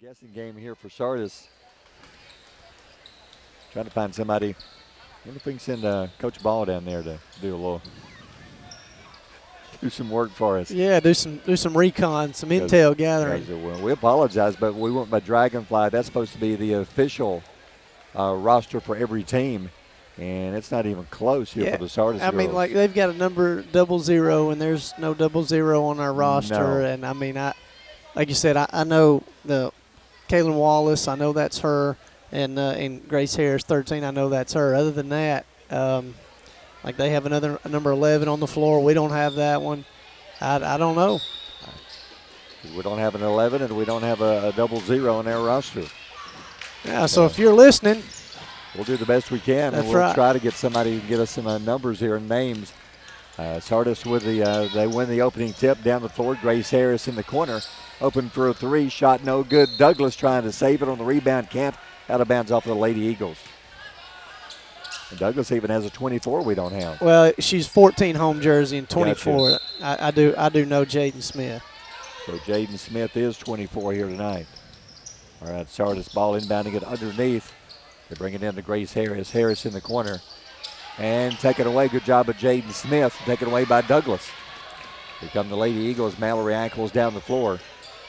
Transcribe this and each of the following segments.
Guessing game here for Sardis. Trying to find somebody. I wonder if we can send Coach Ball down there to do some work for us. Yeah, do some recon, some intel gathering. We apologize, but we went by Dragonfly. That's supposed to be the official roster for every team, and it's not even close here for the Sardis girls. I mean, like they've got a number 00, and there's no 00 on our roster. No. And I mean, like you said, I know the Kaylin Wallace, I know that's her, and Grace Harris, 13, I know that's her. Other than that, like they have a number 11 on the floor. We don't have that one. I don't know. We don't have an 11, and we don't have a 00 on our roster. Yeah, so if you're listening, we'll do the best we can, and we'll try to get somebody to get us some numbers here and names. Sardis with they win the opening tip down the floor. Grace Harris in the corner. Open for a three, shot no good. Douglas trying to save it on the rebound. Can't. Out of bounds off of the Lady Eagles. And Douglas even has a 24 we don't have. Well, she's 14 home jersey and 24. Gotcha. I do know Jaden Smith. So Jaden Smith is 24 here tonight. All right, Sardis ball inbounding it underneath. They bring it in to Grace Harris. Harris in the corner. And taken away. Good job of Jaden Smith. Taken away by Douglas. Here come the Lady Eagles. Mallory Ackles down the floor.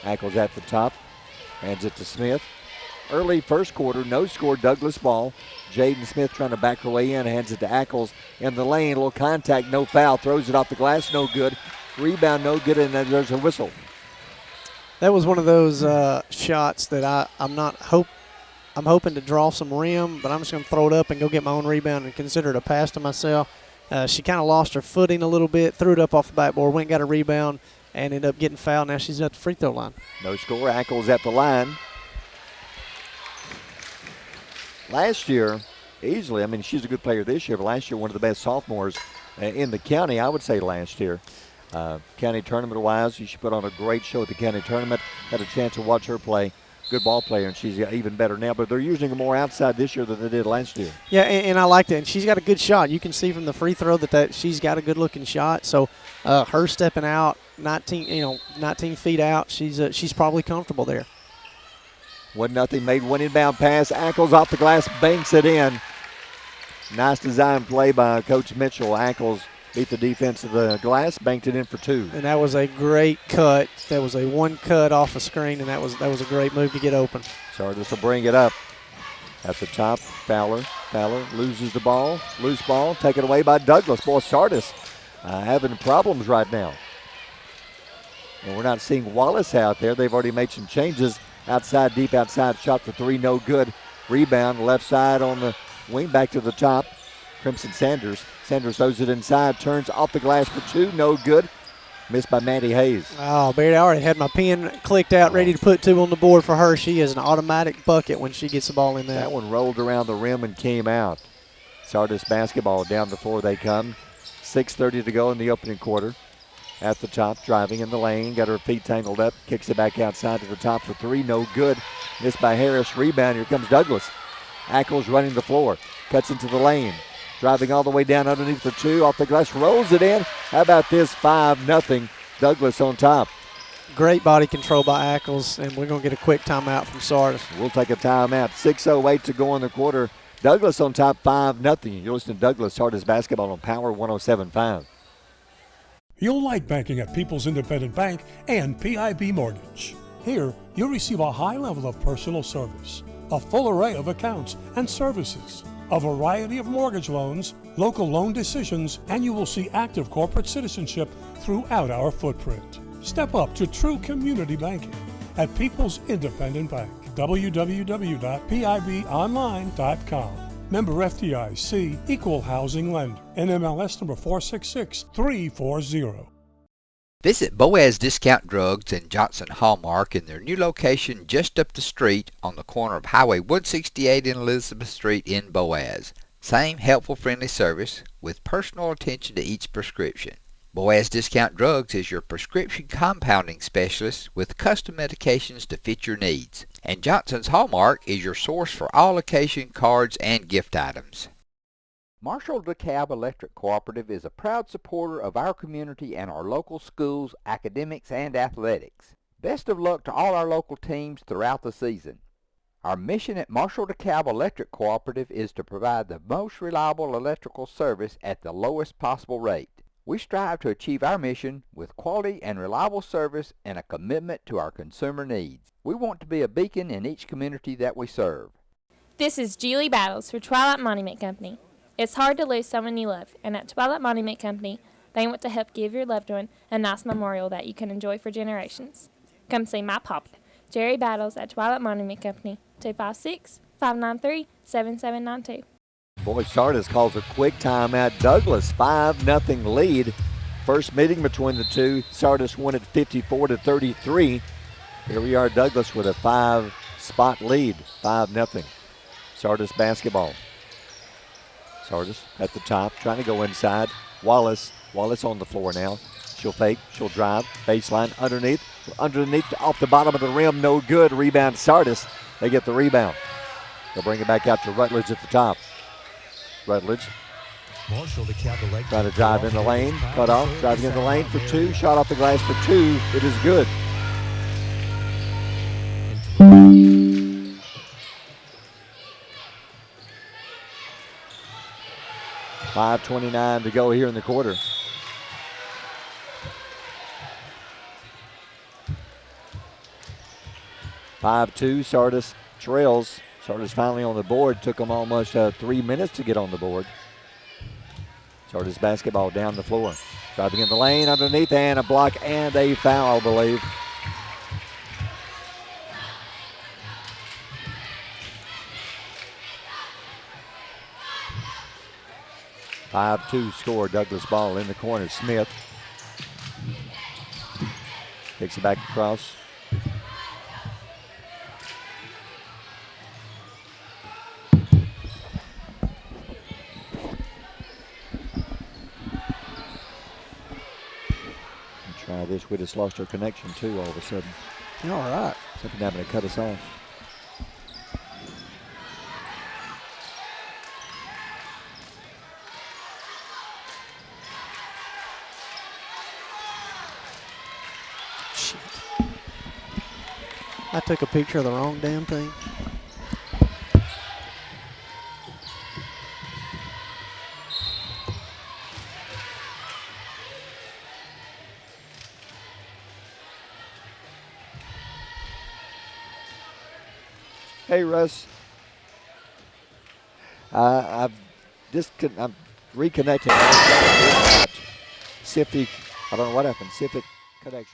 Ackles at the top. Hands it to Smith. Early first quarter, no score, Douglas ball. Jaden Smith trying to back her way in. Hands it to Ackles in the lane. A little contact, no foul. Throws it off the glass, no good. Rebound, no good, and then there's a whistle. That was one of those shots that I'm hoping to draw some rim, but I'm just going to throw it up and go get my own rebound and consider it a pass to myself. She kind of lost her footing a little bit, threw it up off the backboard, went and got a rebound, and ended up getting fouled. Now she's at the free throw line. No score. Ackles at the line. Last year, easily, I mean, she's a good player this year, but last year one of the best sophomores in the county, I would say last year. County tournament-wise, she put on a great show at the county tournament. Had a chance to watch her play. Good ball player, and she's even better now. But they're using her more outside this year than they did last year. Yeah, and I like that. And she's got a good shot. You can see from the free throw that she's got a good-looking shot. So her stepping out, 19 feet out, she's probably comfortable there. 1-0, made one inbound pass. Ackles off the glass, banks it in. Nice design play by Coach Mitchell. Ackles beat the defense of the glass, banked it in for two. And that was a great cut. That was a one cut off a screen, and that was a great move to get open. Sardis will bring it up. At the top, Fowler loses the ball. Loose ball, taken away by Douglas. Boy, Sardis having problems right now. And we're not seeing Wallace out there. They've already made some changes. Outside, deep outside, shot for three, no good. Rebound left side on the wing, back to the top. Crimson Sanders. Sanders throws it inside, turns off the glass for two, no good. Missed by Maddie Hayes. Oh, Barry, I already had my pen clicked out, ready to put two on the board for her. She is an automatic bucket when she gets the ball in there. That one rolled around the rim and came out. Sardis basketball, down the floor they come. 6:30 to go in the opening quarter. At the top, driving in the lane, got her feet tangled up, kicks it back outside to the top for three, no good. Missed by Harris, rebound, here comes Douglas. Ackles running the floor, cuts into the lane. Driving all the way down underneath the two, off the glass, rolls it in. How about this, 5-0, Douglas on top. Great body control by Ackles, and we're going to get a quick timeout from Sardis. We'll take a timeout. 6:08 to go in the quarter. Douglas on top, 5-0. You're listening to Douglas Sardis basketball on Power 107.5. You'll like banking at People's Independent Bank and PIB Mortgage. Here, you'll receive a high level of personal service, a full array of accounts and services, a variety of mortgage loans, local loan decisions, and you will see active corporate citizenship throughout our footprint. Step up to true community banking at People's Independent Bank. www.pibonline.com. Member FDIC, Equal Housing Lender. NMLS number 466340. Visit Boaz Discount Drugs and Johnson Hallmark in their new location just up the street on the corner of Highway 168 and Elizabeth Street in Boaz. Same helpful, friendly service with personal attention to each prescription. Boaz Discount Drugs is your prescription compounding specialist with custom medications to fit your needs. And Johnson's Hallmark is your source for all occasion cards and gift items. Marshall DeKalb Electric Cooperative is a proud supporter of our community and our local schools, academics, and athletics. Best of luck to all our local teams throughout the season. Our mission at Marshall DeKalb Electric Cooperative is to provide the most reliable electrical service at the lowest possible rate. We strive to achieve our mission with quality and reliable service and a commitment to our consumer needs. We want to be a beacon in each community that we serve. This is Julie Battles for Twilight Monument Company. It's hard to lose someone you love, and at Twilight Monument Company, they want to help give your loved one a nice memorial that you can enjoy for generations. Come see my papa, Jerry Battles, at Twilight Monument Company, 256-593-7792. Boy, Sardis calls a quick timeout. Douglas, 5-0 lead. First meeting between the two. Sardis won at 54-33. Here we are, Douglas with a 5-spot lead, 5-0. Sardis basketball. Sardis at the top, trying to go inside. Wallace on the floor now. She'll fake, she'll drive, baseline, underneath, off the bottom of the rim, no good. Rebound, Sardis. They get the rebound. They'll bring it back out to Rutledge at the top. Rutledge trying to drive in the lane, cut off, driving in the lane for two, shot off the glass for two. It is good. .5:29 to go here in the quarter. .5-2, Sardis trails. Sardis finally on the board. Took them almost 3 minutes to get on the board. Sardis basketball down the floor. Driving in the lane underneath, and a block and a foul, I believe. .5-2 score. Douglas ball in the corner. Smith kicks it back across. Try this. We just lost our connection too all of a sudden. All right. Something happened to cut us off. Shit. I took a picture of the wrong damn thing. Hey, Russ. I'm reconnecting. See if I don't know what happened. See if it connects.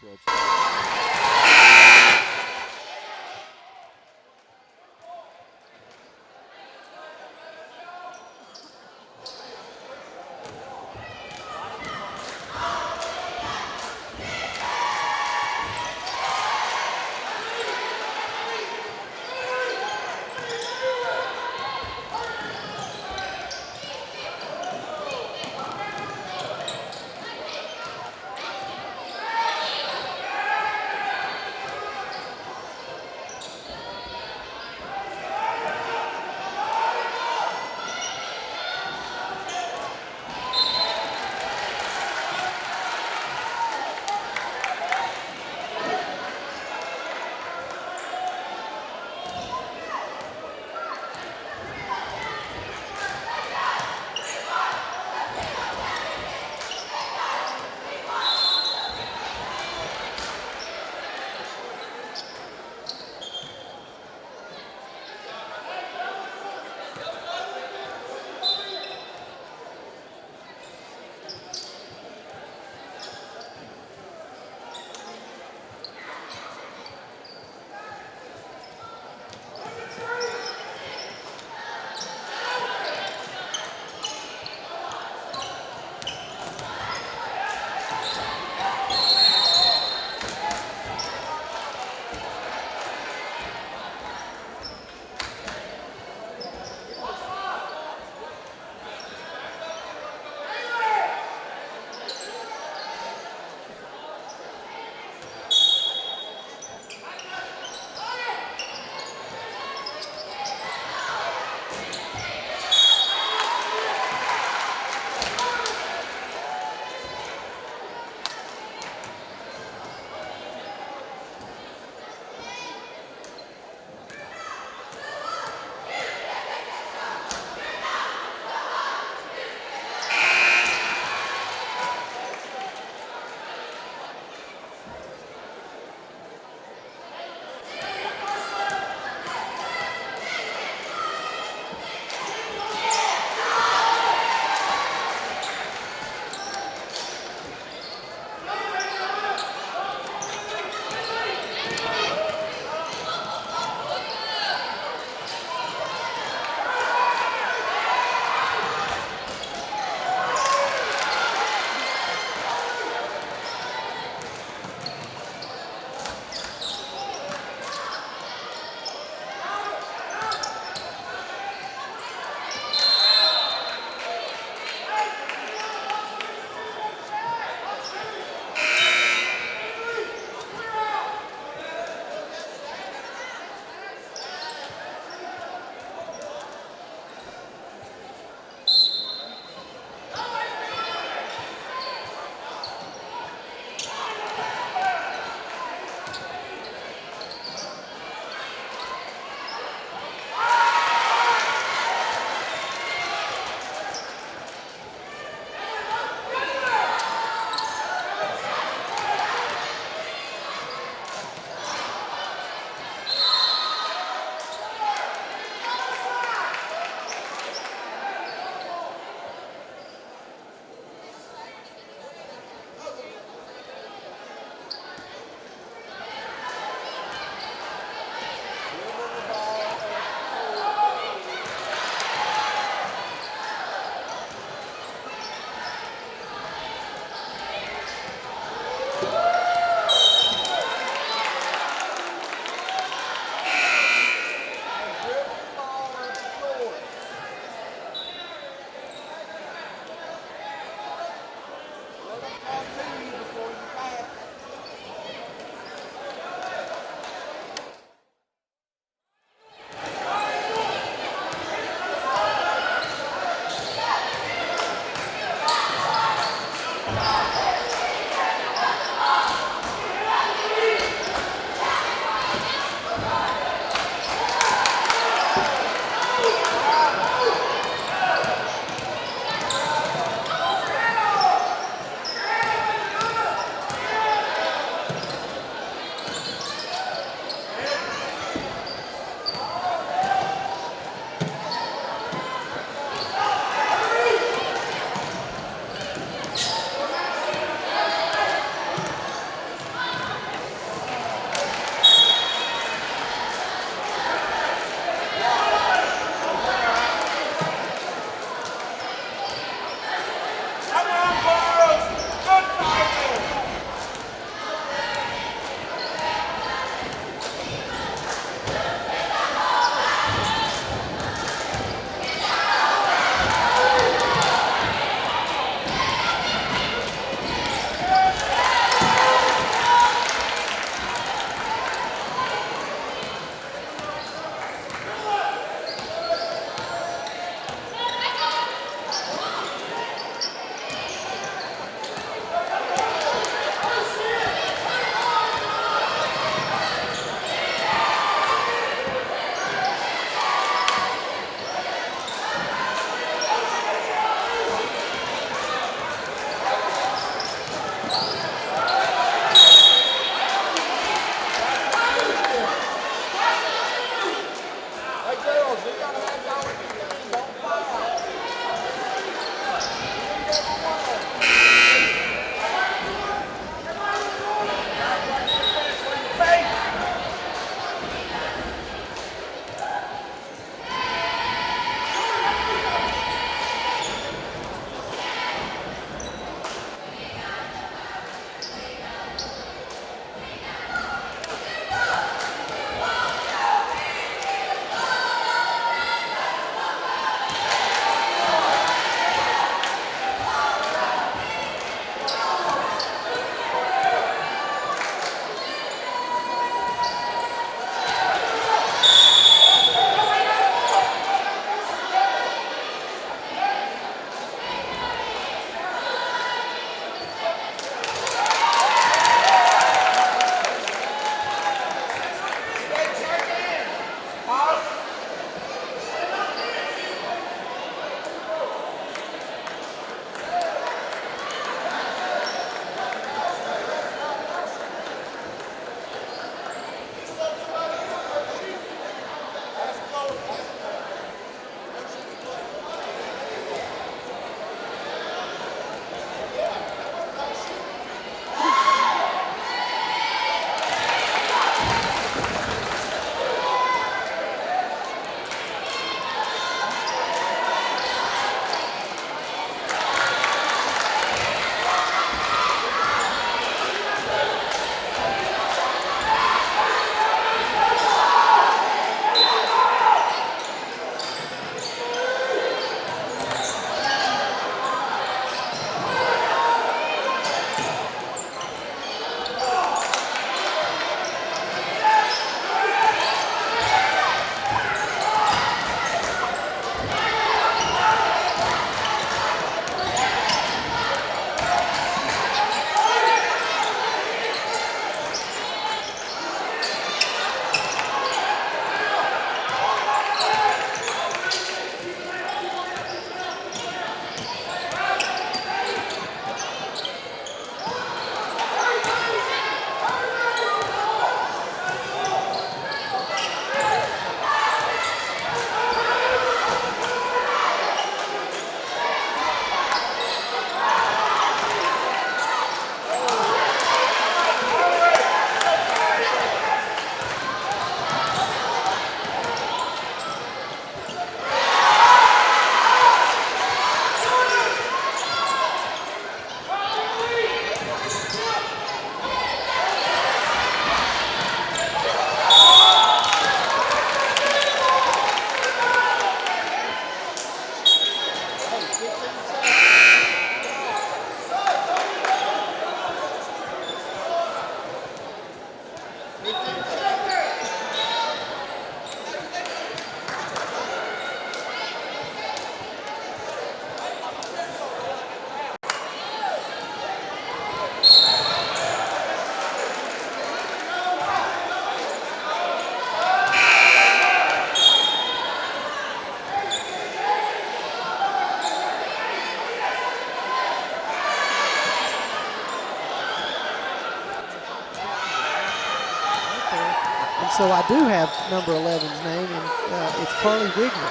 So I do have number 11's name, and it's Carly Wigner.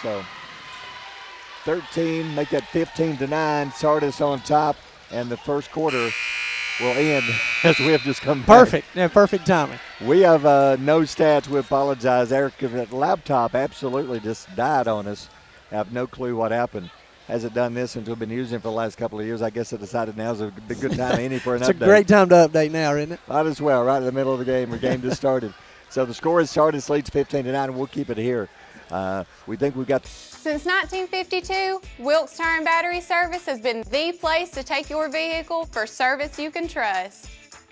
So 13, make that 15-9. Sardis on top, and the first quarter will end as we have just come back. Perfect. Yeah, perfect timing. We have no stats. We apologize. Erica's laptop absolutely just died on us. I have no clue what happened. Hasn't done this since we've been using it for the last couple of years. I guess it decided now's a good time for an update. It's a great time to update now, isn't it? Might as well, right in the middle of the game. The game just started. So the score is Sardis leads 15-9, and we'll keep it here. We think we've got. Since 1952, Wilkes Tire and Battery Service has been the place to take your vehicle for service you can trust.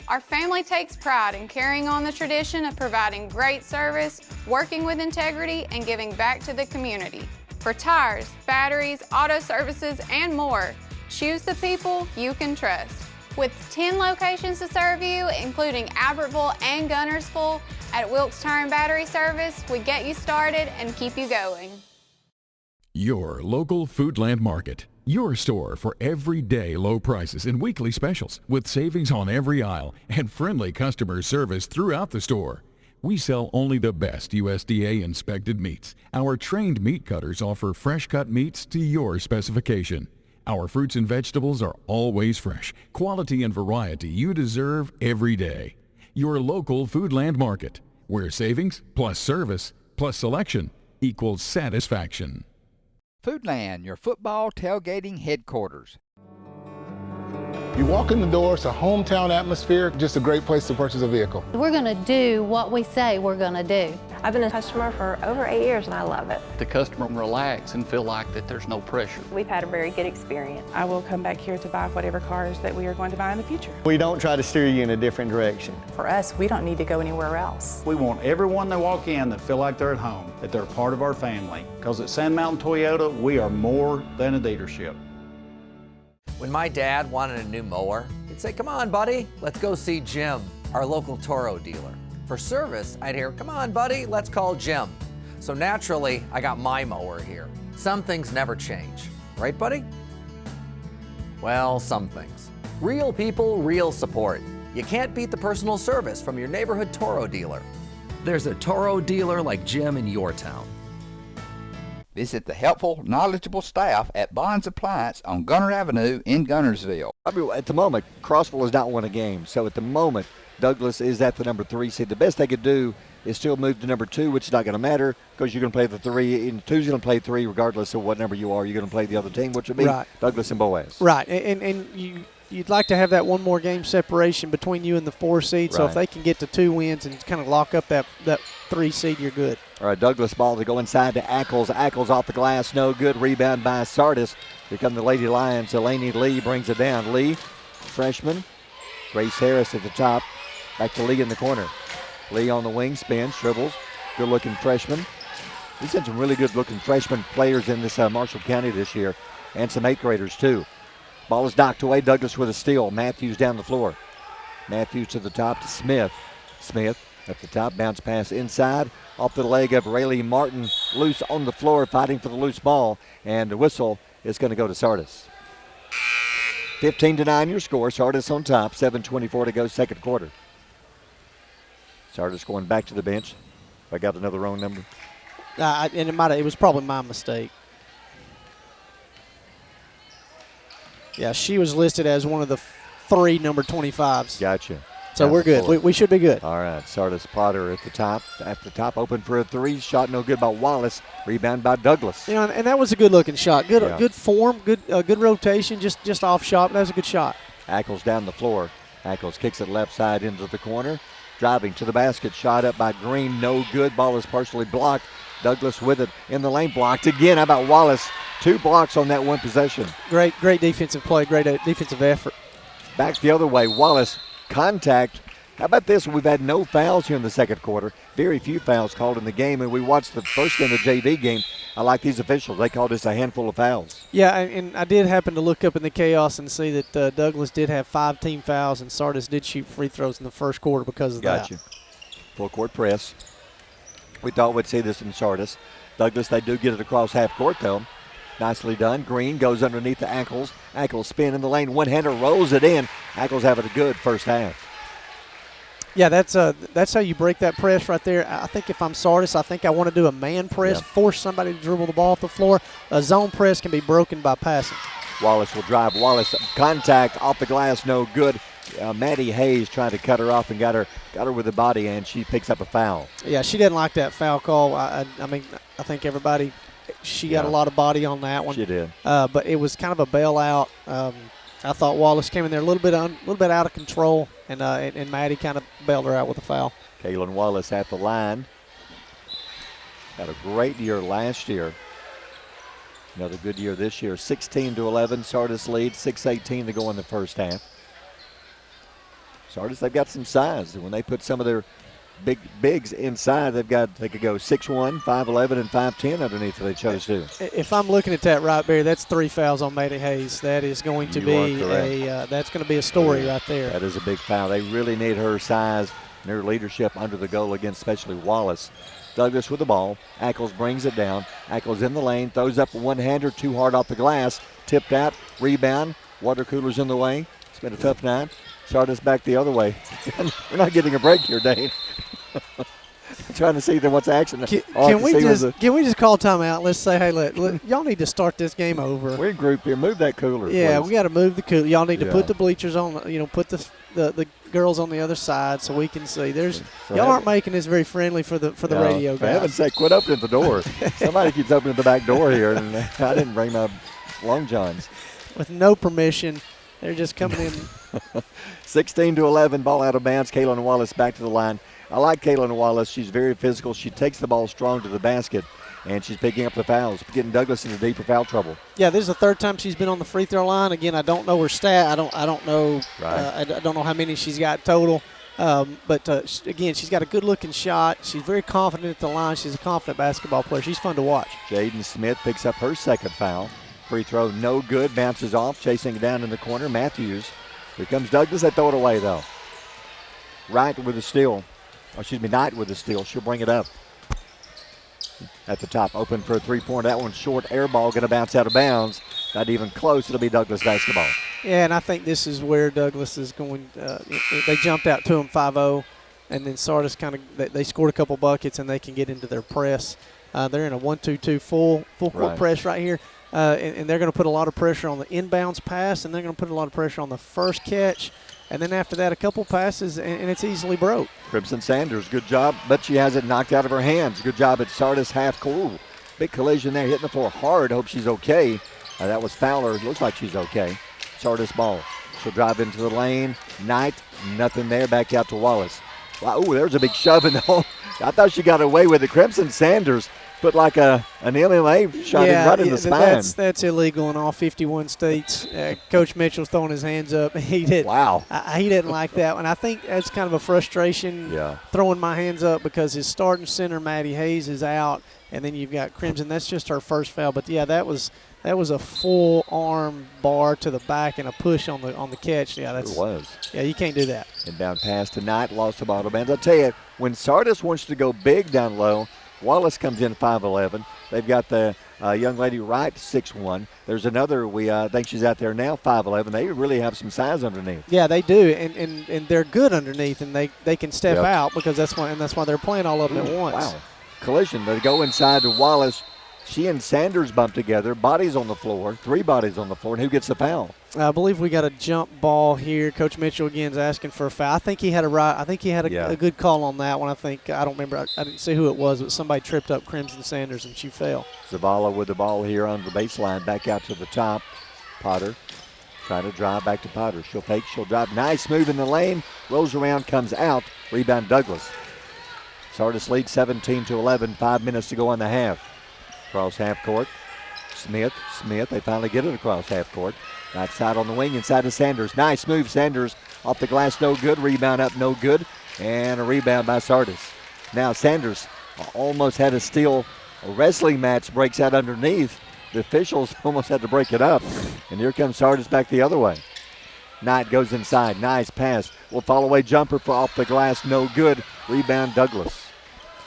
Our family takes pride in carrying on the tradition of providing great service, working with integrity, and giving back to the community. For tires, batteries, auto services, and more, choose the people you can trust. With 10 locations to serve you, including Albertville and Gunnersville, at Wilkes Tire and Battery Service, we get you started and keep you going. Your local Foodland Market. Your store for everyday low prices and weekly specials with savings on every aisle and friendly customer service throughout the store. We sell only the best USDA inspected meats. Our trained meat cutters offer fresh cut meats to your specification. Our fruits and vegetables are always fresh, quality and variety you deserve every day. Your local Foodland Market, where savings plus service plus selection equals satisfaction. Foodland, your football tailgating headquarters. You walk in the door, it's a hometown atmosphere, just a great place to purchase a vehicle. We're going to do what we say we're going to do. I've been a customer for over 8 years and I love it. The customer can relax and feel like that there's no pressure. We've had a very good experience. I will come back here to buy whatever cars that we are going to buy in the future. We don't try to steer you in a different direction. For us, we don't need to go anywhere else. We want everyone that walk in that feel like they're at home, that they're part of our family. Because at Sand Mountain Toyota, we are more than a dealership. When my dad wanted a new mower, he'd say, "Come on, buddy, let's go see Jim, our local Toro dealer." For service, I'd hear, "Come on, buddy, let's call Jim." So naturally, I got my mower here. Some things never change. Right, buddy? Well, some things. Real people, real support. You can't beat the personal service from your neighborhood Toro dealer. There's a Toro dealer like Jim in your town. Visit the helpful, knowledgeable staff at Bond's Appliance on Gunner Avenue in Gunnersville. I mean, at the moment, Crossville has not won a game. So at the moment, Douglas is at the number 3 seed. The best they could do is still move to number 2, which is not going to matter because you're going to play the 3. And 2's going to play 3 regardless of what number you are. You're going to play the other team, which would be Douglas and Boaz. Right, and you'd like to have that one more game separation between you and the 4 seed. So if they can get to 2 wins and kind of lock up that 3 seed, you're good. All right, Douglas ball to go inside to Ackles. Ackles off the glass, no good. Rebound by Sardis. Here come the Lady Lions. Eleni Lee brings it down. Lee, freshman. Grace Harris at the top. Back to Lee in the corner. Lee on the wing, spins, dribbles. Good-looking freshman. He's had some really good-looking freshman players in this Marshall County this year, and some 8th graders too. Ball is knocked away. Douglas with a steal. Matthews down the floor. Matthews to the top to Smith. Smith at the top, bounce pass inside. Off the leg of Rayleigh Martin. Loose on the floor, fighting for the loose ball. And the whistle is going to go to Sardis. 15-9 your score. Sardis on top. 7:24 to go, second quarter. Sardis going back to the bench. I got another wrong number. And it was probably my mistake. Yeah, she was listed as one of the 3 number 25s. Gotcha. So we're good. We should be good. All right, Sardis Potter at the top, open for a 3. Shot no good by Wallace. Rebound by Douglas. You know, and that was a good-looking shot. Good form, good rotation, just off shot. That was a good shot. Ackles down the floor. Ackles kicks it left side into the corner. Driving to the basket, shot up by Green, no good. Ball is partially blocked. Douglas with it in the lane, blocked again. How about Wallace? 2 blocks on that one possession. Great defensive play, great defensive effort. Back the other way, Wallace, contact. How about this? We've had no fouls here in the second quarter. Very few fouls called in the game, and we watched the first game of the JV game. I like these officials. They called us a handful of fouls. Yeah, and I did happen to look up in the chaos and see that Douglas did have 5 team fouls, and Sardis did shoot free throws in the first quarter because of that. Gotcha. Full court press. We thought we'd see this in Sardis. Douglas, they do get it across half court, though. Nicely done. Green goes underneath the Ackles. Ackles spin in the lane. One-hander rolls it in. Ackles having a good first half. Yeah, that's how you break that press right there. I think if I'm Sardis, I think I want to do a man press, force somebody to dribble the ball off the floor. A zone press can be broken by passing. Wallace will drive. Wallace contact off the glass, no good. Maddie Hayes trying to cut her off and got her with the body, and she picks up a foul. Yeah, she didn't like that foul call. I mean, I think everybody, she got a lot of body on that one. She did. But it was kind of a bailout. I thought Wallace came in there a little bit out of control, and Maddie kind of bailed her out with a foul. Kaylin Wallace at the line. Had a great year last year. Another good year this year. 16-11, Sardis lead, 6:18 to go in the first half. Sardis, they've got some size. When they put some of their bigs inside, they could go 6'1", 5'11", and 5'10" underneath if they chose to. If I'm looking at that right, Barry, that's 3 fouls on Maddie Hayes. That is going to be that's going to be a story right there. That is a big foul. They really need her size and her leadership under the goal against especially Wallace. Douglas with the ball. Ackles brings it down. Ackles in the lane, throws up a one-hander too hard off the glass. Tipped out, rebound. Water cooler's in the way. It's been a tough night. Sardis back the other way. We're not getting a break here, Dane. Trying to see what's action. Can we just call timeout? Let's say, hey, look, y'all need to start this game over. We're in group here. Move that cooler. Yeah, please. We got to move the cooler. Y'all need to put the bleachers on. Put the girls on the other side so we can see. Y'all aren't making this very friendly for the radio guys. For heaven's sake, quit opening the door. Somebody keeps opening the back door here, and I didn't bring my long johns. With no permission, they're just coming in. 16-11, ball out of bounds. Kaylin Wallace back to the line. I like Kaylin Wallace. She's very physical. She takes the ball strong to the basket, and she's picking up the fouls, getting Douglas into deeper foul trouble. Yeah, this is the third time she's been on the free throw line. Again, I don't know her stat. I don't know. Right. I don't know how many she's got total. But again, she's got a good-looking shot. She's very confident at the line. She's a confident basketball player. She's fun to watch. Jaden Smith picks up her second foul. Free throw no good. Bounces off. Chasing it down in the corner. Matthews. Here comes Douglas. They throw it away, though. Right with the steal. Knight with the steal. She'll bring it up. At the top, open for a three-pointer. That one's short. Air ball going to bounce out of bounds. Not even close. It'll be Douglas basketball. Yeah, and I think this is where Douglas is going. They jumped out to him 5-0, and then Sardis they scored a couple buckets, and they can get into their press. They're in a 1-2-2 full court press right here, and they're going to put a lot of pressure on the inbounds pass, and they're going to put a lot of pressure on the first catch. And then after that, a couple passes, and it's easily broke. Crimson Sanders, good job, but she has it knocked out of her hands. Good job at Sardis half court. Big collision there, hitting the floor hard. Hope she's okay. That was Fowler. Looks like she's okay. Sardis ball. She'll drive into the lane. Knight, nothing there. Back out to Wallace. Wow, ooh, there's a big shove in the hole. I thought she got away with it. Crimson Sanders put like an MMA shot right in the spine. That's illegal in all 51 states. Coach Mitchell's throwing his hands up. He did. Wow. He didn't like that one. I think that's kind of a frustration. Yeah. Throwing my hands up because his starting center Maddie Hayes is out, and then you've got Crimson. That's just her first foul. But yeah, that was a full arm bar to the back and a push on the catch. Yeah, it was. Yeah, you can't do that. Inbound pass tonight, lost the bottom bands. I'll tell you, when Sardis wants to go big down low, Wallace comes in 5'11". They've got the young lady Wright 6'1". There's another, I think she's out there now, 5'11". They really have some size underneath. Yeah, they do, and they're good underneath, and they can step out because that's why they're playing all of them at once. Wow. Collision. They go inside to Wallace. She and Sanders bump together. Bodies on the floor. 3 bodies on the floor. And who gets the foul? I believe we got a jump ball here. Coach Mitchell again is asking for a foul. I think he had a good call on that one. I don't remember. I didn't see who it was, but somebody tripped up Crimson Sanders and she fell. Zavala with the ball here on the baseline. Back out to the top. Potter trying to drive back to Potter. She'll fake. She'll drive. Nice move in the lane. Rolls around. Comes out. Rebound Douglas. Sardis lead 17-11. 5 minutes to go in the half. Across half court. Smith. They finally get it across half court. Right side on the wing, inside to Sanders. Nice move, Sanders. Off the glass, no good. Rebound up, no good. And a rebound by Sardis. Now Sanders almost had a steal. A wrestling match breaks out underneath. The officials almost had to break it up. And here comes Sardis back the other way. Knight goes inside. Nice pass. Will fall away jumper for off the glass, no good. Rebound Douglas.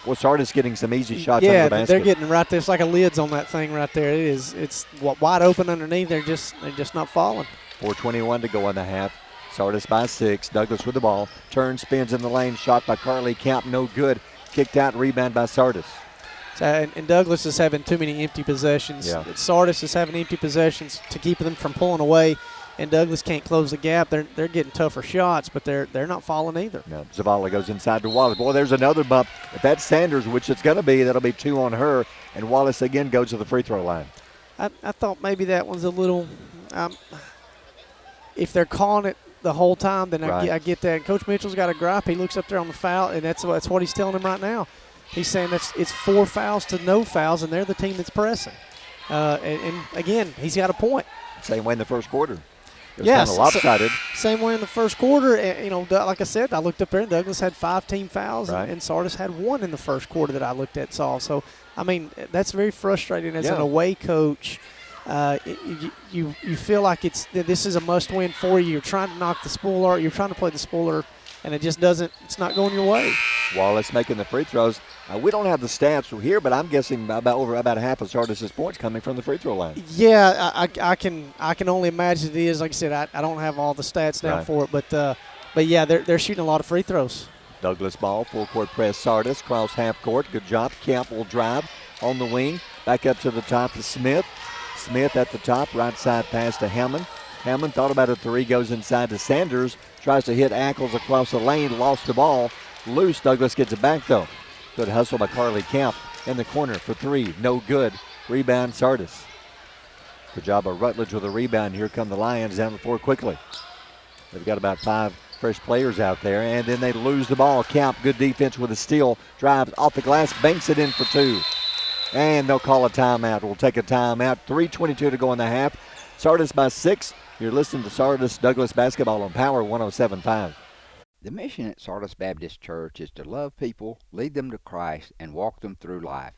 Well, Sardis getting some easy shots under the basket. They're getting right there. It's like a lid's on that thing right there. It's wide open underneath. They're just not falling. 4:21 to go in the half. Sardis by 6. Douglas with the ball. Turns, spins in the lane. Shot by Carly Camp. No good. Kicked out. Rebound by Sardis. And Douglas is having too many empty possessions. Yeah. Sardis is having empty possessions to keep them from pulling away, and Douglas can't close the gap. They're getting tougher shots, but they're not falling either. No, Zavala goes inside to Wallace. Boy, there's another bump. If that's Sanders, which it's going to be, that'll be 2 on her, and Wallace again goes to the free throw line. I thought maybe that one's a little if they're calling it the whole time, then Right. I get that. And Coach Mitchell's got a gripe. He looks up there on the foul, and that's what he's telling him right now. He's saying it's 4 fouls to no fouls, and they're the team that's pressing. And again, he's got a point. Same way in the first quarter. It was Yes, kind of lopsided. Same way in the first quarter. And, like I said, I looked up there, and Douglas had 5 team fouls, Right. and Sardis had 1 in the first quarter that I looked at, saw. So, I mean, that's very frustrating as an away coach. You feel like this is a must-win for you. You're trying to knock the spoiler. You're trying to play the spoiler, and it's not going your way. Wallace making the free throws. We don't have the stats here, but I'm guessing about half of Sardis' points coming from the free throw line. Yeah, I can only imagine it is. Like I said, I don't have all the stats down for it, but yeah, they're shooting a lot of free throws. Douglas ball, full court press. Sardis cross half court. Good job. Camp will drive on the wing. Back up to the top to Smith. Smith at the top. Right side pass to Hammond. Hammond thought about a 3. Goes inside to Sanders. Tries to hit Ackles across the lane. Lost the ball. Loose. Douglas gets it back though. Good hustle by Carly Camp in the corner for 3. No good. Rebound Sardis. Good job by Rutledge with a rebound. Here come the Lions down the floor quickly. They've got about 5 fresh players out there, and then they lose the ball. Camp, good defense with a steal. Drives off the glass, banks it in for 2. And they'll call a timeout. We'll take a timeout. 3:22 to go in the half. Sardis by 6. You're listening to Sardis Douglas basketball on Power 107.5. The mission at Sardis Baptist Church is to love people, lead them to Christ, and walk them through life.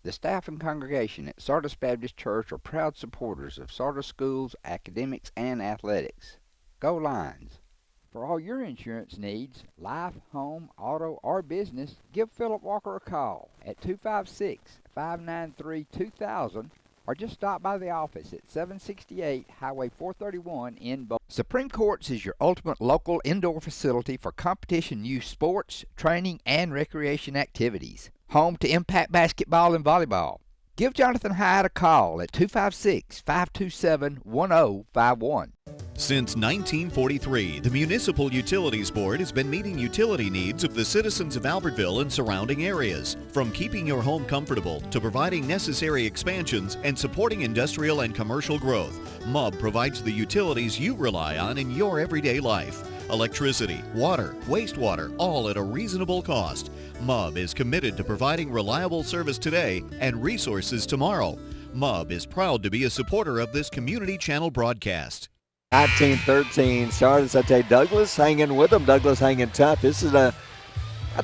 The staff and congregation at Sardis Baptist Church are proud supporters of Sardis schools, academics, and athletics. Go Lions! For all your insurance needs, life, home, auto, or business, give Philip Walker a call at 256-593-2000 or just stop by the office at 768 Highway 431 in Bo. Supreme Courts is your ultimate local indoor facility for competition youth sports, training, and recreation activities. Home to Impact Basketball and Volleyball. Give Jonathan Hyde a call at 256-527-1051. Since 1943, the Municipal Utilities Board has been meeting utility needs of the citizens of Albertville and surrounding areas. From keeping your home comfortable to providing necessary expansions and supporting industrial and commercial growth, MUB provides the utilities you rely on in your everyday life. Electricity, water, wastewater, all at a reasonable cost. MUB is committed to providing reliable service today and resources tomorrow. MUB is proud to be a supporter of this community channel broadcast. 19-13, Sardis. I tell you, Douglas hanging with them. Douglas hanging tough. This is I'd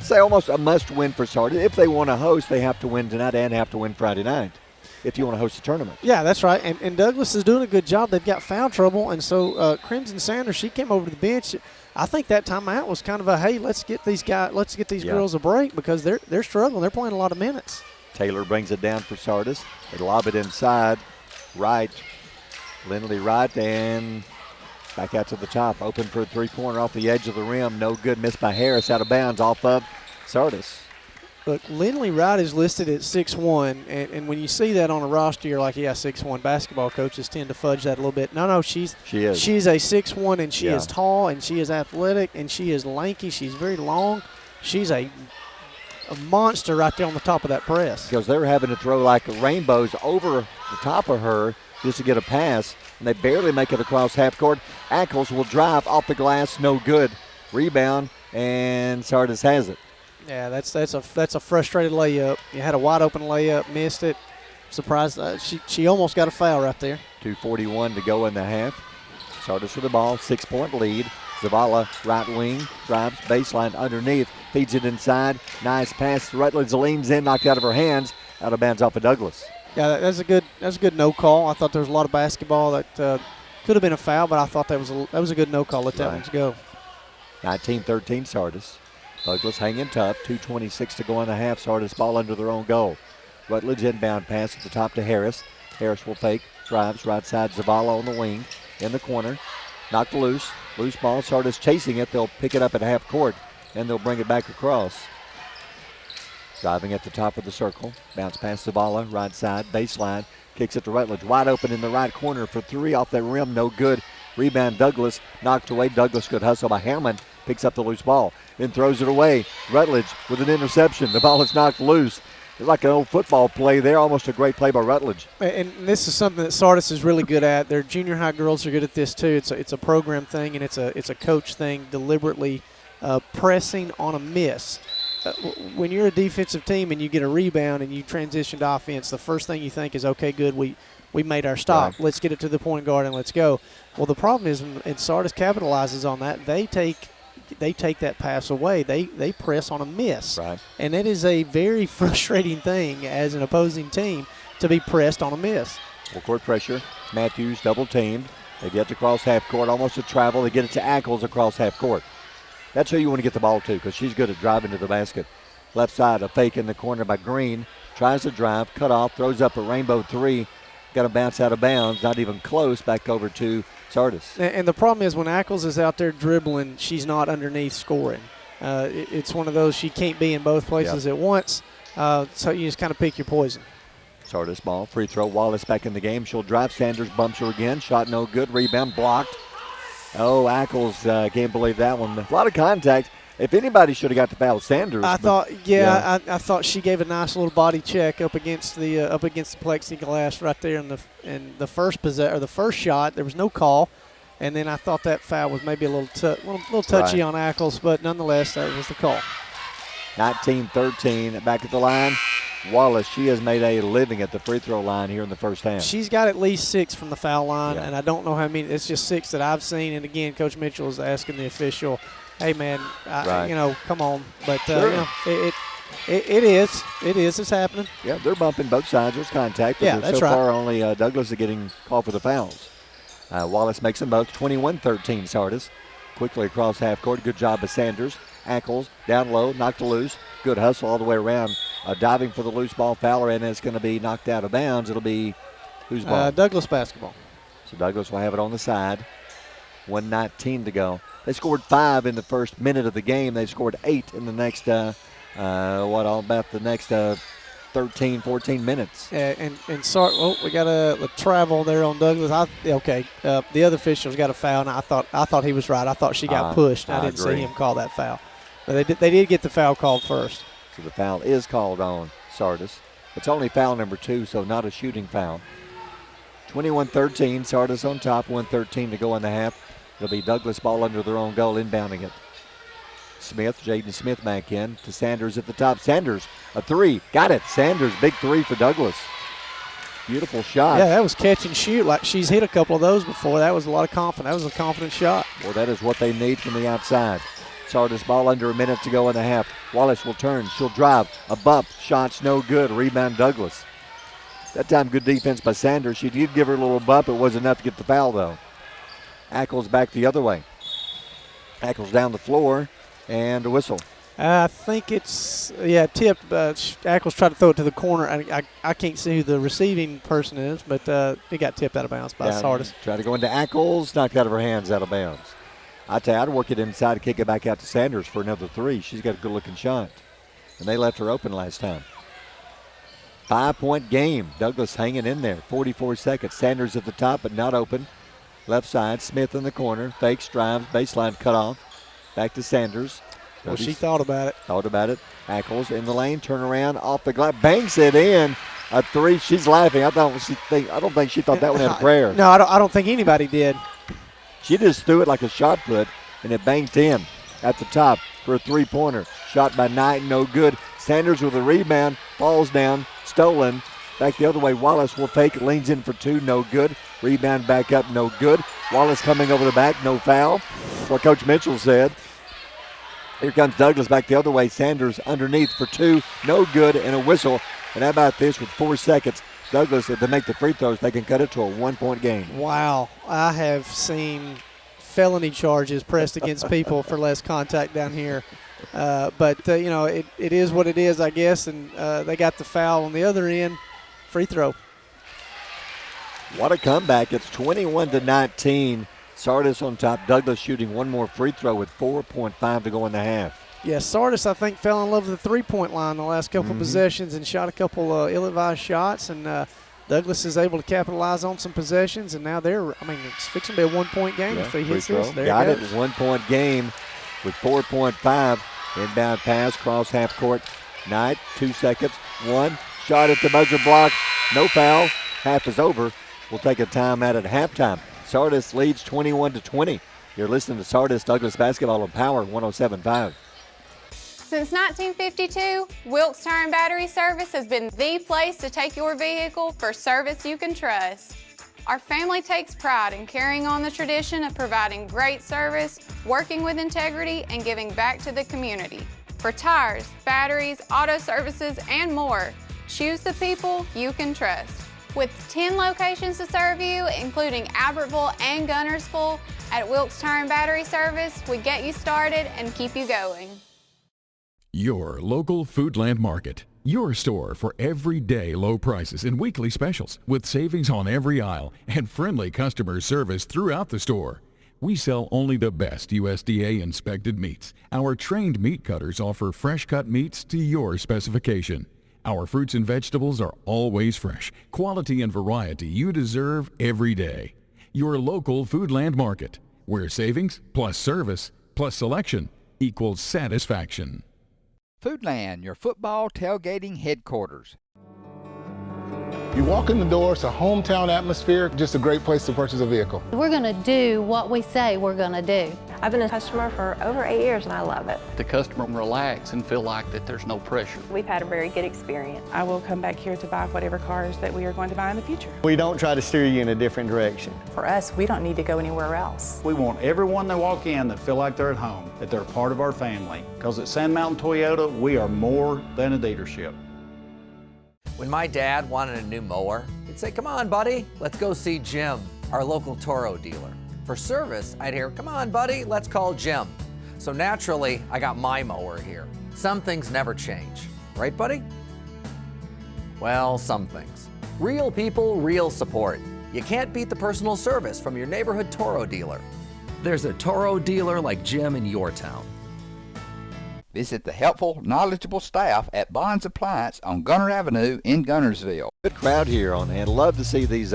say almost a must-win for Sardis. If they want to host, they have to win tonight and have to win Friday night if you want to host the tournament. Yeah, that's right. And Douglas is doing a good job. They've got foul trouble, and so Crimson Sanders, she came over to the bench. I think that timeout was kind of a, hey, let's get these girls a break because they're struggling. They're playing a lot of minutes. Taylor brings it down for Sardis. They lob it inside. Wright. Lindley Wright, and back out to the top. Open for a three-pointer off the edge of the rim. No good. Missed by Harris out of bounds off of Sardis. Look, Lindley Wright is listed at 6'1", and when you see that on a roster, you're like, yeah, 6'1". Basketball coaches tend to fudge that a little bit. No, she is. She's a 6'1", and she is tall, and she is athletic, and she is lanky. She's very long. She's a monster right there on the top of that press. Because they're having to throw like rainbows over the top of her just to get a pass, and they barely make it across half court. Ackles will drive off the glass, no good. Rebound, and Sardis has it. Yeah, that's a frustrated layup. You had a wide open layup, missed it. Surprised she almost got a foul right there. 2:41 to go in the half. Sardis with the ball, 6-point lead. Zavala, right wing, drives baseline underneath, feeds it inside. Nice pass. Rutledge leans in, knocked out of her hands, out of bounds off of Douglas. Yeah, that's a good no call. I thought there was a lot of basketball that could have been a foul, but I thought that was a good no call. Let that one go. 19-13 Sardis. Douglas hanging tough. 2:26 to go in the half. Sardis ball under their own goal. Rutledge inbound pass at the top to Harris. Harris will fake, drives right side. Zavala on the wing in the corner. Knocked loose. Loose ball. Sardis chasing it. They'll pick it up at half court, and they'll bring it back across. Driving at the top of the circle. Bounce past Zavala. Right side. Baseline. Kicks it to Rutledge. Wide open in the right corner for three. Off that rim. No good. Rebound Douglas. Knocked away. Douglas good hustle by Hammond. Picks up the loose ball. Then throws it away. Rutledge with an interception. The ball is knocked loose. It's like an old football play there. Almost a great play by Rutledge. And this is something that Sardis is really good at. Their junior high girls are good at this too. It's a program thing, and it's a coach thing, deliberately pressing on a miss. When you're a defensive team and you get a rebound and you transition to offense, the first thing you think is, okay, good, we made our stop. Right. Let's get it to the point guard and let's go. Well, the problem is, and Sardis capitalizes on that, they take that pass away. They press on a miss. Right. And that is a very frustrating thing as an opposing team to be pressed on a miss. Full court pressure. Matthews double teamed. They get to cross half court, almost a travel. They get it to Ackles across half court. That's who you want to get the ball to because she's good at driving to the basket. Left side, a fake in the corner by Green. Tries to drive, cut off, throws up a rainbow three. Got to bounce out of bounds, not even close, back over to Sardis. And the problem is when Ackles is out there dribbling, she's not underneath scoring. It's one of those she can't be in both places at once, so you just kind of pick your poison. Sardis ball, free throw. Wallace back in the game. She'll drive. Sanders bumps her again. Shot no good. Rebound blocked. Oh, Ackles, can't believe that one. A lot of contact. If anybody should have got the foul, Sanders. I thought she gave a nice little body check up against the plexiglass right there in the first shot. There was no call, and then I thought that foul was maybe a little touchy on Ackles, but nonetheless that was the call. 19-13 back at the line. Wallace, she has made a living at the free throw line here in the first half. She's got at least 6 from the foul line, and I don't know how many. It's just 6 that I've seen. And again, Coach Mitchell is asking the official, "Hey man, come on." But it is. It's happening. Yeah, they're bumping both sides. There's contact. But that's so right. far, only Douglas is getting called for the fouls. Wallace makes them both. 21-13. Sardis quickly across half court. Good job of Sanders. Ackles down low, knocked loose. Good hustle all the way around. Diving for the loose ball. Fowler, and it's going to be knocked out of bounds. It'll be whose ball? Douglas basketball. So Douglas will have it on the side. 1:19 to go. They scored 5 in the first minute of the game. They scored 8 in the next, about the next 13, 14 minutes. We got a travel there on Douglas. The other officials got a foul, and I thought he was right. I thought she got pushed. I didn't see him call that foul. But they did get the foul called first. So the foul is called on Sardis. It's only foul number 2, so not a shooting foul. 21-13, Sardis on top, 1:13 to go in the half. It'll be Douglas ball under their own goal, inbounding it. Smith, Jaden Smith back in to Sanders at the top. Sanders, a 3, got it. Sanders, big 3 for Douglas. Beautiful shot. Yeah, that was catch and shoot. Like she's hit a couple of those before. That was a lot of confidence. That was a confident shot. Well, that is what they need from the outside. Sardis ball under a minute to go in the half. Wallace will turn. She'll drive. A bump. Shots no good. Rebound Douglas. That time good defense by Sanders. She did give her a little bump. It wasn't enough to get the foul, though. Ackles back the other way. Ackles down the floor and a whistle. I think it's, tipped. Ackles tried to throw it to the corner. I can't see who the receiving person is, but it got tipped out of bounds by Sardis. Tried to go into Ackles. Knocked out of her hands, out of bounds. I tell you, I'd work it inside and kick it back out to Sanders for another 3. She's got a good-looking shot. And they left her open last time. 5-point game. Douglas hanging in there. 44 seconds. Sanders at the top, but not open. Left side, Smith in the corner. Fakes, drives, baseline cut off. Back to Sanders. Well, she thought about it. Thought about it. Ackles in the lane, turn around, off the glass, banks it in. A 3. She's laughing. I don't think she thought that one had a prayer. No, I don't think anybody did. She just threw it like a shot put, and it banked in at the top for a 3-pointer. Shot by Knight, no good. Sanders with a rebound, falls down, stolen. Back the other way, Wallace will take it, leans in for 2, no good. Rebound back up, no good. Wallace coming over the back, no foul. That's what Coach Mitchell said. Here comes Douglas back the other way. Sanders underneath for 2, no good, and a whistle. And how about this with 4 seconds? Douglas, if they make the free throws, they can cut it to a 1-point game. Wow. I have seen felony charges pressed against people for less contact down here. But it is what it is, I guess, and they got the foul on the other end. Free throw. What a comeback. It's 21-19. Sardis on top. Douglas shooting one more free throw with 4.5 to go in the half. Yeah, Sardis, I think, fell in love with the three-point line the last couple possessions and shot a couple ill-advised shots. And Douglas is able to capitalize on some possessions. And now it's fixing to be a one-point game if he hits this. There Got it it. goes. 1 point game with 4.5. Inbound pass, cross half court. Knight, 2 seconds. One. Shot at the buzzer block. No foul. Half is over. We'll take a timeout at halftime. Sardis leads 21-20. You're listening to Sardis Douglas Basketball on Power 107.5. Since 1952, Wilkes Tire and Battery Service has been the place to take your vehicle for service you can trust. Our family takes pride in carrying on the tradition of providing great service, working with integrity, and giving back to the community. For tires, batteries, auto services, and more, choose the people you can trust. With 10 locations to serve you, including Albertville and Gunnersville, at Wilkes Tire and Battery Service, we get you started and keep you going. Your local Foodland Market. Your store for everyday low prices and weekly specials with savings on every aisle and friendly customer service throughout the store. We sell only the best USDA inspected meats. Our trained meat cutters offer fresh cut meats to your specification. Our fruits and vegetables are always fresh, quality and variety you deserve every day. Your local Foodland Market, where savings plus service plus selection equals satisfaction. Foodland, your football tailgating headquarters. You walk in the door, it's a hometown atmosphere, just a great place to purchase a vehicle. We're going to do what we say we're going to do. I've been a customer for over 8 years and I love it. The customer can relax and feel like that there's no pressure. We've had a very good experience. I will come back here to buy whatever cars that we are going to buy in the future. We don't try to steer you in a different direction. For us, we don't need to go anywhere else. We want everyone that walk in that feel like they're at home, that they're part of our family. Because at Sand Mountain Toyota, we are more than a dealership. When my dad wanted a new mower, he'd say, "Come on, buddy, let's go see Jim, our local Toro dealer." For service, I'd hear, "Come on, buddy, let's call Jim." So naturally, I got my mower here. Some things never change. Right, buddy? Well, some things. Real people, real support. You can't beat the personal service from your neighborhood Toro dealer. There's a Toro dealer like Jim in your town. Visit the helpful, knowledgeable staff at Bonds Appliance on Gunner Avenue in Gunnersville. Good crowd here on hand. Love to see these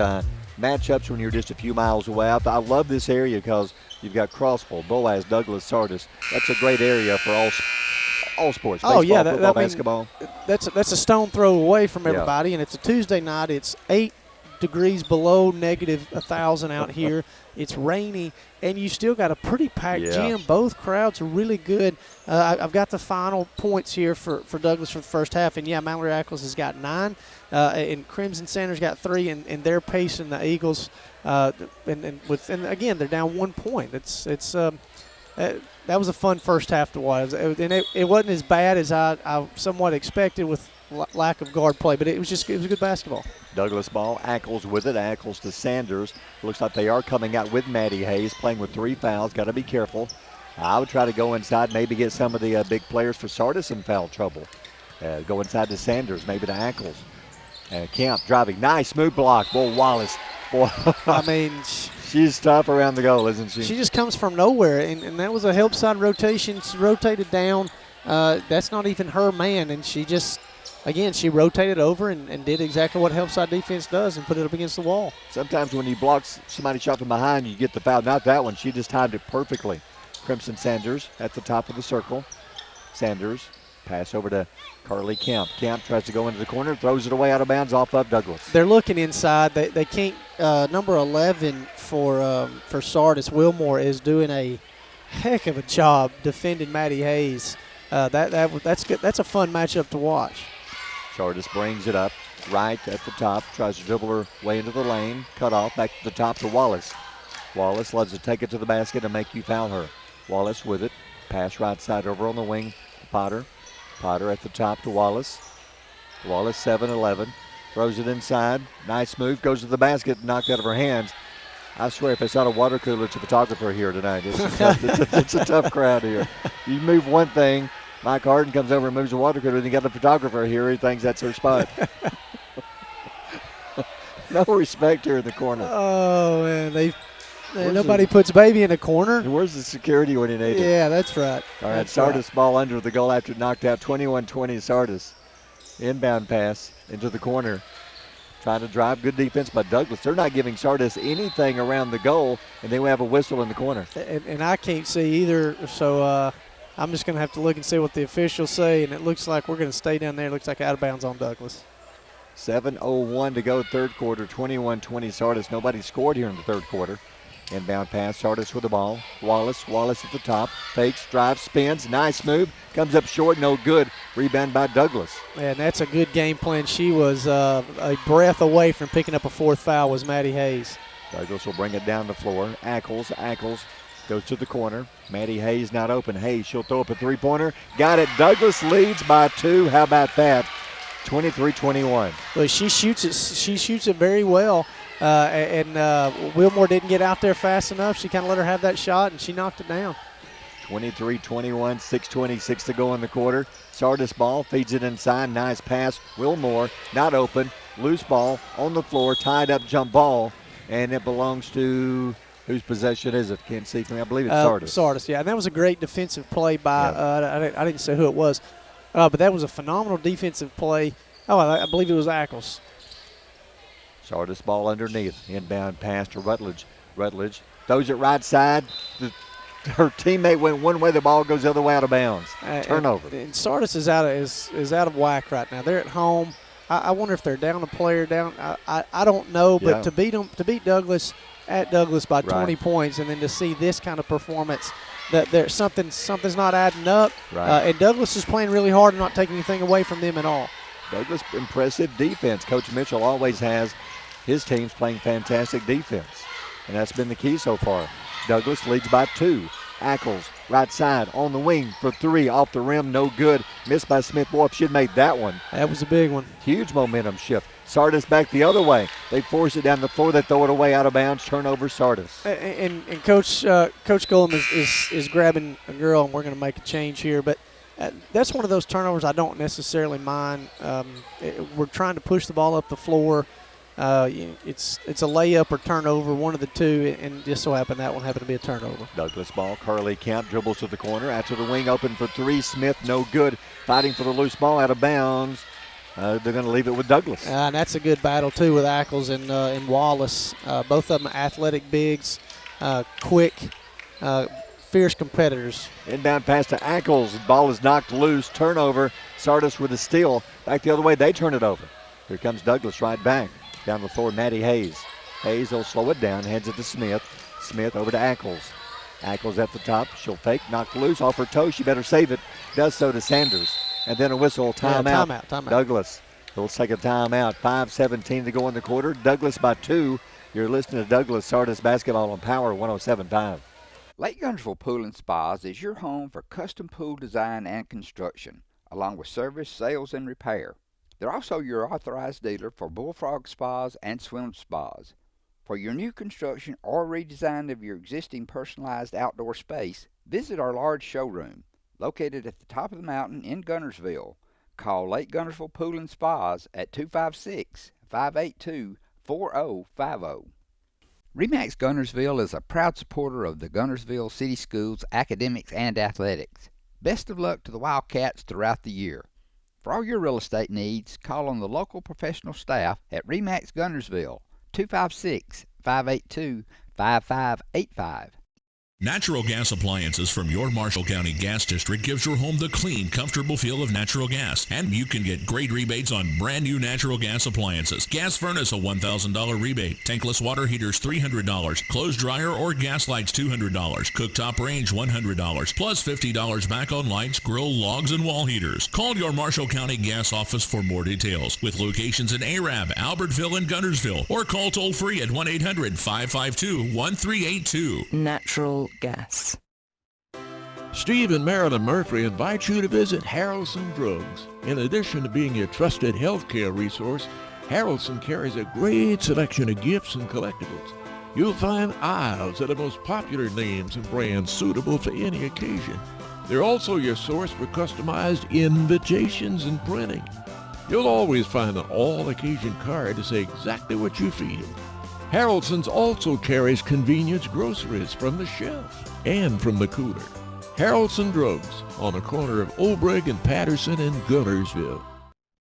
matchups when you're just a few miles away. I love this area because you've got Crossville, Boaz, Douglas, Sardis. That's a great area for all sports. Baseball, football, basketball. That's a stone throw away from everybody, and it's a Tuesday night. It's 8 degrees below negative 1,000 out here. It's rainy, and you still got a pretty packed gym. Both crowds are really good. I've got the final points here for Douglas for the first half, and Mallory Eccles has got 9, and Crimson Sanders got 3, and they're pacing the Eagles. And again, they're down 1 point. That was a fun first half to watch, and it wasn't as bad as I somewhat expected with lack of guard play, but it was good basketball. Douglas ball, Ackles with it, Ackles to Sanders. Looks like they are coming out with Maddie Hayes, playing with 3 fouls. Got to be careful. I would try to go inside, maybe get some of the big players for Sardis in foul trouble. Go inside to Sanders, maybe to Ackles. Kemp driving, nice smooth block. Boy, Wallace. Boy, I mean, she's tough around the goal, isn't she? She just comes from nowhere, and that was a help side rotation. She rotated down. That's not even her man, and she just. Again, she rotated over and did exactly what help side defense does and put it up against the wall. Sometimes when you block somebody shot from behind, you get the foul. Not that one. She just timed it perfectly. Crimson Sanders at the top of the circle. Sanders, pass over to Carly Kemp. Kemp tries to go into the corner, throws it away out of bounds off of Douglas. They're looking inside. They can't. Number 11 for Sardis, Wilmore, is doing a heck of a job defending Maddie Hayes. That's good. That's a fun matchup to watch. Sardis brings it up right at the top, tries to dribble her way into the lane, cut off, back to the top to Wallace. Wallace loves to take it to the basket and make you foul her. Wallace with it, pass right side over on the wing to Potter. Potter at the top to Wallace. Wallace 7-11, throws it inside, nice move, goes to the basket, knocked out of her hands. I swear if it's not a water cooler, it's a photographer here tonight. It's a tough crowd here. You move one thing, Mike Harden comes over and moves the water cooler, and you got the photographer here. He thinks that's her spot. No respect here in the corner. Oh, man. Nobody puts baby in a corner. Where's the security when you need it? Yeah, that's right. All right, That's Sardis right. ball under the goal after knocked out 21-20 Sardis. Inbound pass into the corner. Trying to drive, good defense by Douglas. They're not giving Sardis anything around the goal, and then we have a whistle in the corner. And I can't see either, so I'm just going to have to look and see what the officials say, and it looks like we're going to stay down there. It looks like out of bounds on Douglas. 7:01 to go, third quarter, 21-20 Sardis. Nobody scored here in the third quarter. Inbound pass, Sardis with the ball. Wallace at the top. Fakes, drives, spins. Nice move. Comes up short, no good. Rebound by Douglas. And that's a good game plan. She was a breath away from picking up a fourth foul was Maddie Hayes. Douglas will bring it down the floor. Ackles goes to the corner. Maddie Hayes not open. Hayes, she'll throw up a three-pointer. Got it. Douglas leads by 2. How about that? 23-21. Well, she shoots it very well. And Wilmore didn't get out there fast enough. She kind of let her have that shot, and she knocked it down. 23-21, 6:26 to go in the quarter. Sardis ball, feeds it inside. Nice pass. Wilmore not open. Loose ball on the floor. Tied up jump ball. And it belongs to, whose possession is it? Can't see from me. I believe it's Sardis. Sardis, yeah. And that was a great defensive play by, I didn't say who it was. But that was a phenomenal defensive play. Oh, I believe it was Ackles. Sardis ball underneath. Inbound pass to Rutledge. Rutledge throws it right side. Her teammate went one way. The ball goes the other way out of bounds. Turnover. And Sardis is out of whack right now. They're at home. I wonder if they're down a player. I don't know. But to beat Douglas at Douglas by 20 points, and then to see this kind of performance, that there's something's not adding up. Right. And Douglas is playing really hard and not taking anything away from them at all. Douglas, impressive defense. Coach Mitchell always has his teams playing fantastic defense, and that's been the key so far. Douglas leads by 2. Ackles, right side, on the wing for 3, off the rim, no good. Missed by Smith. Boy, if she'd made that one. That was a big one. Huge momentum shift. Sardis back the other way. They force it down the floor. They throw it away out of bounds. Turnover, Sardis. And Coach Golem is grabbing a girl, and we're going to make a change here. But that's one of those turnovers I don't necessarily mind. We're trying to push the ball up the floor. It's a layup or turnover, one of the two, and just so happened that one happened to be a turnover. Douglas ball. Curly Camp dribbles to the corner. Out to the wing, open for 3. Smith, no good. Fighting for the loose ball, out of bounds. They're going to leave it with Douglas. And that's a good battle, too, with Ackles and Wallace. Both of them athletic bigs, quick, fierce competitors. Inbound pass to Ackles. Ball is knocked loose. Turnover. Sardis with a steal. Back the other way. They turn it over. Here comes Douglas right back. Down the floor, Maddie Hayes. Hayes will slow it down. Hands it to Smith. Smith over to Ackles. Ackles at the top. She'll fake. Knocked loose off her toe. She better save it. Does so to Sanders. And then a whistle. Timeout. Timeout. Douglas. They'll take a timeout. 5:17 to go in the quarter. Douglas by 2. You're listening to Douglas Sardis basketball on Power 107.5. Lake Guntersville Pool and Spas is your home for custom pool design and construction, along with service, sales, and repair. They're also your authorized dealer for bullfrog spas and swim spas. For your new construction or redesign of your existing personalized outdoor space, visit our large showroom, located at the top of the mountain in Guntersville. Call Lake Guntersville Pool and Spas at 256-582-4050. RE/MAX Guntersville is a proud supporter of the Guntersville City Schools academics and athletics. Best of luck to the Wildcats throughout the year. For all your real estate needs, call on the local professional staff at RE/MAX Guntersville, 256-582-5585. Natural gas appliances from your Marshall County Gas District gives your home the clean, comfortable feel of natural gas. And you can get great rebates on brand new natural gas appliances. Gas furnace, a $1,000 rebate. Tankless water heaters, $300. Clothes dryer or gas lights, $200. Cooktop range, $100. Plus $50 back on lights, grill, logs, and wall heaters. Call your Marshall County Gas office for more details. With locations in Arab, Albertville, and Guntersville. Or call toll free at 1-800-552-1382. Natural gas. Steve and Marilyn Murphy invite you to visit Harrelson Drugs. In addition to being your trusted healthcare resource, Harrelson carries a great selection of gifts and collectibles. You'll find aisles of the most popular names and brands suitable for any occasion. They're also your source for customized invitations and printing. You'll always find an all-occasion card to say exactly what you feel. Haraldson's also carries convenience groceries from the shelf and from the cooler. Haraldson Drugs on the corner of Olbrich and Patterson in Gunnersville.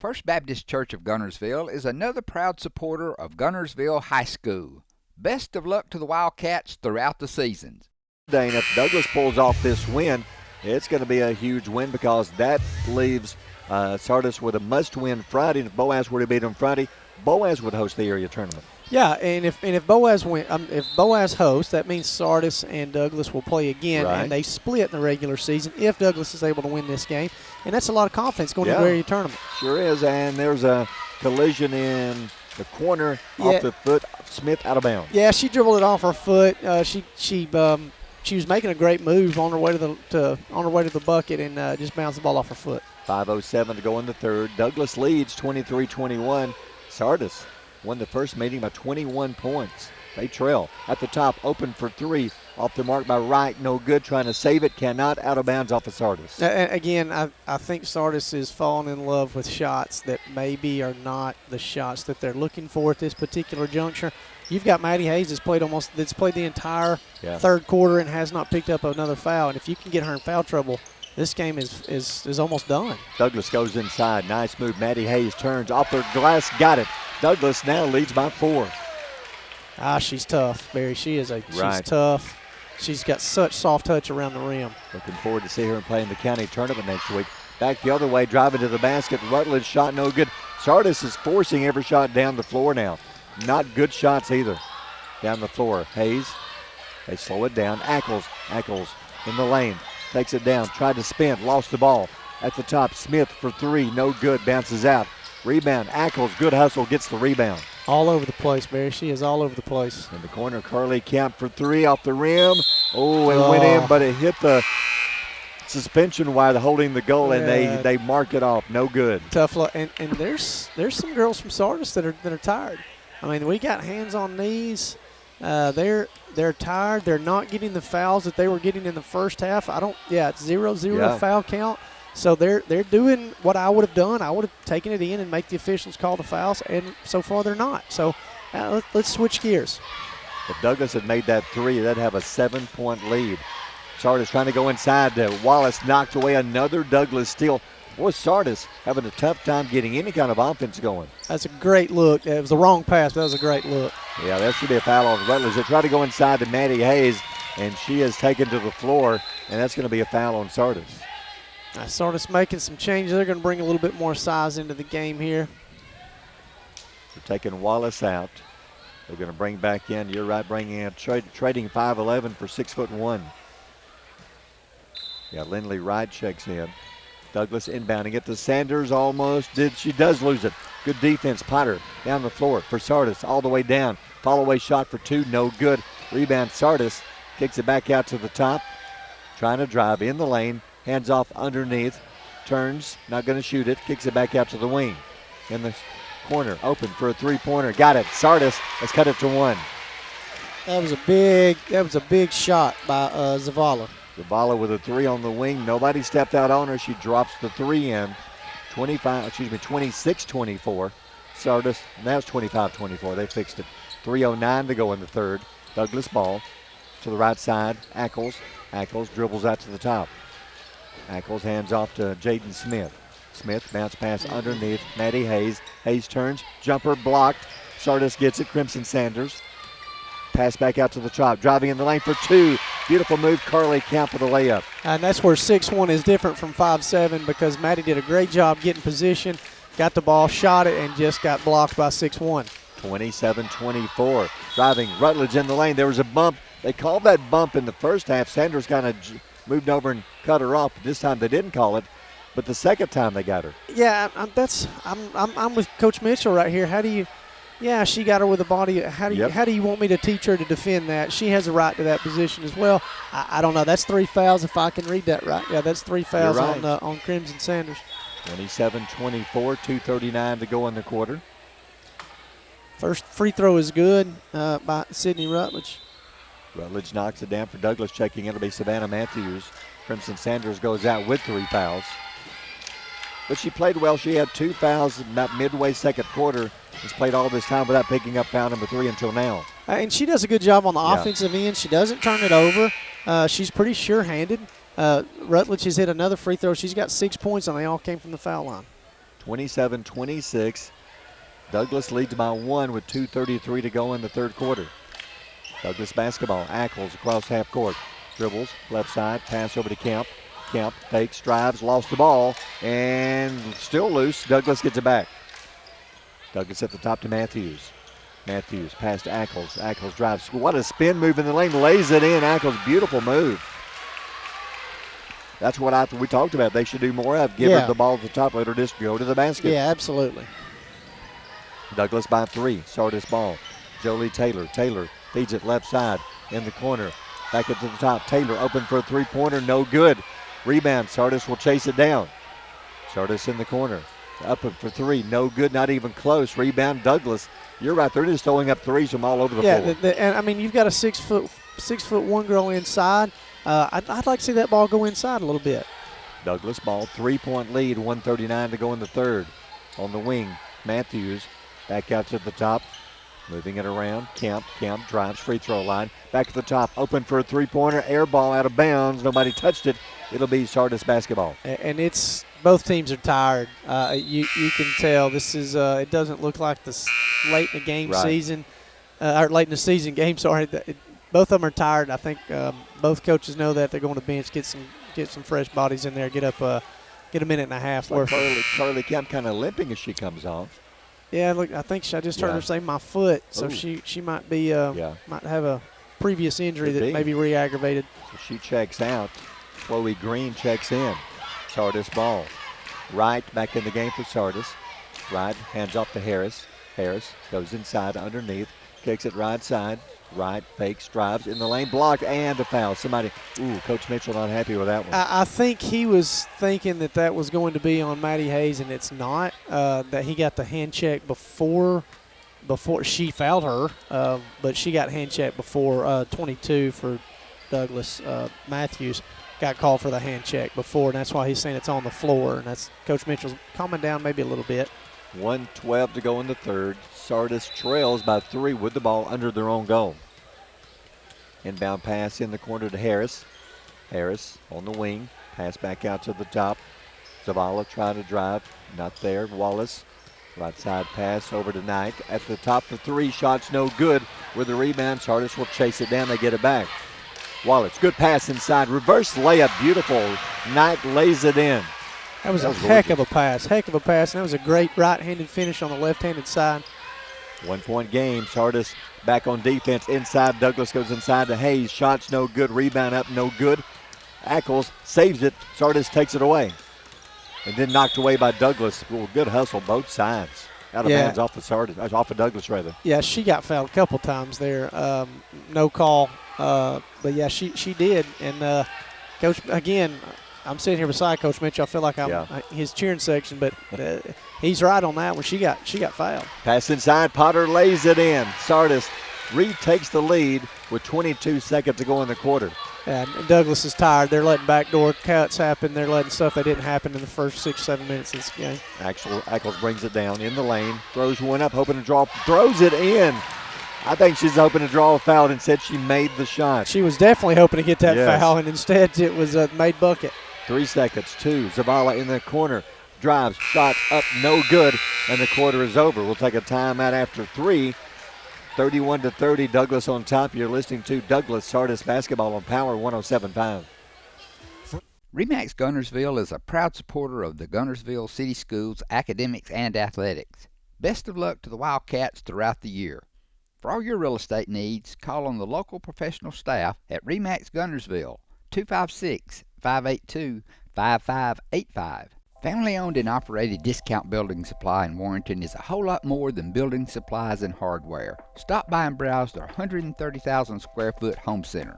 First Baptist Church of Gunnersville is another proud supporter of Gunnersville High School. Best of luck to the Wildcats throughout the seasons. And if Douglas pulls off this win, it's going to be a huge win because that leaves Sardis with a must-win Friday. And if Boaz were to beat them Friday, Boaz would host the area tournament. Yeah, and if Boaz if Boaz hosts, that means Sardis and Douglas will play again, Right. and they split in the regular season if Douglas is able to win this game, and that's a lot of confidence going into the area tournament. Sure is, and there's a collision in the corner off the foot. Smith out of bounds. Yeah, she dribbled it off her foot. She was making a great move on her way to the bucket and just bounced the ball off her foot. 5:07 to go in the third. Douglas leads 23-21. Sardis won the first meeting by 21 points. They trail at the top, open for three, off the mark by Wright, no good, trying to save it, cannot, out of bounds off of Sardis. Again, I think Sardis is falling in love with shots that maybe are not the shots that they're looking for at this particular juncture. You've got Maddie Hayes that's played the entire third quarter and has not picked up another foul, and if you can get her in foul trouble, this game is almost done. Douglas goes inside, nice move. Maddie Hayes turns off the glass, got it. Douglas now leads by 4. She's tough, Barry. She's tough. She's got such soft touch around the rim. Looking forward to see her play in the county tournament next week. Back the other way, driving to the basket. Rutledge shot no good. Sardis is forcing every shot down the floor now. Not good shots either. Down the floor. Hayes, they slow it down. Ackles in the lane. Takes it down, tried to spin, lost the ball. At the top, Smith for 3, no good, bounces out. Rebound, Ackles, good hustle, gets the rebound. All over the place, Barry. She is all over the place. In the corner, Carly Camp for 3 off the rim. Oh, it went in, but it hit the suspension wire holding the goal, and they mark it off. No good. Tough luck. And there's some girls from Sardis that are tired. I mean, we got hands on knees. They're tired. They're not getting the fouls that they were getting in the first half. It's 0-0 foul count. So they're doing what I would have done. I would have taken it in and make the officials call the fouls, and so far they're not. So let's switch gears. If Douglas had made that 3, they'd have a 7-point lead. Sardis trying to go inside. Wallace knocked away another Douglas steal. Boy, Sardis having a tough time getting any kind of offense going. That's a great look. It was the wrong pass, but that was a great look. Yeah, that should be a foul on Rutledge. They try to go inside to Maddie Hayes, and she is taken to the floor, and that's going to be a foul on Sardis. Sardis making some changes. They're going to bring a little bit more size into the game here. They're taking Wallace out. They're going to bring back in, you're right, bringing in trading 5'11" for 6'1". Yeah, Lindley Wright checks in. Douglas inbounding it to Sanders almost. She does lose it. Good defense. Potter down the floor for Sardis all the way down. Follow away shot for 2, no good. Rebound Sardis. Kicks it back out to the top. Trying to drive in the lane. Hands off underneath. Turns. Not going to shoot it. Kicks it back out to the wing. In the corner. Open for a 3-pointer. Got it. Sardis has cut it to 1. That was a big shot by Zavala. Zavala with a 3 on the wing. Nobody stepped out on her. She drops the 3 in. 26-24. Sardis, now it's 25-24. They fixed it. 3:09 to go in the third. Douglas ball to the right side. Ackles dribbles out to the top. Ackles hands off to Jaden Smith. Smith bounce pass underneath. Maddie Hayes. Hayes turns. Jumper blocked. Sardis gets it. Crimson Sanders. Pass back out to the top. Driving in the lane for 2. Beautiful move. Carly Camp with a layup. And that's where 6'1" is different from 5'7" because Maddie did a great job getting position, got the ball, shot it, and just got blocked by 6'1". 27-24. Driving Rutledge in the lane. There was a bump. They called that bump in the first half. Sanders kind of moved over and cut her off. This time they didn't call it, but the second time they got her. Yeah, I'm with Coach Mitchell right here. How do you? Yeah, she got her with a body. How do you want me to teach her to defend that? She has a right to that position as well. I don't know. That's 3 fouls if I can read that right. Yeah, that's 3 fouls right on Crimson Sanders. 27-24, 2:39 to go in the quarter. First free throw is good by Sydney Rutledge. Rutledge knocks it down for Douglas. Checking in. It'll be Savannah Matthews. Crimson Sanders goes out with 3 fouls. but she played well. She had 2 fouls about midway second quarter. Has played all this time without picking up foul number 3 until now. And she does a good job on the offensive end. She doesn't turn it over. She's pretty sure-handed. Rutledge has hit another free throw. She's got 6 points, and they all came from the foul line. 27-26. Douglas leads by 1 with 2:33 to go in the third quarter. Douglas basketball. Ackles across half court. Dribbles, left side, pass over to Kemp. Kemp fakes, drives, lost the ball, and still loose. Douglas gets it back. Douglas at the top to Matthews. Matthews pass to Ackles. Ackles drives. What a spin move in the lane. Lays it in. Ackles, beautiful move. That's what we talked about. They should do more of. Give her the ball at the top. Let her just go to the basket. Yeah, absolutely. Douglas by 3. Sardis ball. Jolie Taylor. Taylor feeds it left side in the corner. Back up to the top. Taylor open for a three-pointer. No good. Rebound. Sardis will chase it down. Sardis in the corner. Up for 3. No good. Not even close. Rebound Douglas. You're right. They're just throwing up threes from all over the floor. Yeah, and I mean, you've got a 6'1" girl inside. I'd like to see that ball go inside a little bit. Douglas ball. 3-point lead. 1:39 to go in the third. On the wing. Matthews back out to the top. Moving it around. Kemp drives free throw line. Back to the top. Open for a three-pointer. Air ball out of bounds. Nobody touched it. It'll be Sardis basketball. And it's both teams are tired. You can tell this is. It doesn't look like this late in the game season, or late in the season game. Sorry, both of them are tired. I think both coaches know that. They're going to bench, get some fresh bodies in there, get a minute and a half worth. Carly Kemp kind of limping as she comes off. Yeah, look, I think I just heard her say my foot, so she might be might have a previous injury that may be re-aggravated. So she checks out. Chloe Green checks in. Sardis ball. Wright back in the game for Sardis. Wright hands off to Harris. Harris goes inside underneath, kicks it right side. Wright fakes, drives in the lane, blocked, and a foul. Coach Mitchell not happy with that one. I think he was thinking that was going to be on Maddie Hayes, and it's not. That he got the hand check before she fouled her, but she got hand check before 22 for Douglas. Matthews got called for the hand check before, and that's why he's saying it's on the floor, and that's Coach Mitchell's calming down maybe a little bit. 1:12 to go in the third. Sardis trails by 3 with the ball under their own goal. Inbound pass in the corner to Harris. Harris on the wing. Pass back out to the top. Zavala trying to drive. Not there. Wallace. Right side pass over to Knight. At the top for 3. Shots no good. With the rebound, Sardis will chase it down. They get it back. Wallace. Good pass inside. Reverse layup. Beautiful. Knight lays it in. That was a heck of a pass. And that was a great right-handed finish on the left-handed side. 1-point game. Sardis back on defense inside. Douglas goes inside to Hayes. Shots no good. Rebound up no good. Ackles saves it. Sardis takes it away. And then knocked away by Douglas. Well, good hustle both sides. Out of bounds off of Sardis. Off of Douglas rather. Yeah, she got fouled a couple times there. No call. But yeah, she did. And Coach, again, I'm sitting here beside Coach Mitchell. I feel like I'm his cheering section, but he's right on that one. She got fouled. Pass inside. Potter lays it in. Sardis retakes the lead with 22 seconds to go in the quarter. And Douglas is tired. They're letting backdoor cuts happen. They're letting stuff that didn't happen in the first 6-7 minutes of this game. Ackles brings it down in the lane. Throws one up, hoping to draw. Throws it in. I think she's hoping to draw a foul and said she made the shot. She was definitely hoping to get that foul, and instead it was a made bucket. 3 seconds. 2. Zavala in the corner. Drives. Shot up. No good. And the quarter is over. We'll take a timeout after 3. 31-30. Douglas on top. You're listening to Douglas Sardis Basketball on Power 107.5. RE/MAX Guntersville is a proud supporter of the Guntersville City Schools academics and athletics. Best of luck to the Wildcats throughout the year. For all your real estate needs, call on the local professional staff at RE/MAX Guntersville, 256-582-5585. Family-owned and operated Discount Building Supply in Warrenton is a whole lot more than building supplies and hardware. Stop by and browse their 130,000 square foot home center.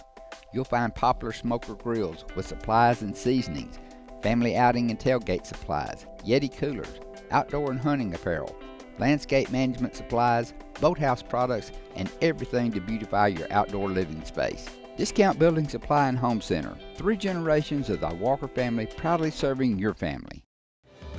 You'll find Poplar Smoker Grills with supplies and seasonings, family outing and tailgate supplies, Yeti coolers, outdoor and hunting apparel, landscape management supplies, boathouse products, and everything to beautify your outdoor living space. Discount Building Supply and Home Center. 3 generations of the Walker family proudly serving your family.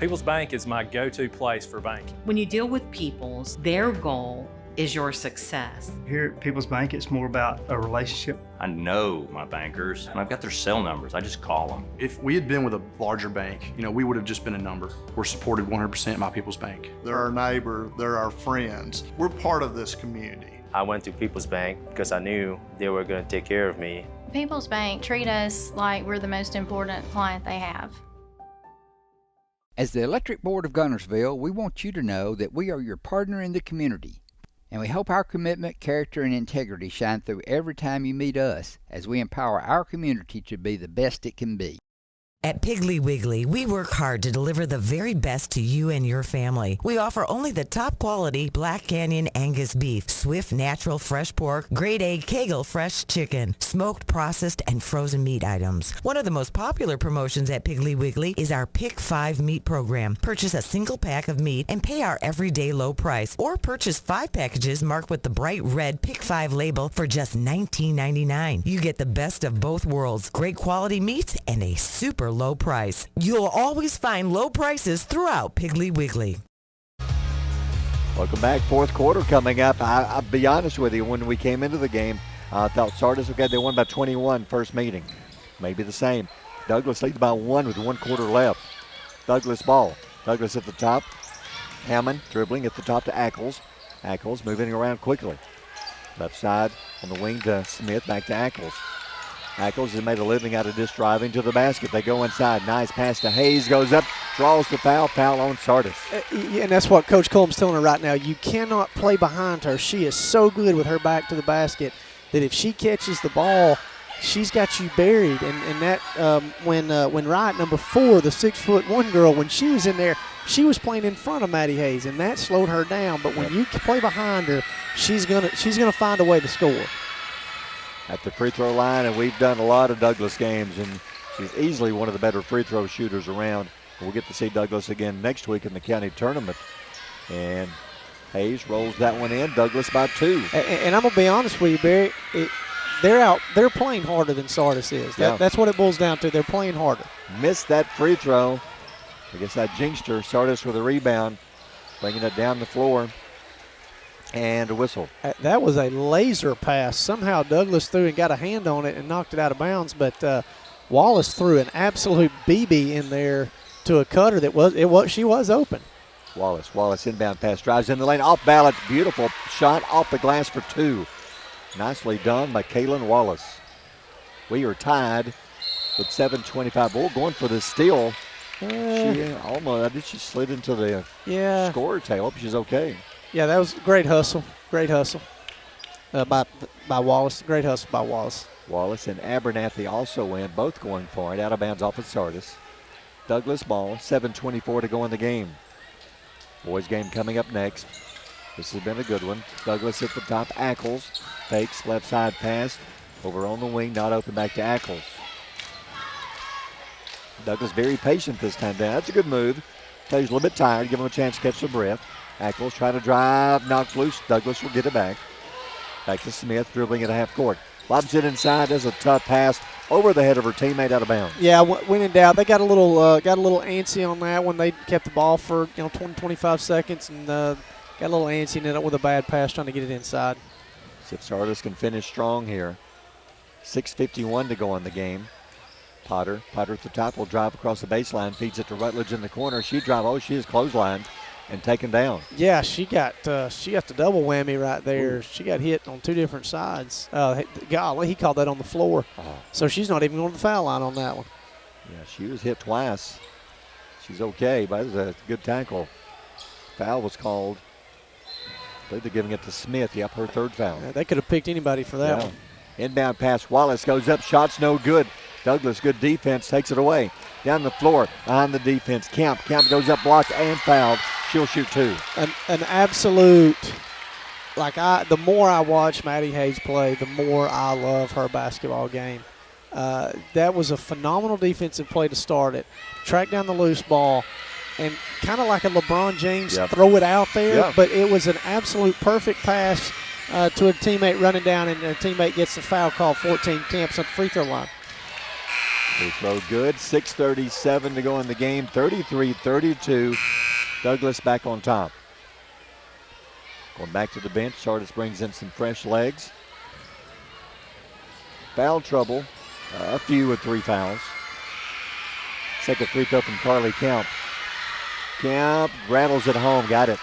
People's Bank is my go-to place for banking. When you deal with People's, their goal is your success. Here at People's Bank, it's more about a relationship. I know my bankers, and I've got their cell numbers. I just call them. If we had been with a larger bank, we would have just been a number. We're supported 100% by People's Bank. They're our neighbor, they're our friends. We're part of this community. I went to People's Bank because I knew they were going to take care of me. People's Bank treat us like we're the most important client they have. As the Electric Board of Gunnersville, we want you to know that we are your partner in the community. And we hope our commitment, character, and integrity shine through every time you meet us as we empower our community to be the best it can be. At Piggly Wiggly, we work hard to deliver the very best to you and your family. We offer only the top quality Black Canyon Angus beef, Swift natural fresh pork, grade A Kegel fresh chicken, smoked, processed, and frozen meat items. One of the most popular promotions at Piggly Wiggly is our Pick 5 meat program. Purchase a single pack of meat and pay our everyday low price, or purchase 5 packages marked with the bright red Pick 5 label for just $19.99. You get the best of both worlds, great quality meats and a super low price. You'll always find low prices throughout Piggly Wiggly. Welcome back. Fourth quarter coming up. I'll be honest with you, when we came into the game, I thought Sardis, they won by 21 first meeting. Maybe the same. Douglas leads by 1 with 1 quarter left. Douglas ball. Douglas at the top. Hammond dribbling at the top to Ackles. Ackles moving around quickly. Left side on the wing to Smith, back to Ackles. Ackles has made a living out of this driving to the basket. They go inside. Nice pass to Hayes. Goes up. Draws the foul. Foul on Sardis. And that's what Coach Coleman's telling her right now. You cannot play behind her. She is so good with her back to the basket that if she catches the ball, she's got you buried. And that when Wright, number 4, the 6'1" girl, when she was in there, she was playing in front of Maddie Hayes, and that slowed her down. But when you play behind her, she's gonna find a way to score. At the free throw line, and we've done a lot of Douglas games, and she's easily one of the better free throw shooters around. We'll get to see Douglas again next week in the county tournament. And Hayes rolls that one in. Douglas by 2. And I'm gonna be honest with you, Barry. They're playing harder than Sardis is. That's what it boils down to. They're playing harder. Missed that free throw. I guess that jinxed her. Sardis with a rebound, bringing it down the floor. And a whistle. That was a laser pass. Somehow Douglas threw and got a hand on it and knocked it out of bounds, but Wallace threw an absolute BB in there to a cutter she was open. Wallace inbound pass, drives in the lane, off balance, beautiful shot off the glass for 2. Nicely done by Kaylin Wallace. We are tied with 7:25. We're going for the steal. She slid into the scorer tail. Hope she's okay. Yeah, that was great hustle. Great hustle by Wallace. Great hustle by Wallace. Wallace and Abernathy also win, both going for it. Out of bounds off of Sardis. Douglas ball, 7:24 to go in the game. Boys game coming up next. This has been a good one. Douglas at the top. Ackles fakes left side pass. Over on the wing, not open, back to Ackles. Douglas very patient this time down. That's a good move. He's a little bit tired. Give him a chance to catch the breath. Ackles trying to drive, knocked loose. Douglas will get it back. Back to Smith, dribbling at a half court. Lobs it inside, does a tough pass over the head of her teammate out of bounds. Yeah, when in doubt, they got a little antsy on that one. They kept the ball for 20, 25 seconds and got a little antsy and ended up with a bad pass trying to get it inside. See if Sardis can finish strong here. 6:51 to go in the game. Potter at the top will drive across the baseline, feeds it to Rutledge in the corner. She is clotheslined and taken down. Yeah, she got the double whammy right there. Ooh. She got hit on 2 different sides. Golly, he called that on the floor. So she's not even going to the foul line on that one. Yeah, she was hit twice. She's okay, but it was a good tackle. Foul was called. I believe they're giving it to Smith. Yep, her 3rd foul. Yeah, they could have picked anybody for that one. Inbound pass. Wallace goes up. Shot's no good. Douglas, good defense, takes it away. Down the floor, behind the defense. Kemp goes up, blocked, and fouled. She'll shoot 2. An absolute, the more I watch Maddie Hayes play, the more I love her basketball game. That was a phenomenal defensive play to start it. Track down the loose ball, and kind of like a LeBron James throw it out there, but it was an absolute perfect pass to a teammate running down, and their teammate gets the foul call. 14 Kemp's at the free throw line. Free throw good. 6:37 to go in the game. 33-32. Douglas back on top. Going back to the bench, Sardis brings in some fresh legs. Foul trouble. A few with 3 fouls. Second free throw from Carly Kemp. Kemp rattles it home. Got it.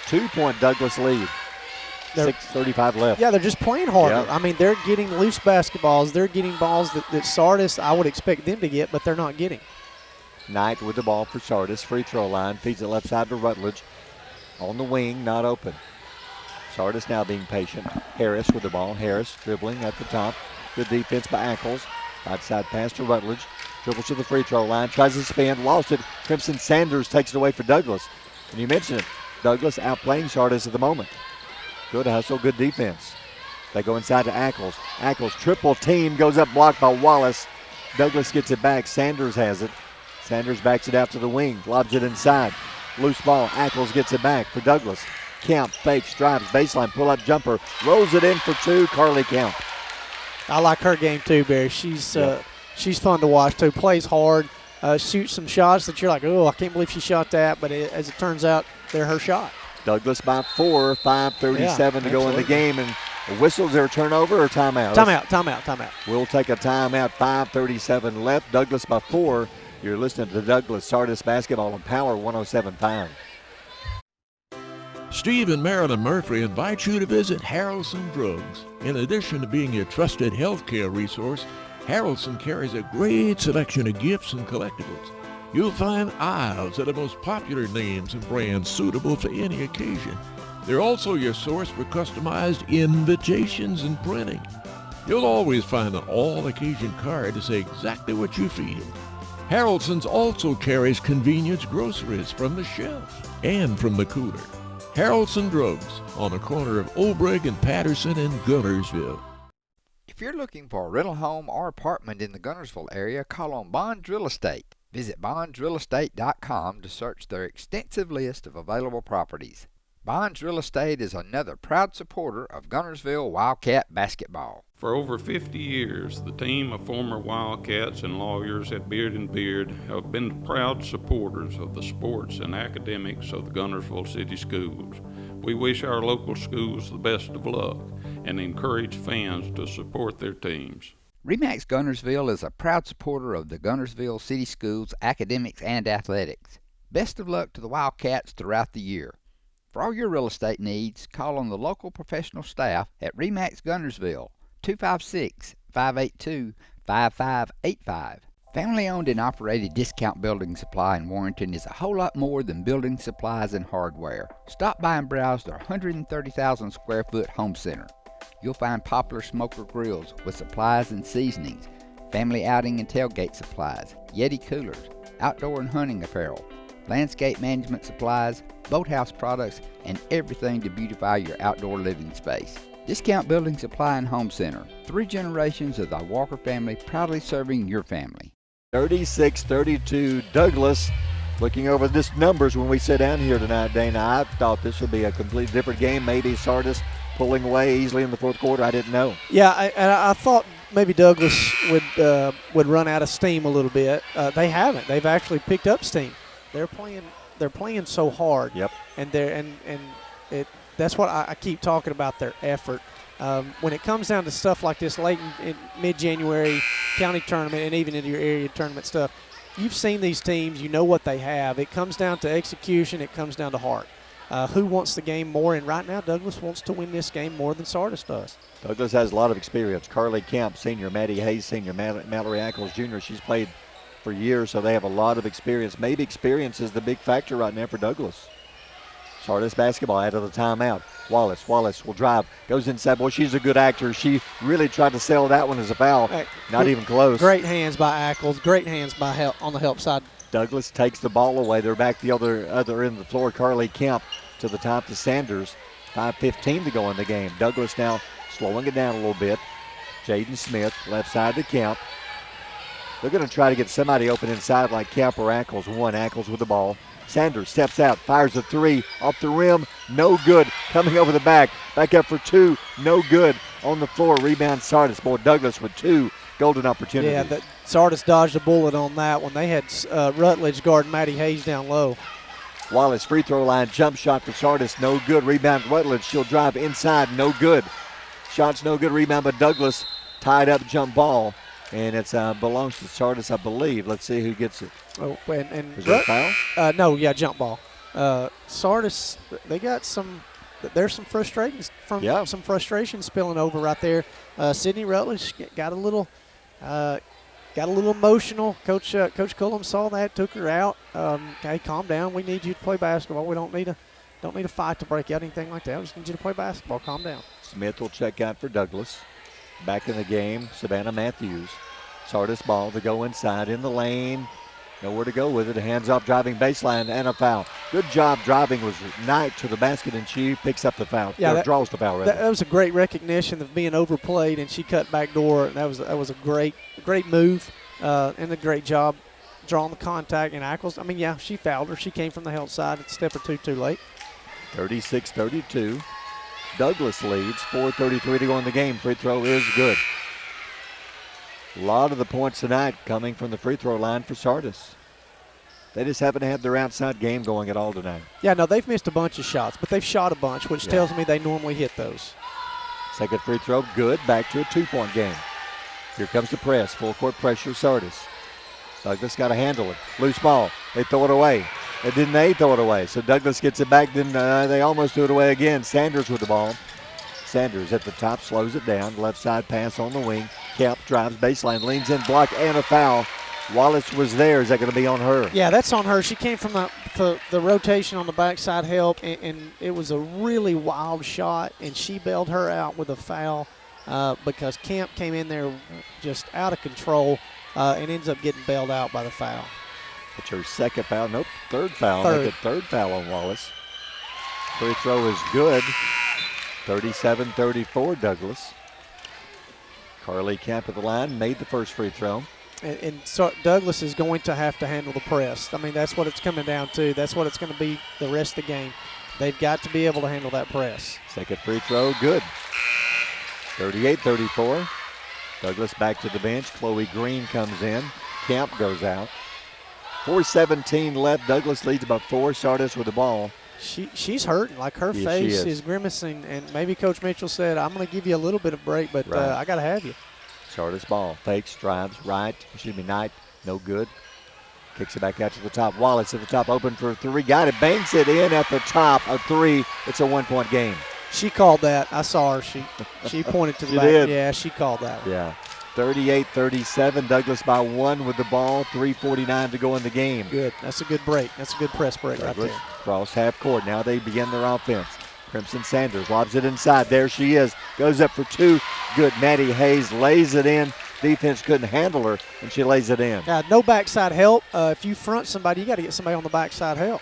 2-point Douglas lead. 6:35 left. Yeah, they're just playing harder. Yeah. I mean, they're getting loose basketballs. They're getting balls that Sardis, I would expect them to get, but they're not getting. Knight with the ball for Sardis. Free throw line. Feeds it left side to Rutledge. On the wing, not open. Sardis now being patient. Harris with the ball. Harris dribbling at the top. Good defense by Ackles. Right side pass to Rutledge. Dribbles to the free throw line. Tries to spin. Lost it. Crimson Sanders takes it away for Douglas. And you mentioned it. Douglas outplaying Sardis at the moment. Good hustle. Good defense. They go inside to Ackles. Ackles triple team. Goes up blocked by Wallace. Douglas gets it back. Sanders has it. Sanders backs it out to the wing. Lobs it inside. Loose ball. Ackles gets it back for Douglas. Kemp fakes, drives, baseline, pull-up jumper. Rolls it in for 2. Carly Kemp. I like her game too, Barry. She's fun to watch too. Plays hard, shoots some shots that you're like, oh, I can't believe she shot that. But as it turns out, they're her shot. Douglas by 4, 5:37 to go in the game. And whistles there, turnover or timeout? Timeout. We'll take a timeout. 5:37 left. Douglas by 4. You're listening to Douglas Sardis Basketball on Power 107.5. Steve and Marilyn Murphy invite you to visit Harrelson Drugs. In addition to being your trusted healthcare resource, Harrelson carries a great selection of gifts and collectibles. You'll find aisles of the most popular names and brands suitable for any occasion. They're also your source for customized invitations and printing. You'll always find an all-occasion card to say exactly what you feel. Harrelson's also carries convenience groceries from the shelf and from the cooler. Harrelson Drugs on the corner of Obrig and Patterson in Gunnersville. If you're looking for a rental home or apartment in the Gunnersville area, call on Bonds Real Estate. Visit bondsrealestate.com to search their extensive list of available properties. Bonds Real Estate is another proud supporter of Gunnersville Wildcat basketball. For over 50 years, the team of former Wildcats and lawyers at Beard & Beard have been proud supporters of the sports and academics of the Gunnersville City Schools. We wish our local schools the best of luck and encourage fans to support their teams. RE/MAX Gunnersville is a proud supporter of the Gunnersville City Schools academics and athletics. Best of luck to the Wildcats throughout the year. For all your real estate needs, call on the local professional staff at RE/MAX Gunnersville, 256-582-5585. Family-owned and operated Discount Building Supply in Warrenton is a whole lot more than building supplies and hardware. Stop by and browse their 130,000 square foot home center. You'll find popular smoker grills with supplies and seasonings, family outing and tailgate supplies, Yeti coolers, outdoor and hunting apparel, landscape management supplies, boathouse products, and everything to beautify your outdoor living space. Discount Building Supply and Home Center. 3 generations of the Walker family proudly serving your family. 36-32 Douglas. Looking over this numbers when we sit down here tonight, Dana, I thought this would be a completely different game. Maybe Sardis pulling away easily in the fourth quarter. I didn't know. Yeah, I thought maybe Douglas would run out of steam a little bit. They haven't. They've actually picked up steam. They're playing so hard. Yep. And that's what I keep talking about, their effort. When it comes down to stuff like this late in mid-January county tournament and even into your area tournament stuff, you've seen these teams. You know what they have. It comes down to execution. It comes down to heart. Who wants the game more? And right now, Douglas wants to win this game more than Sardis does. Douglas has a lot of experience. Carly Kemp, senior. Maddie Hayes, senior. Mallory Ackles, junior. She's played for years, so they have a lot of experience. Maybe experience is the big factor right now for Douglas. Sardis basketball out of the timeout. Wallace will drive. Goes inside. Boy, she's a good actor. She really tried to sell that one as a foul. Not even close. Great hands by Ackles. Great hands by on the help side. Douglas takes the ball away. They're back the other end of the floor. Carly Kemp to the top to Sanders. 5:15 to go in the game. Douglas now slowing it down a little bit. Jaden Smith, left side to Kemp. They're going to try to get somebody open inside like Kemp or Ackles. Ackles with the ball. Sanders steps out, fires a 3 off the rim, no good. Coming over the back up for 2, no good. On the floor, rebound Sardis. Boy, Douglas with 2 golden opportunity. Yeah, Sardis dodged a bullet on that one. They had Rutledge guarding Maddie Hayes down low. Wallace free throw line jump shot for Sardis, no good. Rebound Rutledge, she'll drive inside, no good. Shot's no good. Rebound by Douglas, tied up jump ball, and it belongs to Sardis, I believe. Let's see who gets it. Oh, and is that a foul? No, yeah, jump ball. Sardis, they got some. There's some frustrations some frustration spilling over right there. Sydney Rutledge got a little emotional. Coach Cullum saw that, took her out. Okay, calm down. We need you to play basketball. We don't need a fight to break out, anything like that. We just need you to play basketball. Calm down. Smith will check out for Douglas. Back in the game, Savannah Matthews. Sardis ball to go inside in the lane. Nowhere to go with it. A hands-off driving baseline and a foul. Good job driving was Knight to the basket, and she picks up the foul. Yeah, draws the foul. Rather. That was a great recognition of being overplayed, and she cut back door. That was a great move and a great job drawing the contact. And Ackles, I mean, yeah, she fouled her. She came from the help side a step or two too late. 36-32. Douglas leads. 4:33 to go in the game. Free throw is good. A lot of the points tonight coming from the free throw line for Sardis. They just haven't had their outside game going at all tonight. Yeah, no, they've missed a bunch of shots, but they've shot a bunch, which tells me they normally hit those. Second free throw, good. Back to a 2-point game. Here comes the press. Full court pressure, Sardis. Douglas got to handle it. Loose ball. They throw it away. And didn't they throw it away? So Douglas gets it back. Then they almost threw it away again. Sanders with the ball. Sanders at the top, slows it down. Left side pass on the wing. Kemp drives baseline, leans in, block, and a foul. Wallace was there. Is that going to be on her? Yeah, that's on her. She came from the rotation on the backside help, and it was a really wild shot, and she bailed her out with a foul because Kemp came in there just out of control and ends up getting bailed out by the foul. It's her second foul. Nope, third foul. Third foul on Wallace. Free throw is good. 37-34 Douglas. Carly Kemp at the line made the first free throw. And so Douglas is going to have to handle the press. I mean, that's what it's coming down to. That's what it's going to be the rest of the game. They've got to be able to handle that press. Second free throw, good. 38-34. Douglas back to the bench. Chloe Green comes in. Kemp goes out. 4:17 left. Douglas leads by 4. Sardis with the ball. She's hurting. Like her face is grimacing, and maybe Coach Mitchell said, I'm going to give you a little bit of break, but I got to have you. Sardis ball. Fakes, drives, Knight. No good. Kicks it back out to the top. Wallace at the top, open for 3. Got it. Banks it in at the top. A 3. It's a 1-point game. She called that. I saw her. She pointed to the back. Did. Yeah, she called that. Yeah. 38-37. Douglas by 1 with the ball. 3:49 to go in the game. Good. That's a good break. That's a good press break Douglas right there. Cross half court. Now they begin their offense. Crimson Sanders lobs it inside. There she is. Goes up for 2. Good. Maddie Hayes lays it in. Defense couldn't handle her, and she lays it in. No backside help. If you front somebody, you got to get somebody on the backside help.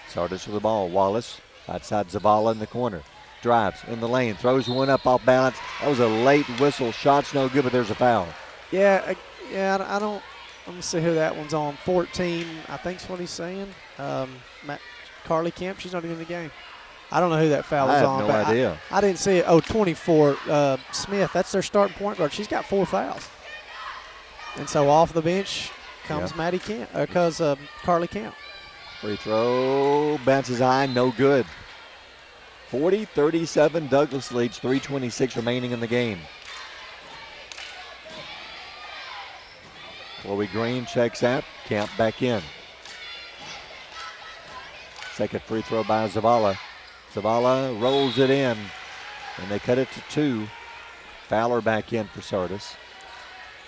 Sardis with the ball. Wallace outside Zavala in the corner. Drives in the lane. Throws one up off balance. That was a late whistle. Shot's no good, but there's a foul. Yeah, I don't. Let me see who that one's on. 14, I think is what he's saying. Carly Kemp, she's not even in the game. I don't know who that foul was on. I have no idea. I didn't see it. 24. Smith, that's their starting point guard. She's got 4 fouls. And so off the bench comes Maddie Kemp, because Carly Kemp. Free throw bounces high, no good. 40-37, Douglas leads. 3:26 remaining in the game. Chloe Green checks out. Kemp back in. Second free throw by Zavala. Zavala rolls it in, and they cut it to 2. Fowler back in for Sardis.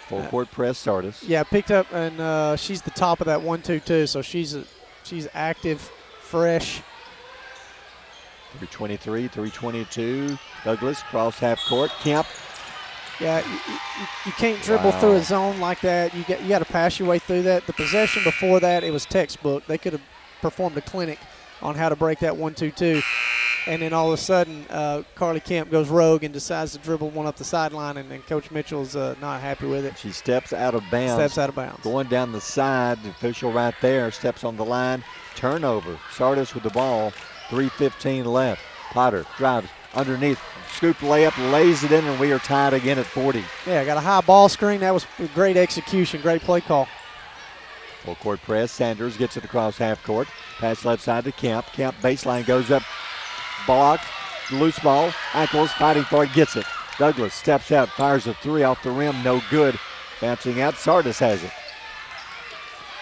Full court press, Sardis. Yeah, picked up, and she's the top of that 1-2-2, so she's active, fresh. 3:23, 3:22. Douglas cross half court. Kemp. Yeah, you can't dribble through a zone like that. You got to pass your way through that. The possession before that, it was textbook. They could have performed a clinic on how to break that 1-2-2. And then all of a sudden, Carly Kemp goes rogue and decides to dribble one up the sideline, and Coach Mitchell's not happy with it. She steps out of bounds. Going down the side, the official right there steps on the line. Turnover. Sardis with the ball. 3:15 left. Potter drives, underneath. Scoop layup, lays it in, and we are tied again at 40. Yeah, got a high ball screen. That was great execution, great play call. Full court press. Sanders gets it across half court. Pass left side to Kemp. Kemp baseline goes up. Blocked. Loose ball. Ackles fighting for it. Gets it. Douglas steps out. Fires a three off the rim. No good. Bouncing out. Sardis has it.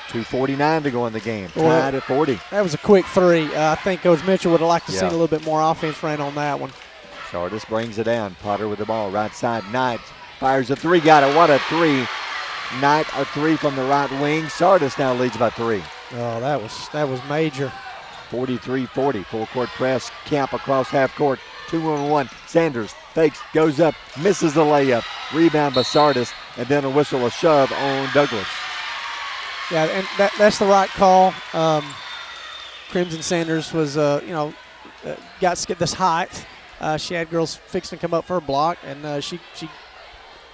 2:49 to go in the game. Tied at 40. That was a quick three. I think Coach Mitchell would have liked to see a little bit more offense ran on that one. Sardis brings it down. Potter with the ball. Right side. Knight fires a three. Got it. What a three. Knight a three from the right wing. Sardis now leads by 3. Oh, that was major. 43-40. Full court press. Camp across half court. 2-on-1. Sanders fakes, goes up, misses the layup. Rebound by Sardis, and then a whistle, a shove on Douglas. Yeah, and that's the right call. Crimson Sanders was, got this height. She had girls fixing to come up for a block, and she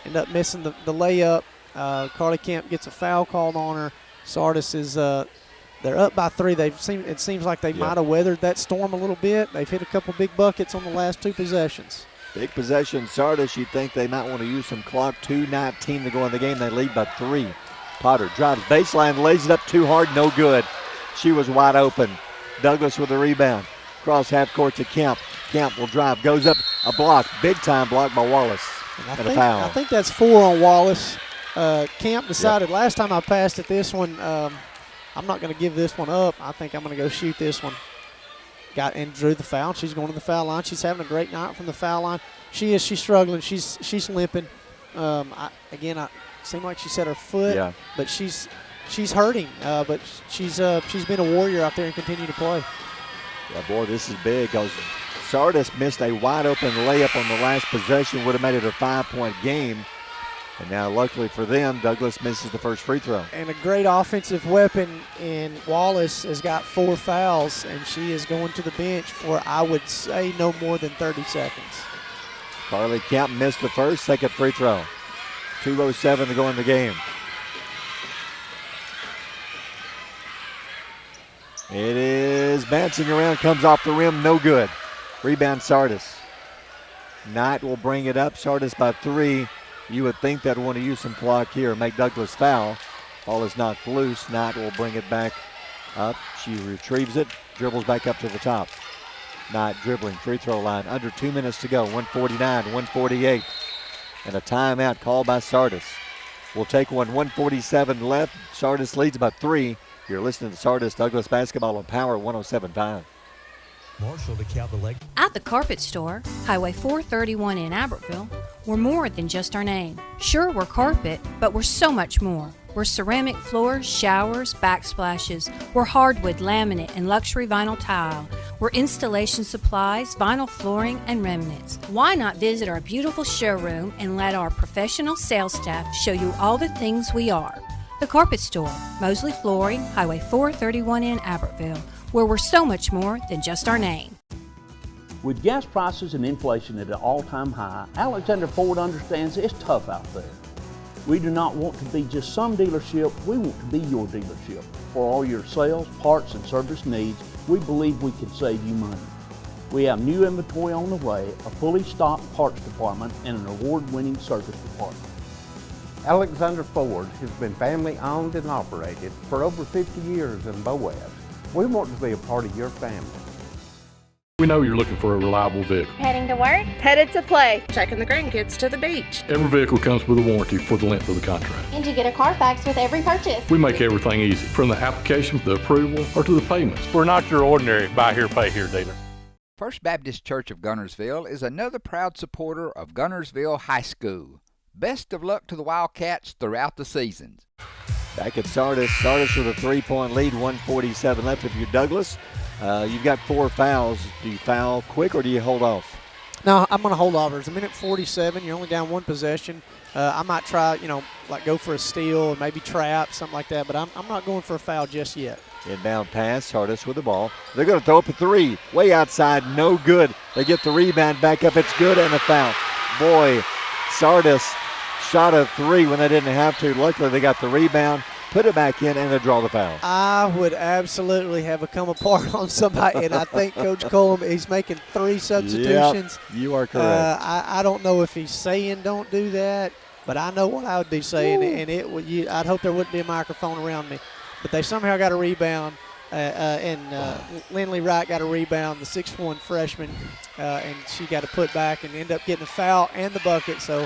ended up missing the layup. Carly Camp gets a foul called on her. Sardis is they're up by 3. It seems like they might have weathered that storm a little bit. They've hit a couple big buckets on the last 2 possessions. Big possession. Sardis, you'd think they might want to use some clock. 2:19 to go in the game. They lead by 3. Potter drives baseline, lays it up too hard, no good. She was wide open. Douglas with the rebound. Cross half court to Kemp. Kemp will drive, goes up, a block, big time block by Wallace. And a foul. I think that's 4 on Wallace. Camp decided last time I passed it, this one, I'm not going to give this one up. I think I'm going to go shoot this one. Got and drew the foul. She's going to the foul line. She's having a great night from the foul line. She's struggling. She's limping. It seemed like she set her foot, but she's hurting. But she's been a warrior out there and continue to play. Yeah, boy, this is big because Sardis missed a wide open layup on the last possession. Would have made it a 5-point game. And now, luckily for them, Douglas misses the first free throw. And a great offensive weapon in Wallace has got 4 fouls, and she is going to the bench for, I would say, no more than 30 seconds. Carly Kemp missed the second free throw. 2:07 to go in the game. It is bouncing around, comes off the rim, no good. Rebound Sardis. Knight will bring it up. Sardis by 3. You would think they'd want to use some clock here, make Douglas foul. Ball is knocked loose. Knight will bring it back up. She retrieves it, dribbles back up to the top. Knight dribbling, free throw line. Under 2 minutes to go, 149, 148. And a timeout called by Sardis. We'll take one, 147 left. Sardis leads by 3. You're listening to Sardis Douglas Basketball on Power 107.5. Marshall to Cavalier. At the Carpet Store, Highway 431 in Albertville, we're more than just our name. Sure, we're carpet, but we're so much more. We're ceramic floors, showers, backsplashes. We're hardwood, laminate, and luxury vinyl tile. We're installation supplies, vinyl flooring, and remnants. Why not visit our beautiful showroom and let our professional sales staff show you all the things we are? The Carpet Store, Mosley Flooring, Highway 431 in Albertville, where we're so much more than just our name. With gas prices and inflation at an all-time high, Alexander Ford understands it's tough out there. We do not want to be just some dealership, we want to be your dealership. For all your sales, parts, and service needs, we believe we can save you money. We have new inventory on the way, a fully stocked parts department, and an award-winning service department. Alexander Ford has been family owned and operated for over 50 years in Boaz. We want to be a part of your family. We know you're looking for a reliable vehicle. Heading to work? Headed to play. Taking the grandkids to the beach. Every vehicle comes with a warranty for the length of the contract. And you get a Carfax with every purchase. We make everything easy, from the application to the approval or to the payments. We're not your ordinary buy here, pay here dealer. First Baptist Church of Gunnersville is another proud supporter of Gunnersville High School. Best of luck to the Wildcats throughout the seasons. Back at Sardis. Sardis with a 3-point lead, 147 left. If you're Douglas, you've got 4 fouls. Do you foul quick or do you hold off? No, I'm going to hold off. It's a minute 47. You're only down 1 possession. I might try, like go for a steal and maybe trap, something like that, but I'm not going for a foul just yet. Inbound pass, Sardis with the ball. They're going to throw up a 3. Way outside, no good. They get the rebound back up. It's good and a foul. Boy, Sardis shot a 3 when they didn't have to. Luckily, they got the rebound. put it back in, and they draw the foul. I would absolutely have come apart on somebody, and I think Coach Coleman, he's making 3 substitutions. Yep, you are correct. I don't know if he's saying don't do that, but I know what I would be saying, and I'd hope there wouldn't be a microphone around me. But they somehow got a rebound, and Lindley Wright got a rebound, the 6'1" freshman, and she got to put back and end up getting a foul and the bucket, so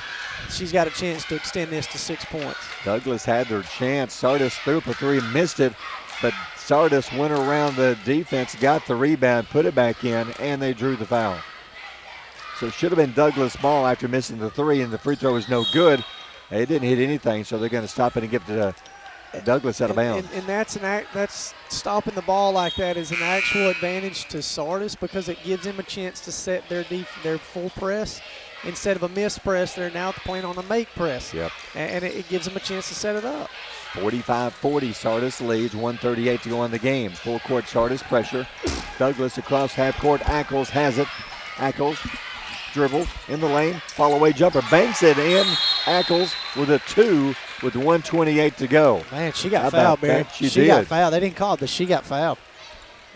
she's got a chance to extend this to 6 points. Douglas had their chance. Sardis threw up a 3 and missed it, but Sardis went around the defense, got the rebound, put it back in, and they drew the foul. So it should have been Douglas' ball after missing the 3, and the free throw was no good. It didn't hit anything, so they're going to stop it and give it to Douglas out of bounds. And that's stopping the ball like that is an actual advantage to Sardis because it gives them a chance to set their full press. Instead of a miss press, they're now playing on a make press. Yep. And it gives them a chance to set it up. 45-40, Sardis leads, 1:38 to go in the game. Full court Sardis pressure. Douglas across half court. Ackles has it. Ackles dribbles in the lane. Fall-away jumper. Banks it in. Ackles with a 2 with 1:28 to go. Man, she got fouled, Barry. She got fouled. They didn't call it, but she got fouled.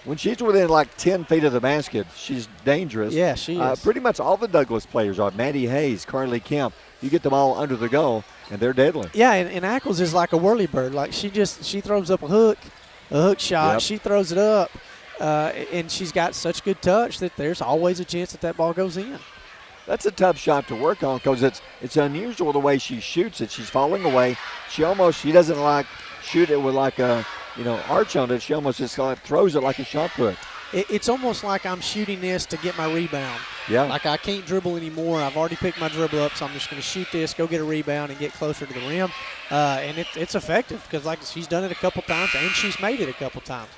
When she's within like 10 feet of the basket, she's dangerous. Yeah, she is. Pretty much all the Douglas players are. Maddie Hayes, Carly Kemp. You get them all under the goal, and they're deadly. Yeah, and Ackles is like a whirly bird. Like she throws up a hook shot. Yep. She throws it up, and she's got such good touch that there's always a chance that that ball goes in. That's a tough shot to work on because it's unusual the way she shoots it. She's falling away. She doesn't like shoot it with like a arch on it. She almost just throws it like a shot put. It's almost like I'm shooting this to get my rebound. Yeah. Like I can't dribble anymore. I've already picked my dribble up, so I'm just going to shoot this, go get a rebound, and get closer to the rim. And it's effective because like she's done it a couple times and she's made it a couple times.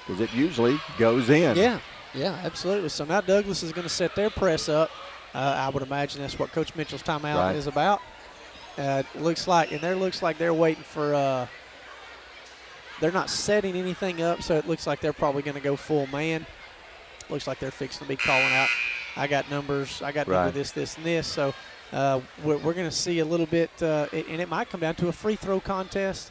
Because it usually goes in. Yeah, absolutely. So now Douglas is going to set their press up. I would imagine that's what Coach Mitchell's timeout is about. Looks like they're waiting for. They're not setting anything up, so it looks like they're probably going to go full man. Looks like they're fixing to be calling out. I got numbers. I got number this, and this. So we're going to see a little bit, and it might come down to a free throw contest.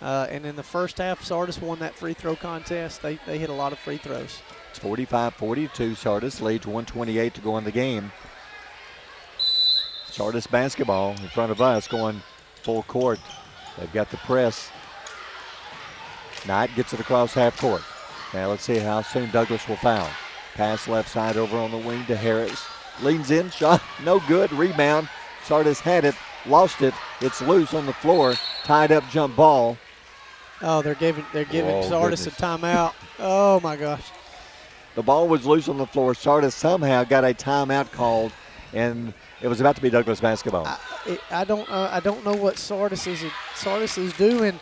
And in the first half, Sardis won that free throw contest. They hit a lot of free throws. It's 45-42. Sardis leads, 1:28 to go in the game. Sardis basketball in front of us going full court. They've got the press. Knight gets it across half court. Now let's see how soon Douglas will foul. Pass left side over on the wing to Harris. Leans in, shot, no good. Rebound. Sardis had it, lost it. It's loose on the floor. Tied up jump ball. Oh, they're giving Sardis a timeout. Oh my gosh. The ball was loose on the floor. Sardis somehow got a timeout called, and it was about to be Douglas basketball. I don't know what Sardis is doing.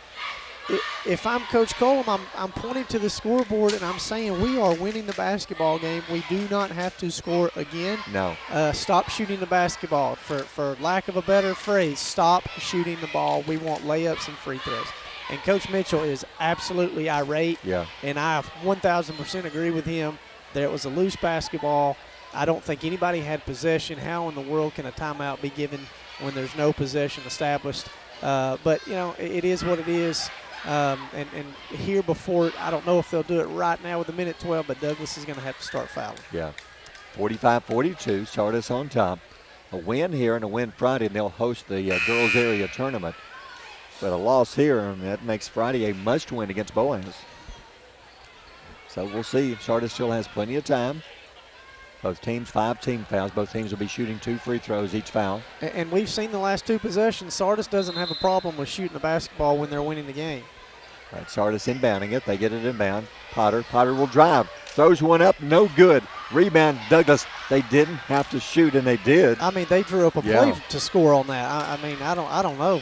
If I'm Coach Colum, I'm pointing to the scoreboard and I'm saying we are winning the basketball game. We do not have to score again. No. Stop shooting the basketball. For lack of a better phrase, stop shooting the ball. We want layups and free throws. And Coach Mitchell is absolutely irate. Yeah. And I 1,000% agree with him that it was a loose basketball. I don't think anybody had possession. How in the world can a timeout be given when there's no possession established? But, it is what it is. And here before, I don't know if they'll do it right now with a minute 12, but Douglas is going to have to start fouling. Yeah. 45-42, Sardis on top. A win here and a win Friday, and they'll host the girls area tournament. But a loss here, and that makes Friday a must-win against Boaz. So we'll see. Sardis still has plenty of time. Both teams, 5 team fouls. Both teams will be shooting 2 free throws each foul. And we've seen the last 2 possessions. Sardis doesn't have a problem with shooting the basketball when they're winning the game. Right, Sardis inbounding it. They get it inbound. Potter will drive. Throws one up, no good. Rebound, Douglas. They didn't have to shoot, and they did. I mean, they drew up a play to score on that. I don't know.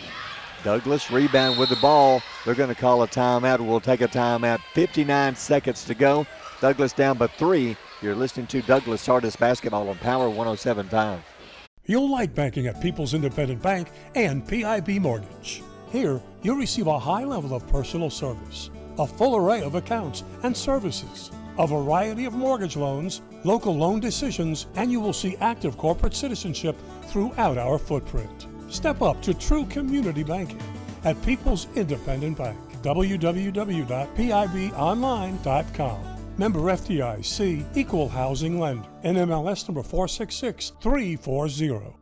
Douglas rebound with the ball. They're going to call a timeout. We'll take a timeout. 59 seconds to go. Douglas down by 3. You're listening to Douglas Sardis basketball on Power 107.5. You'll like banking at People's Independent Bank and PIB Mortgage. Here, you'll receive a high level of personal service, a full array of accounts and services, a variety of mortgage loans, local loan decisions, and you will see active corporate citizenship throughout our footprint. Step up to true community banking. at People's Independent Bank. www.pibonline.com. Member FDIC, Equal Housing Lender. NMLS number 466340.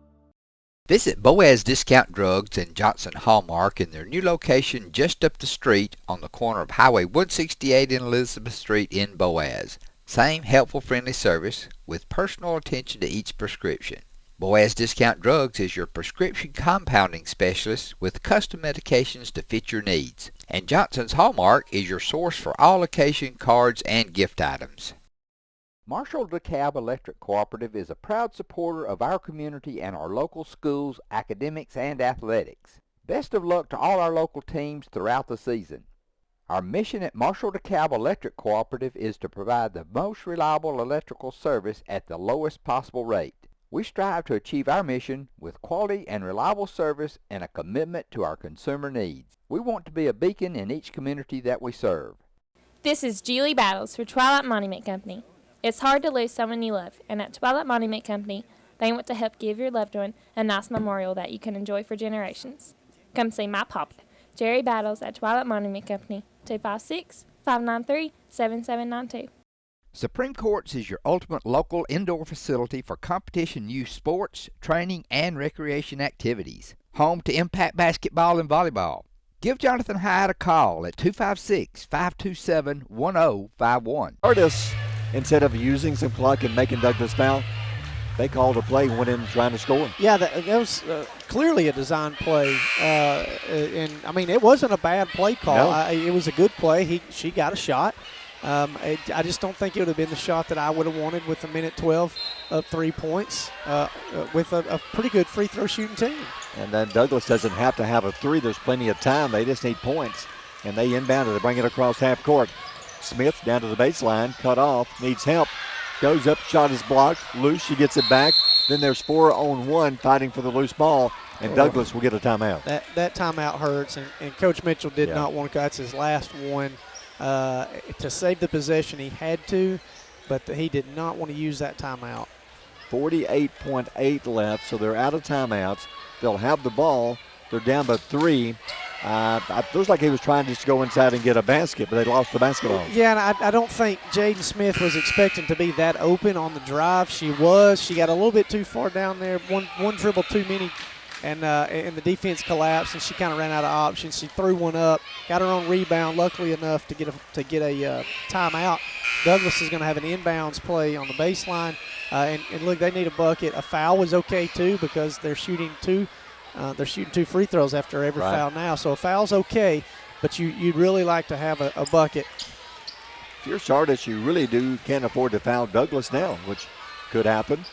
Visit Boaz Discount Drugs and Johnson Hallmark in their new location just up the street on the corner of Highway 168 and Elizabeth Street in Boaz. Same helpful, friendly service with personal attention to each prescription. Boaz Discount Drugs is your prescription compounding specialist with custom medications to fit your needs. And Johnson's Hallmark is your source for all occasion cards and gift items. Marshall DeKalb Electric Cooperative is a proud supporter of our community and our local schools, academics, and athletics. Best of luck to all our local teams throughout the season. Our mission at Marshall DeKalb Electric Cooperative is to provide the most reliable electrical service at the lowest possible rate. We strive to achieve our mission with quality and reliable service and a commitment to our consumer needs. We want to be a beacon in each community that we serve. This is Julie Battles for Twilight Monument Company. It's hard to lose someone you love, and at Twilight Monument Company, they want to help give your loved one a nice memorial that you can enjoy for generations. Come see my papa, Jerry Battles, at Twilight Monument Company, 256-593-7792. Supreme Courts is your ultimate local indoor facility for competition youth sports, training, and recreation activities. Home to Impact Basketball and Volleyball. Give Jonathan Hyde a call at 256-527-1051. Sardis, instead of using some clock and making Douglas foul, they called a play, went in trying to score. Yeah, that was clearly a design play. And, I mean, it wasn't a bad play call. No. It was a good play. She got a shot. I just don't think it would have been the shot that I would have wanted with a minute 12 up 3 points with a pretty good free throw shooting team. And then Douglas doesn't have to have a three. There's plenty of time. They just need points. And they inbound it. They bring it across half court. Smith down to the baseline, cut off, needs help. Goes up, shot is blocked. Loose, she gets it back. Then there's 4-on-1 fighting for the loose ball. And Douglas will get a timeout. That timeout hurts. And Coach Mitchell did not want to. That's his last one. To save the possession, he had to, but he did not want to use that timeout. 48.8 left, so they're out of timeouts. They'll have the ball. They're down by 3. It looks like he was trying just to go inside and get a basket, but they lost the basketball. Yeah, and I don't think Jaden Smith was expecting to be that open on the drive. She was. She got a little bit too far down there. One dribble too many. And the defense collapsed, and she kind of ran out of options. She threw one up, got her own rebound, luckily enough to get a timeout. Douglas is going to have an inbounds play on the baseline. And look, they need a bucket. A foul was okay, too, because they're shooting two free throws after every foul now. So a foul's okay, but you'd really like to have a bucket. If you're Sardis, you really can't afford to foul Douglas now, which could happen.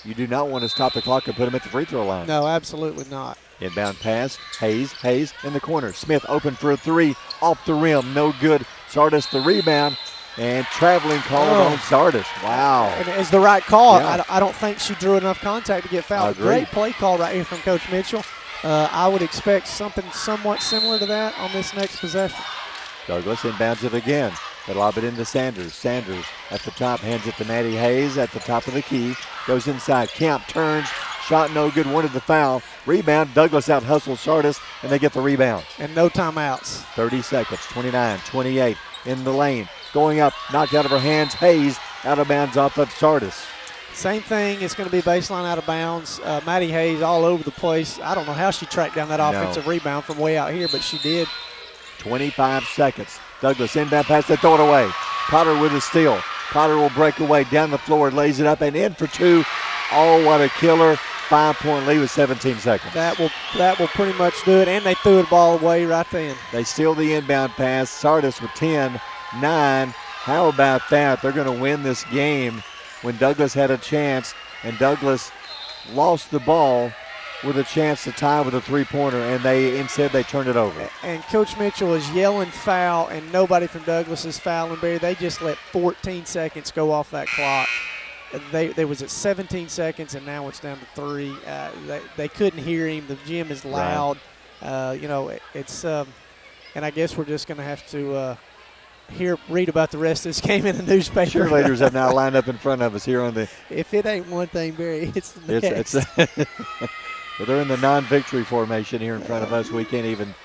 You do not want to stop the clock and put him at the free throw line. No, absolutely not. Inbound pass, Hayes in the corner. Smith open for a three, off the rim, no good. Sardis the rebound, and traveling called on Sardis. Wow. And it's the right call. Yeah. I don't think she drew enough contact to get fouled. Great play call right here from Coach Mitchell. I would expect something somewhat similar to that on this next possession. Douglas inbounds it again. They lob it into Sanders. Sanders at the top, hands it to Maddie Hayes at the top of the key. Goes inside. Camp turns. Shot no good. Wanted the foul. Rebound. Douglas out hustles Sardis, and they get the rebound. And no timeouts. 30 seconds. 29-28 in the lane. Going up. Knocked out of her hands. Hayes out of bounds off of Sardis. Same thing. It's going to be baseline out of bounds. Maddie Hayes all over the place. I don't know how she tracked down that offensive rebound from way out here, but she did. 25 seconds. Douglas inbound pass, they throw it away. Potter with a steal. Potter will break away down the floor, lays it up and in for two. Oh, what a killer. 5-point lead with 17 seconds. That will pretty much do it, and they threw the ball away right then. They steal the inbound pass. Sardis with 10-9. How about that? They're going to win this game when Douglas had a chance, and Douglas lost the ball with a chance to tie with a three-pointer, and instead they turned it over. And Coach Mitchell is yelling foul, and nobody from Douglas is fouling Barry. They just let 14 seconds go off that clock. They was at 17 seconds, and now it's down to 3. They couldn't hear him. The gym is loud. Right. It's and I guess we're just going to have to read about the rest of this game in the newspaper. Cheerleaders have now lined up in front of us here on the. If it ain't one thing, Barry, it's the next. Well, they're in the non-victory formation here in front of us. We can't even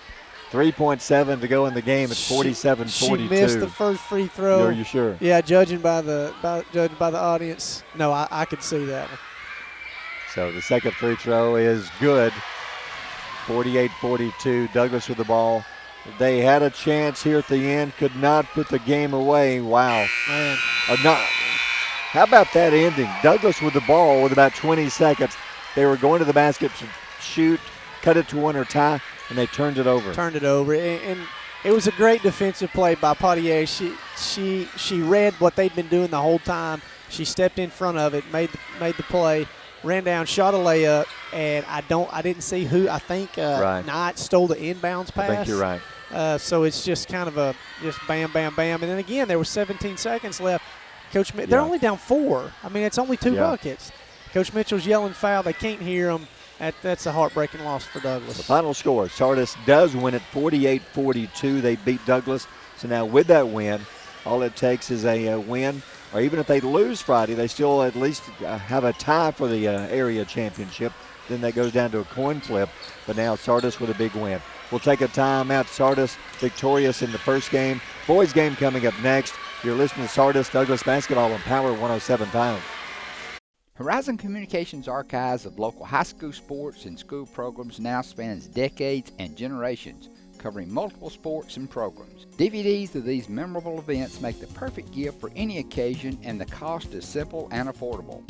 3.7 to go in the game. It's 47-42. She missed the first free throw. Are you sure? Yeah, judging by the audience. No, I could see that one. So the second free throw is good. 48-42. Douglas with the ball. They had a chance here at the end. Could not put the game away. Wow. Man. How about that ending? Douglas with the ball with about 20 seconds. They were going to the basket to shoot, cut it to one or tie, and they turned it over. And it was a great defensive play by Poitier. She read what they'd been doing the whole time. She stepped in front of it, made the play, ran down, shot a layup, and I didn't see who. I think Knight stole the inbounds pass. I think you're right. So it's just kind of just bam, bam, bam. And then again, there was 17 seconds left. Coach, they're only down 4. I mean, it's only 2 buckets. Coach Mitchell's yelling foul. They can't hear him. That's a heartbreaking loss for Douglas. The final score, Sardis does win it 48-42. They beat Douglas. So now with that win, all it takes is a win. Or even if they lose Friday, they still at least have a tie for the area championship. Then that goes down to a coin flip. But now Sardis with a big win. We'll take a timeout. Sardis victorious in the first game. Boys game coming up next. You're listening to Sardis Douglas Basketball on Power 107.5. Horizon Communications archives of local high school sports and school programs now spans decades and generations, covering multiple sports and programs. DVDs of these memorable events make the perfect gift for any occasion, and the cost is simple and affordable.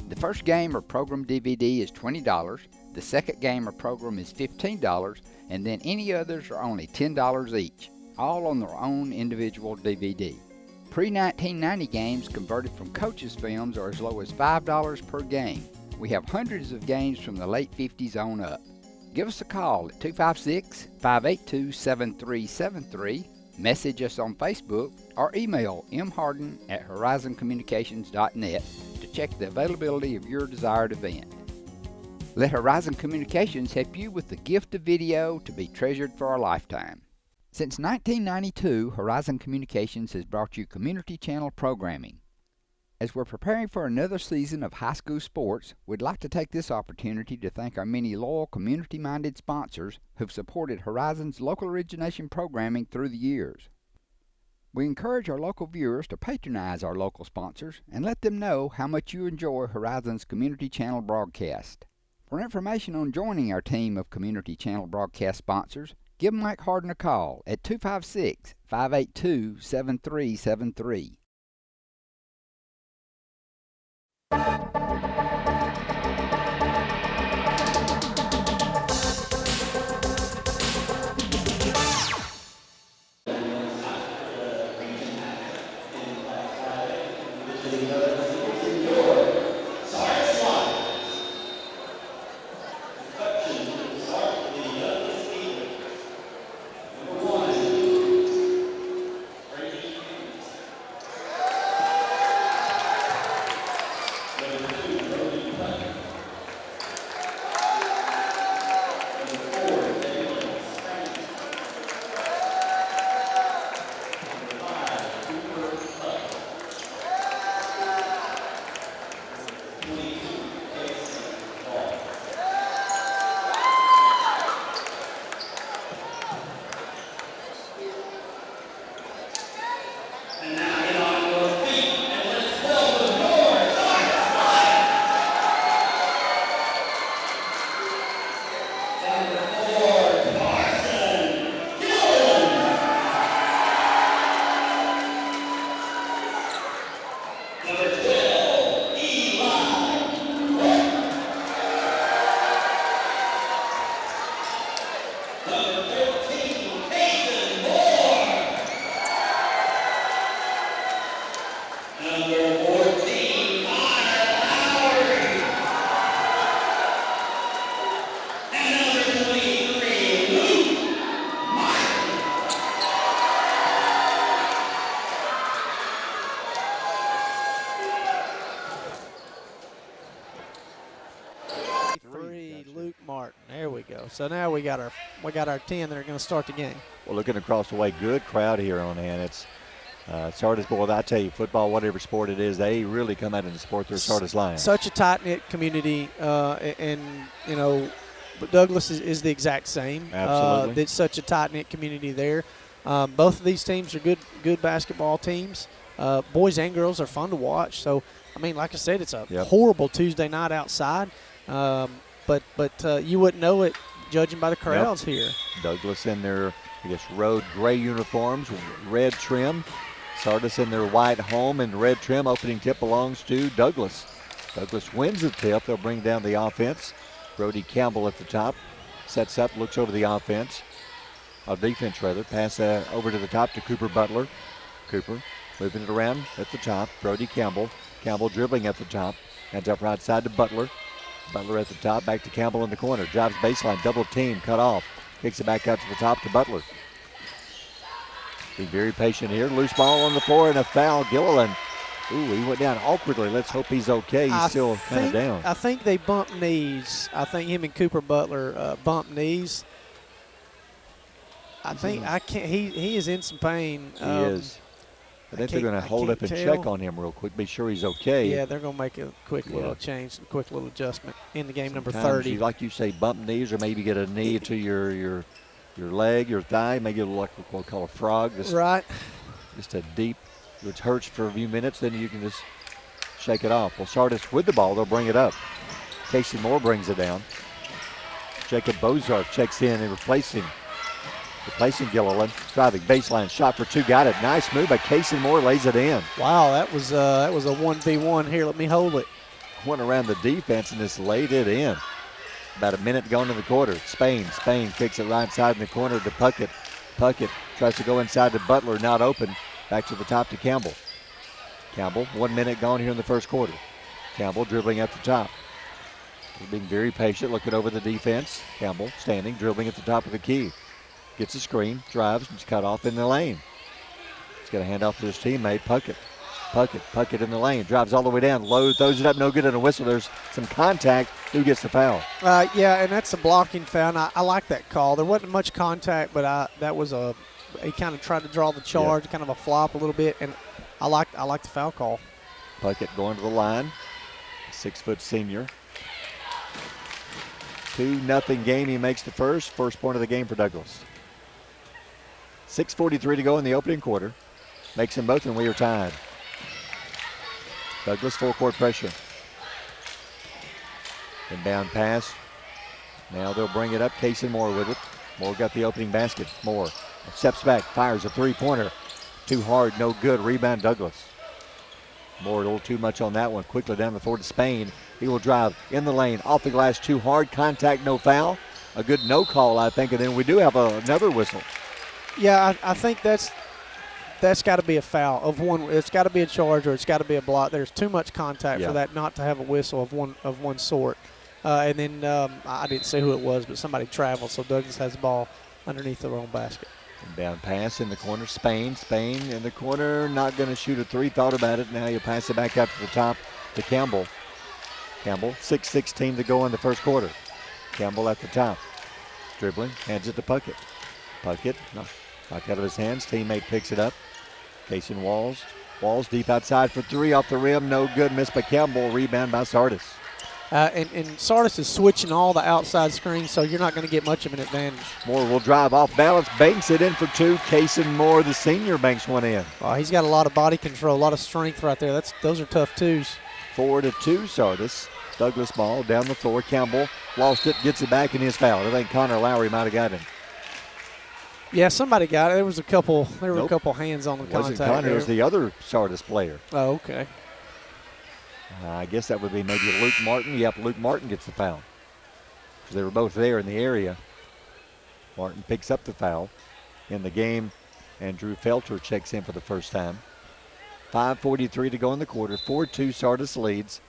The first game or program DVD is $20, the second game or program is $15, and then any others are only $10 each, all on their own individual DVD. Pre-1990 games converted from coaches' films are as low as $5 per game. We have hundreds of games from the late 50s on up. Give us a call at 256-582-7373, message us on Facebook, or email mharden@horizoncommunications.net to check the availability of your desired event. Let Horizon Communications help you with the gift of video to be treasured for a lifetime. Since 1992, Horizon Communications has brought you community channel programming. As we're preparing for another season of high school sports, we'd like to take this opportunity to thank our many loyal community-minded sponsors who've supported Horizon's local origination programming through the years. We encourage our local viewers to patronize our local sponsors and let them know how much you enjoy Horizon's community channel broadcast. For information on joining our team of community channel broadcast sponsors, give Mike Harden a call at 256-582-7373. So now we got our 10 that are going to start the game. Well, looking across the way, good crowd here on hand. It's Sardis, boy, I tell you, football, whatever sport it is, they really come out and support their Sardis Lions. Such a tight-knit community, and, you know, Douglas is the exact same. Absolutely. It's such a tight-knit community there. Both of these teams are good basketball teams. Boys and girls are fun to watch. So, I mean, like I said, it's a horrible Tuesday night outside. But you wouldn't know it judging by the crowds here. Douglas in their, I guess, road gray uniforms with red trim. Sardis in their white home and red trim. Opening tip belongs to Douglas. Douglas wins the tip. They'll bring down the offense. Brody Campbell at the top. Sets up, looks over the offense. Defense, rather. Pass over to the top to Cooper Butler. Cooper moving it around at the top. Brody Campbell. Campbell dribbling at the top. Hands up right side to Butler. Butler at the top. Back to Campbell in the corner. Drives baseline. Double team. Cut off. Kicks it back out to the top to Butler. Be very patient here. Loose ball on the floor and a foul. Gilliland. Ooh, he went down awkwardly. Let's hope he's okay. He's still kind of down. I think they bumped knees. I think him and Cooper Butler bumped knees. I think he is in some pain. He is. I think they're going to hold up and check on him real quick, be sure he's okay. Yeah, they're going to make a quick little change, a quick little adjustment in the game. Sometimes number 30. Like you say, bump knees, or maybe get a knee to your leg, your thigh, maybe it'll look like what we call a frog. Right. Just a deep, which hurts for a few minutes, then you can just shake it off. Well, Sardis with the ball, they'll bring it up. Casey Moore brings it down. Jacob Bozarth checks in and replacing Gilliland. Driving baseline shot for two, got it. Nice move by Casey Moore, lays it in. Wow, that was a 1v1 here. Let me hold it. Went around the defense and just laid it in. About a minute gone in the quarter. Spain kicks it right side in the corner to Puckett. Puckett tries to go inside to Butler, not open. Back to the top to Campbell. Campbell, 1 minute gone here in the first quarter. Campbell dribbling at the top. He's being very patient, looking over the defense. Campbell standing, dribbling at the top of the key. Gets a screen, drives, and it's cut off in the lane. He's got a hand off to his teammate, Puckett. Puckett in the lane, drives all the way down, low, throws it up, no good, and a whistle. There's some contact. Who gets the foul? Yeah, and that's a blocking foul. I like that call. There wasn't much contact, but that was he kind of tried to draw the charge, kind of a flop a little bit, and I like the foul call. Puckett going to the line, 6-foot senior. 2-0 game. He makes the first point of the game for Douglas. 6:43 to go in the opening quarter. Makes them both, and we are tied. Douglas full court pressure. Inbound pass. Now they'll bring it up. Casey Moore with it. Moore got the opening basket. Moore steps back, fires a three-pointer. Too hard, no good. Rebound Douglas. Moore a little too much on that one. Quickly down the floor to Spain. He will drive in the lane. Off the glass, too hard. Contact, no foul. A good no call, I think. And then we do have another whistle. Yeah, I think that's got to be a foul of one. It's got to be a charge or it's got to be a block. There's too much contact for that not to have a whistle of one sort. And then I didn't say who it was, but somebody traveled, so Douglas has the ball underneath their own basket. Down pass in the corner. Spain in the corner, not going to shoot a three. Thought about it. Now you pass it back out to the top to Campbell. Campbell, 6:16 to go in the first quarter. Campbell at the top. Dribbling, hands it to Puckett. Puckett, knocked out of his hands. Teammate picks it up. Casey Walls. Walls deep outside for three, off the rim. No good. Missed by Campbell. Rebound by Sardis. And Sardis is switching all the outside screens, so you're not going to get much of an advantage. Moore will drive off balance. Banks it in for two. Casey Moore, the senior, banks one in. He's got a lot of body control, a lot of strength right there. Those are tough twos. 4-2 Sardis. Douglas ball down the floor. Campbell lost it, gets it back, and is fouled. I think Connor Lowry might have got him. Yeah, somebody got it. There were a couple hands on the contact. Wasn't Connor, it was the other Sardis player. Oh, okay. I guess that would be maybe Luke Martin. Yep, Luke Martin gets the foul. Because they were both there in the area. Martin picks up the foul in the game, and Drew Felter checks in for the first time. 5:43 to go in the quarter. 4-2 Sardis leads.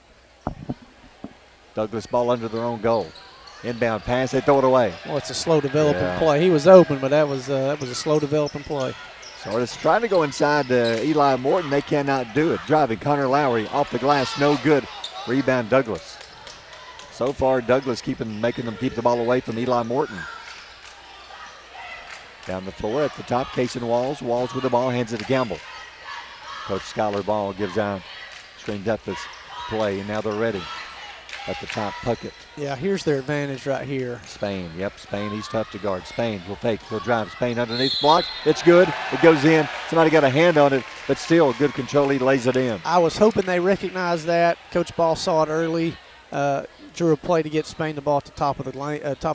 Douglas ball under their own goal. Inbound pass, they throw it away. Well, it's a slow developing play. He was open, but that was a slow developing play. Sardis trying to go inside to Eli Morton. They cannot do it. Driving Connor Lowry off the glass, no good. Rebound Douglas. So far, Douglas making them keep the ball away from Eli Morton. Down the floor at the top, Cason Walls. Walls with the ball, hands it to Campbell. Coach Skylar Ball gives out, strings up this play, and now they're ready. At the top, Puckett. Yeah, here's their advantage right here. Spain, yep, Spain, he's tough to guard. Spain will fake, he'll drive. Spain underneath, block. It's good. It goes in. Somebody got a hand on it, but still good control. He lays it in. I was hoping they recognized that. Coach Ball saw it early. Drew a play to get Spain the ball at the top of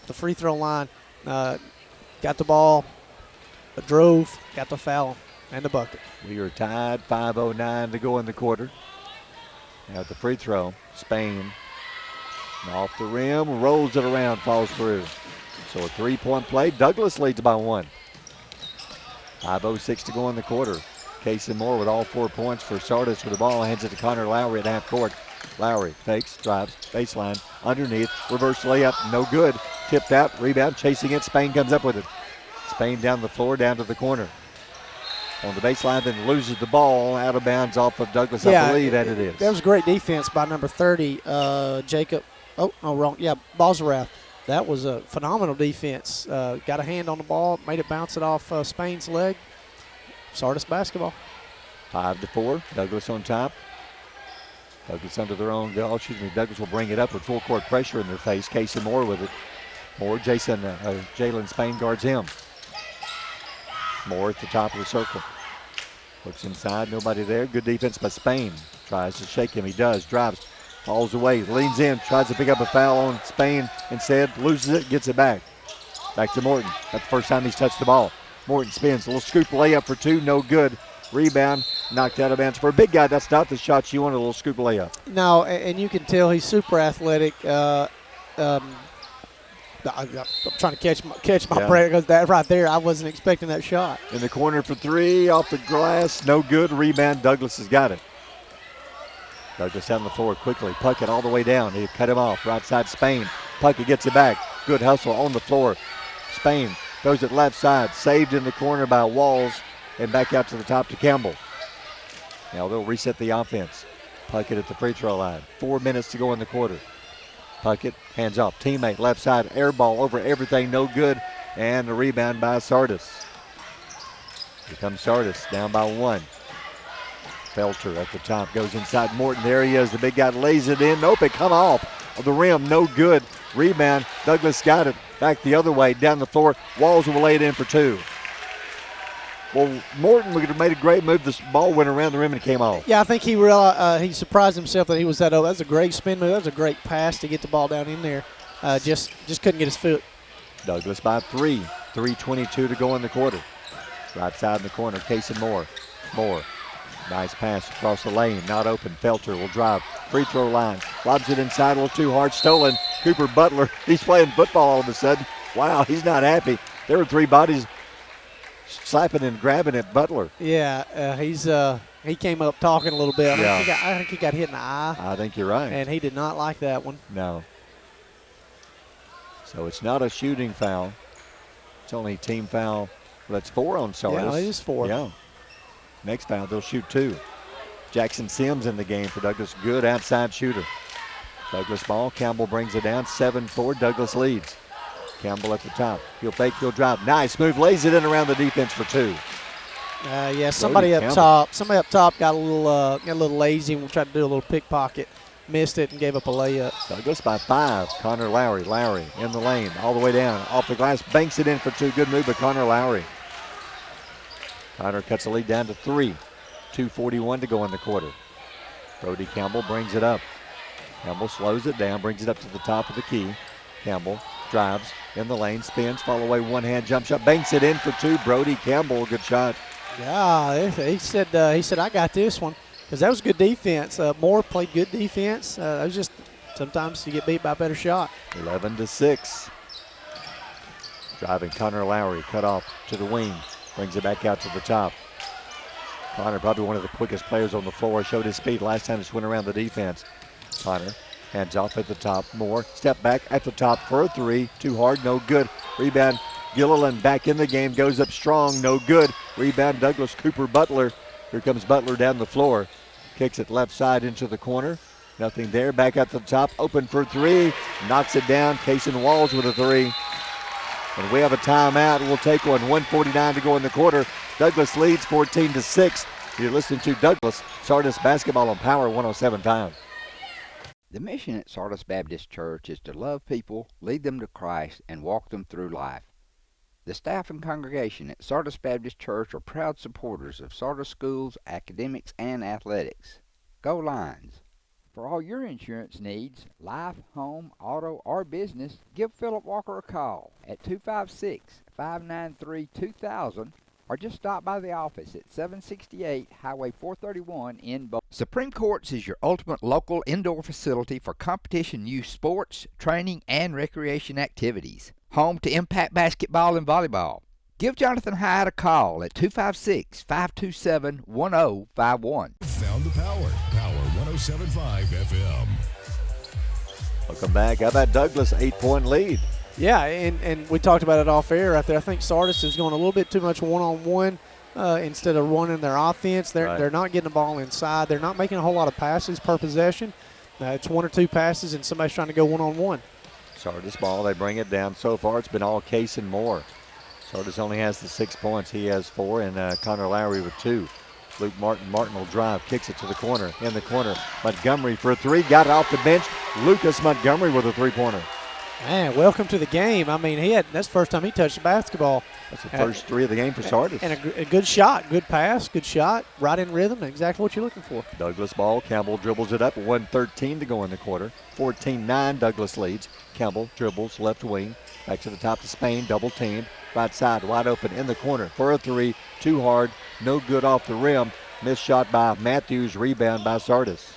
the free throw line. Got the ball, drove, got the foul, and the bucket. We are tied. 5:09 to go in the quarter. Now at the free throw, Spain. Off the rim, rolls it around, falls through. So a 3-point play. Douglas leads by 1. 5:06 to go in the quarter. Casey Moore with all 4 points for Sardis with the ball. Hands it to Connor Lowry at half court. Lowry fakes, drives, baseline, underneath, reverse layup, no good. Tipped out, rebound, chasing it. Spain comes up with it. Spain down the floor, down to the corner. On the baseline, then loses the ball out of bounds off of Douglas, I believe, and it is. That was great defense by number 30, Jacob. Oh, no, wrong. Yeah, Bosrath. That was a phenomenal defense. Got a hand on the ball, made it bounce it off Spain's leg. Sardis basketball. 5-4. Douglas on top. Douglas under their own goal. Douglas will bring it up with full court pressure in their face. Casey Moore with it. Moore, Jalen Spain guards him. Moore at the top of the circle. Looks inside, nobody there. Good defense by Spain. Tries to shake him, he does. Drives, falls away, leans in, tries to pick up a foul on Spain. Instead, loses it, gets it back. Back to Morton. That's the first time he's touched the ball. Morton spins, a little scoop layup for 2, no good. Rebound, knocked out of bounds. For a big guy, that's not the shot you want, a little scoop layup. No, and you can tell he's super athletic. I'm trying to catch my breath because that right there, I wasn't expecting that shot. In the corner for 3, off the glass, no good. Rebound, Douglas has got it. Douglas down the floor quickly. Puckett all the way down. He cut him off. Right side, Spain. Puckett gets it back. Good hustle on the floor. Spain throws it left side. Saved in the corner by Walls. And back out to the top to Campbell. Now they'll reset the offense. Puckett at the free throw line. 4 minutes to go in the quarter. Puckett, hands off. Teammate, left side, air ball over everything, no good. And the rebound by Sardis. Here comes Sardis, down by 1. Felter at the top, goes inside Morton. There he is, the big guy lays it in. Nope, it come off of the rim, no good. Rebound, Douglas got it. Back the other way, down the floor. Walls will lay it in for 2. Well, Morton would have made a great move. This ball went around the rim and came off. Yeah, I think he realized, he surprised himself that he was that open. That was a great spin move. That was a great pass to get the ball down in there. Just couldn't get his foot. Douglas by 3. 3:22 to go in the quarter. Right side in the corner, Casey Moore. Moore, nice pass across the lane, not open. Felter will drive, free throw line. Lobs it inside a little too hard, stolen. Cooper Butler, he's playing football all of a sudden. Wow, he's not happy. There were 3 bodies slapping and grabbing at Butler. Yeah, he came up talking a little bit. I think he got hit in the eye. I think you're right. And he did not like that one. No. So it's not a shooting foul. It's only a team foul. Well, that's 4 on Sardis. Yeah, it is 4. Yeah. Next foul, they'll shoot 2. Jackson Sims in the game for Douglas. Good outside shooter. Douglas ball. Campbell brings it down. 7-4. Douglas leads. Campbell at the top. He'll fake, he'll drive. Nice move. Lays it in around the defense for 2. Somebody up top. Somebody up top got a little lazy and tried to do a little pickpocket. Missed it and gave up a layup. Douglas by 5. Connor Lowry. Lowry in the lane. All the way down. Off the glass. Banks it in for 2. Good move by Connor Lowry. Connor cuts the lead down to 3. 2:41 to go in the quarter. Brody Campbell brings it up. Campbell slows it down. Brings it up to the top of the key. Campbell drives in the lane. Spins. Fall away. One-hand jump shot. Banks it in for 2. Brody Campbell. Good shot. Yeah, he said I got this one. Because that was good defense. Moore played good defense. It was just sometimes you get beat by a better shot. 11-6. Driving Connor Lowry, cut off to the wing. Brings it back out to the top. Connor, probably one of the quickest players on the floor. Showed his speed last time. Just went around the defense. Connor, hands off at the top. Moore, step back at the top for a 3. Too hard, no good. Rebound, Gilliland back in the game. Goes up strong, no good. Rebound, Douglas Cooper Butler. Here comes Butler down the floor. Kicks it left side into the corner. Nothing there. Back at the top. Open for 3. Knocks it down. Cason Walls with a 3. And we have a timeout. We'll take one. 1:49 to go in the quarter. Douglas leads 14-6. You're listening to Douglas Sardis basketball on Power 107.5. The mission at Sardis Baptist Church is to love people, lead them to Christ, and walk them through life. The staff and congregation at Sardis Baptist Church are proud supporters of Sardis schools, academics, and athletics. Go Lions! For all your insurance needs, life, home, auto, or business, give Philip Walker a call at 256-593-2000 or just stop by the office at 768 Highway 431 in Bow. Supreme Courts is your ultimate local indoor facility for competition youth sports, training, and recreation activities. Home to Impact Basketball and Volleyball. Give Jonathan Hyde a call at 256-527-1051. Found the power. Power 107.5 FM. Welcome back. How about Douglas? 8-point lead. Yeah, and we talked about it off air right there. I think Sardis is going a little bit too much one-on-one instead of running their offense. They're not getting the ball inside. They're not making a whole lot of passes per possession. It's one or two passes, and somebody's trying to go one-on-one. Sardis ball. They bring it down. So far, it's been all Case and Moore. Sardis only has the 6 points. He has 4, and Connor Lowry with 2. Luke Martin. Martin will drive, kicks it to the corner. In the corner, Montgomery for a 3. Got it off the bench. Lucas Montgomery with a 3-pointer. Man, welcome to the game. I mean, that's the first time he touched the basketball. That's the first 3 of the game for Sardis. And a good shot, good pass, good shot, right in rhythm, exactly what you're looking for. Douglas ball. Campbell dribbles it up. 1:13 to go in the quarter. 14-9, Douglas leads. Campbell dribbles left wing. Back to the top of Spain, double teamed. Right side, wide open in the corner for a 3. Too hard, no good off the rim. Missed shot by Matthews, rebound by Sardis.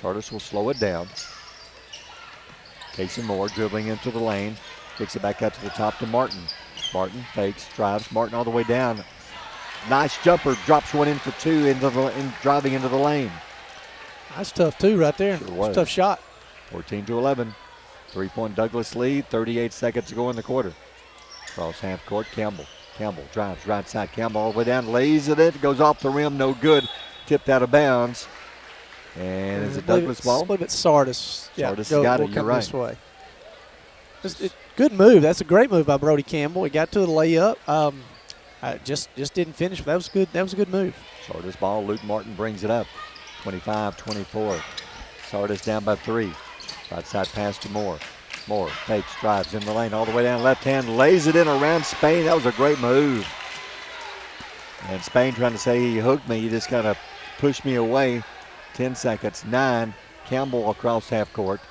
Sardis will slow it down. Casey Moore dribbling into the lane. Kicks it back out to the top to Martin. Martin fakes, drives. Martin all the way down. Nice jumper. Drops one in for 2 driving into the lane. That's tough, too, right there. Sure was. Tough shot. 14-11. 3-point Douglas lead. 38 seconds to go in the quarter. Cross half court. Campbell. Campbell drives right side. Campbell all the way down. Lays it in. Goes off the rim. No good. Tipped out of bounds. And is it Douglas ball? I believe it's Sardis. Sardis got it. You're right. This way. Good move. That's a great move by Brody Campbell. He got to the layup. Just didn't finish, but that was good. That was a good move. Sardis ball. Luke Martin brings it up. 25-24. Sardis down by 3. Right side pass to Moore. Moore fakes, drives in the lane all the way down left hand, lays it in around Spain. That was a great move. And Spain trying to say he hooked me. He just kind of pushed me away. 10 seconds. 9. Campbell across half court.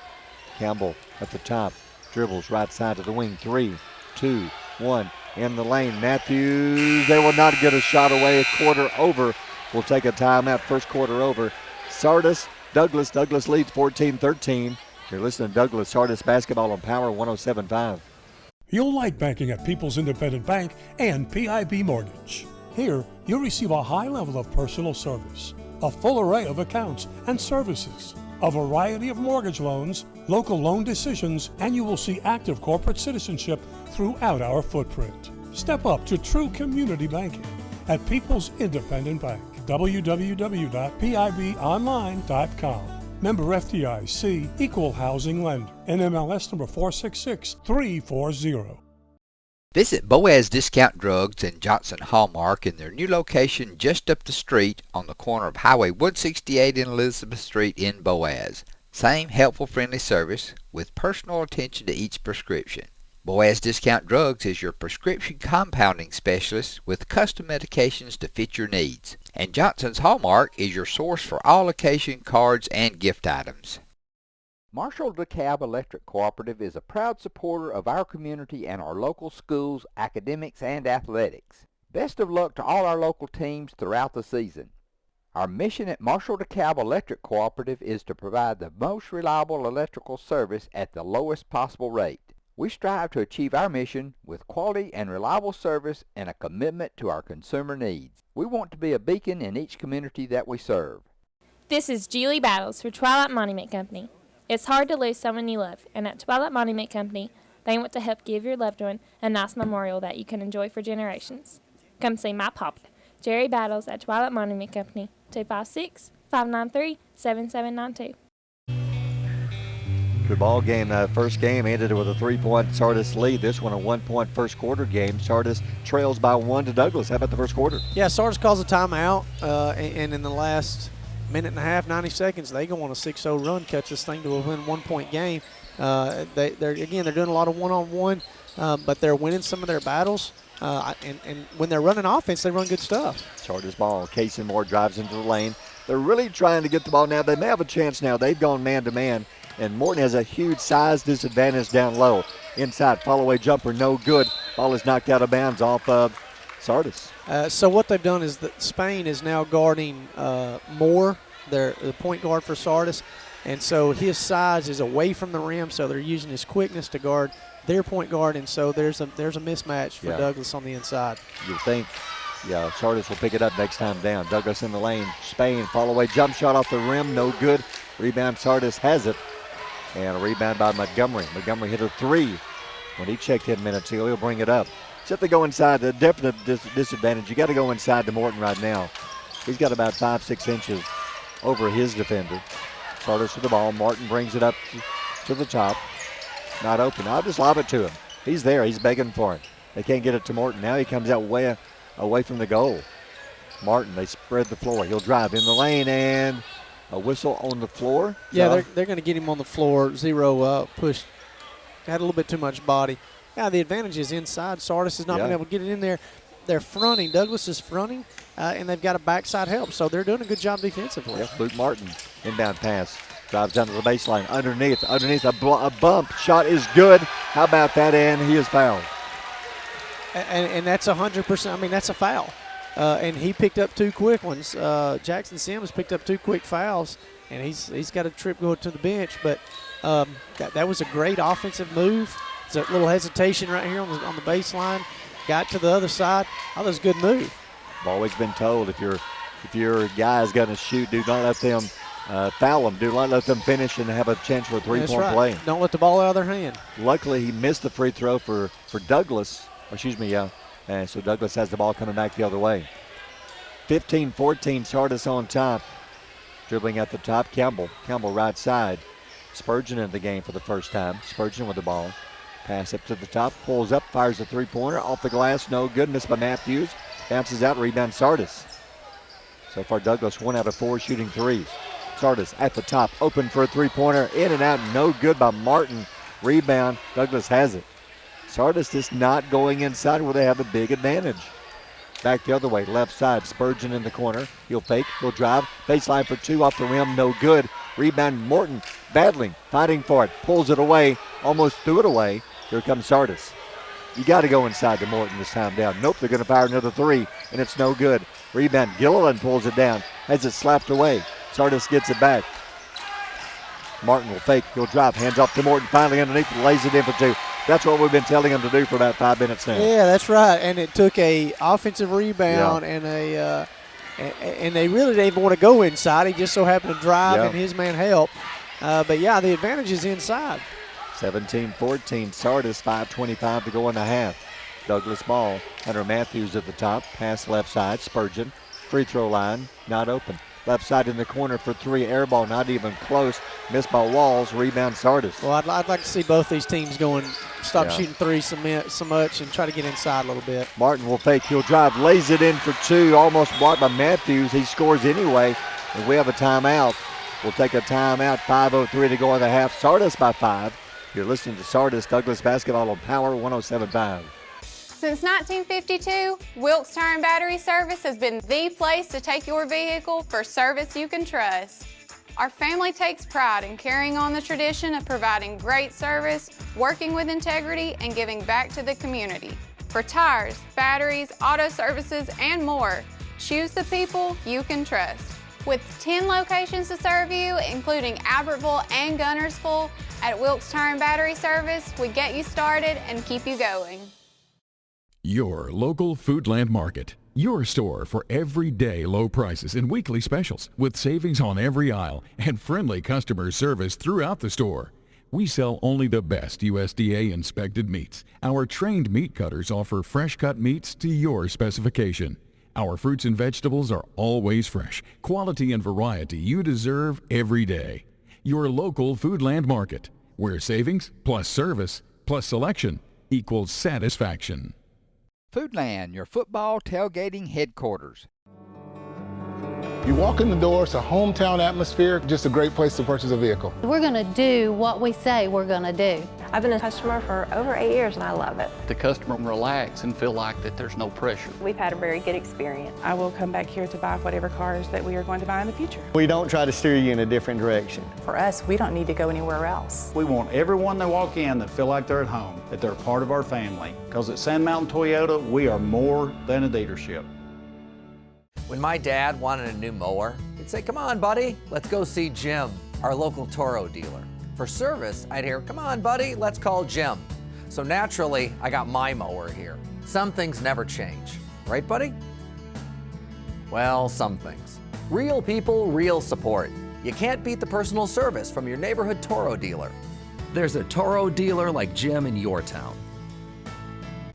Campbell at the top. Dribbles right side to the wing. 3, 2, 1. In the lane. Matthews. They will not get a shot away. A quarter over. We'll take a timeout. First quarter over. Sardis, Douglas. Douglas leads 14-13. You're listening to Douglas Sardis basketball on Power 107.5. You'll like banking at People's Independent Bank and PIB Mortgage. Here, you'll receive a high level of personal service, a full array of accounts and services, a variety of mortgage loans, local loan decisions, and you will see active corporate citizenship throughout our footprint. Step up to true community banking at People's Independent Bank. www.pibonline.com. Member FDIC, Equal Housing Lender. NMLS number 466340. Visit Boaz Discount Drugs and Johnson Hallmark in their new location just up the street on the corner of Highway 168 and Elizabeth Street in Boaz. Same helpful, friendly service with personal attention to each prescription. Boaz Discount Drugs is your prescription compounding specialist with custom medications to fit your needs. And Johnson's Hallmark is your source for all occasion cards and gift items. Marshall DeKalb Electric Cooperative is a proud supporter of our community and our local schools, academics, and athletics. Best of luck to all our local teams throughout the season. Our mission at Marshall DeKalb Electric Cooperative is to provide the most reliable electrical service at the lowest possible rate. We strive to achieve our mission with quality and reliable service and a commitment to our consumer needs. We want to be a beacon in each community that we serve. This is Julie Battles for Twilight Monument Company. It's hard to lose someone you love, and at Twilight Monument Company, they want to help give your loved one a nice memorial that you can enjoy for generations. Come see my papa, Jerry Battles, at Twilight Monument Company, 256-593-7792. Good ball game. First game ended with a 3-point Sardis lead. This one a 1-point first quarter game. Sardis trails by 1 to Douglas. How about the first quarter? Yeah, Sardis calls a timeout, and in the last minute and a half, 90 seconds, they go on a 6-0 run, catch this thing to a win 1-point game. They're doing a lot of one-on-one, but they're winning some of their battles. And when they're running offense, they run good stuff. Sardis ball. Casey Moore drives into the lane. They're really trying to get the ball now. They may have a chance now. They've gone man-to-man, and Morton has a huge size disadvantage down low. Inside, fall-away jumper, no good. Ball is knocked out of bounds off of Sardis. So what they've done is that Spain is now guarding Moore, the point guard for Sardis, and so his size is away from the rim, so they're using his quickness to guard their point guard, and so there's a mismatch for Douglas on the inside. You think, Sardis will pick it up next time down. Douglas in the lane. Spain, fall-away jump shot off the rim, no good. Rebound, Sardis has it. And a rebound by Montgomery. Montgomery hit a three when he checked in minutes ago. He'll bring it up. Except they go inside, the definite disadvantage. You got to go inside to Morton right now. He's got about 5-6 inches over his defender. Sardis with the ball. Martin brings it up to the top. Not open. I'll just lob it to him. He's there. He's begging for it. They can't get it to Morton. Now he comes out way away from the goal. Martin, they spread the floor. He'll drive in the lane and a whistle on the floor. Yeah, they're going to get him on the floor. 0 push. Had a little bit too much body. Yeah, the advantage is inside. Sardis has not been able to get it in there. They're fronting. Douglas is fronting, and they've got a backside help. So they're doing a good job defensively. Yes, Luke Martin, inbound pass. Drives down to the baseline. Underneath a bump. Shot is good. How about that? And he is fouled. And that's 100%. I mean, that's a foul. And he picked up 2 quick ones. Jackson Sims picked up 2 quick fouls, and he's got a trip going to the bench. But that was a great offensive move. It's a little hesitation right here on the baseline. Got to the other side. That was a good move. I've always been told if your guy is going to shoot, do not let them foul them. Do not let them finish and have a chance for a three-point play. Don't let the ball out of their hand. Luckily, he missed the free throw for Douglas. And so Douglas has the ball coming back the other way. 15-14, Sardis on top. Dribbling at the top, Campbell right side. Spurgeon in the game for the first time. Spurgeon with the ball. Pass up to the top, pulls up, fires a three-pointer. Off the glass, no good. Missed by Matthews. Bounces out, rebound Sardis. So far, Douglas 1 out of 4 shooting threes. Sardis at the top, open for a three-pointer. In and out, no good by Martin. Rebound, Douglas has it. Sardis just not going inside where they have a big advantage. Back the other way, left side, Spurgeon in the corner. He'll fake, he'll drive. Baseline for 2 off the rim, no good. Rebound, Morton battling, fighting for it. Pulls it away, almost threw it away. Here comes Sardis. You got to go inside to Morton this time down. Nope, they're going to fire another 3, and it's no good. Rebound, Gilliland pulls it down, has it slapped away. Sardis gets it back. Martin will fake, he'll drive, hands off to Morton, finally underneath, lays it in for 2. That's what we've been telling him to do for about 5 minutes now. Yeah, that's right. And it took a offensive rebound and and they really didn't even want to go inside. He just so happened to drive and his man helped. But the advantage is inside. 17-14, Sardis, 5:25 to go in the half. Douglas ball, Hunter Matthews at the top, pass left side, Spurgeon, free throw line, not open. Left side in the corner for 3, air ball, not even close. Missed by Walls, rebound Sardis. Well, I'd like to see both these teams stop shooting threes so much and try to get inside a little bit. Martin will fake, he'll drive, lays it in for 2, almost blocked by Matthews. He scores anyway, and we have a timeout. We'll take a timeout, 5:03 to go in the half. Sardis by 5. You're listening to Sardis Douglas Basketball on Power 107.5. Since 1952, Wilkes Tire and Battery Service has been the place to take your vehicle for service you can trust. Our family takes pride in carrying on the tradition of providing great service, working with integrity, and giving back to the community. For tires, batteries, auto services, and more, choose the people you can trust. With 10 locations to serve you, including Albertville and Gunnersville, at Wilkes Tire and Battery Service, we get you started and keep you going. Your local Foodland Market. Your store for everyday low prices and weekly specials with savings on every aisle and friendly customer service throughout the store. We sell only the best USDA inspected meats. Our trained meat cutters offer fresh cut meats to your specification. Our fruits and vegetables are always fresh, quality and variety you deserve every day. Your local Foodland Market, where savings plus service plus selection equals satisfaction. Foodland, your football tailgating headquarters. You walk in the door, it's a hometown atmosphere, just a great place to purchase a vehicle. We're going to do what we say we're going to do. I've been a customer for over 8 years and I love it. The customer can relax and feel like that there's no pressure. We've had a very good experience. I will come back here to buy whatever cars that we are going to buy in the future. We don't try to steer you in a different direction. For us, we don't need to go anywhere else. We want everyone that walk in that feel like they're at home, that they're part of our family. Because at Sand Mountain Toyota, we are more than a dealership. When my dad wanted a new mower, he'd say, "Come on, buddy, let's go see Jim, our local Toro dealer." For service, I'd hear, "Come on, buddy, let's call Jim." So naturally, I got my mower here. Some things never change, right, buddy? Well, some things. Real people, real support. You can't beat the personal service from your neighborhood Toro dealer. There's a Toro dealer like Jim in your town.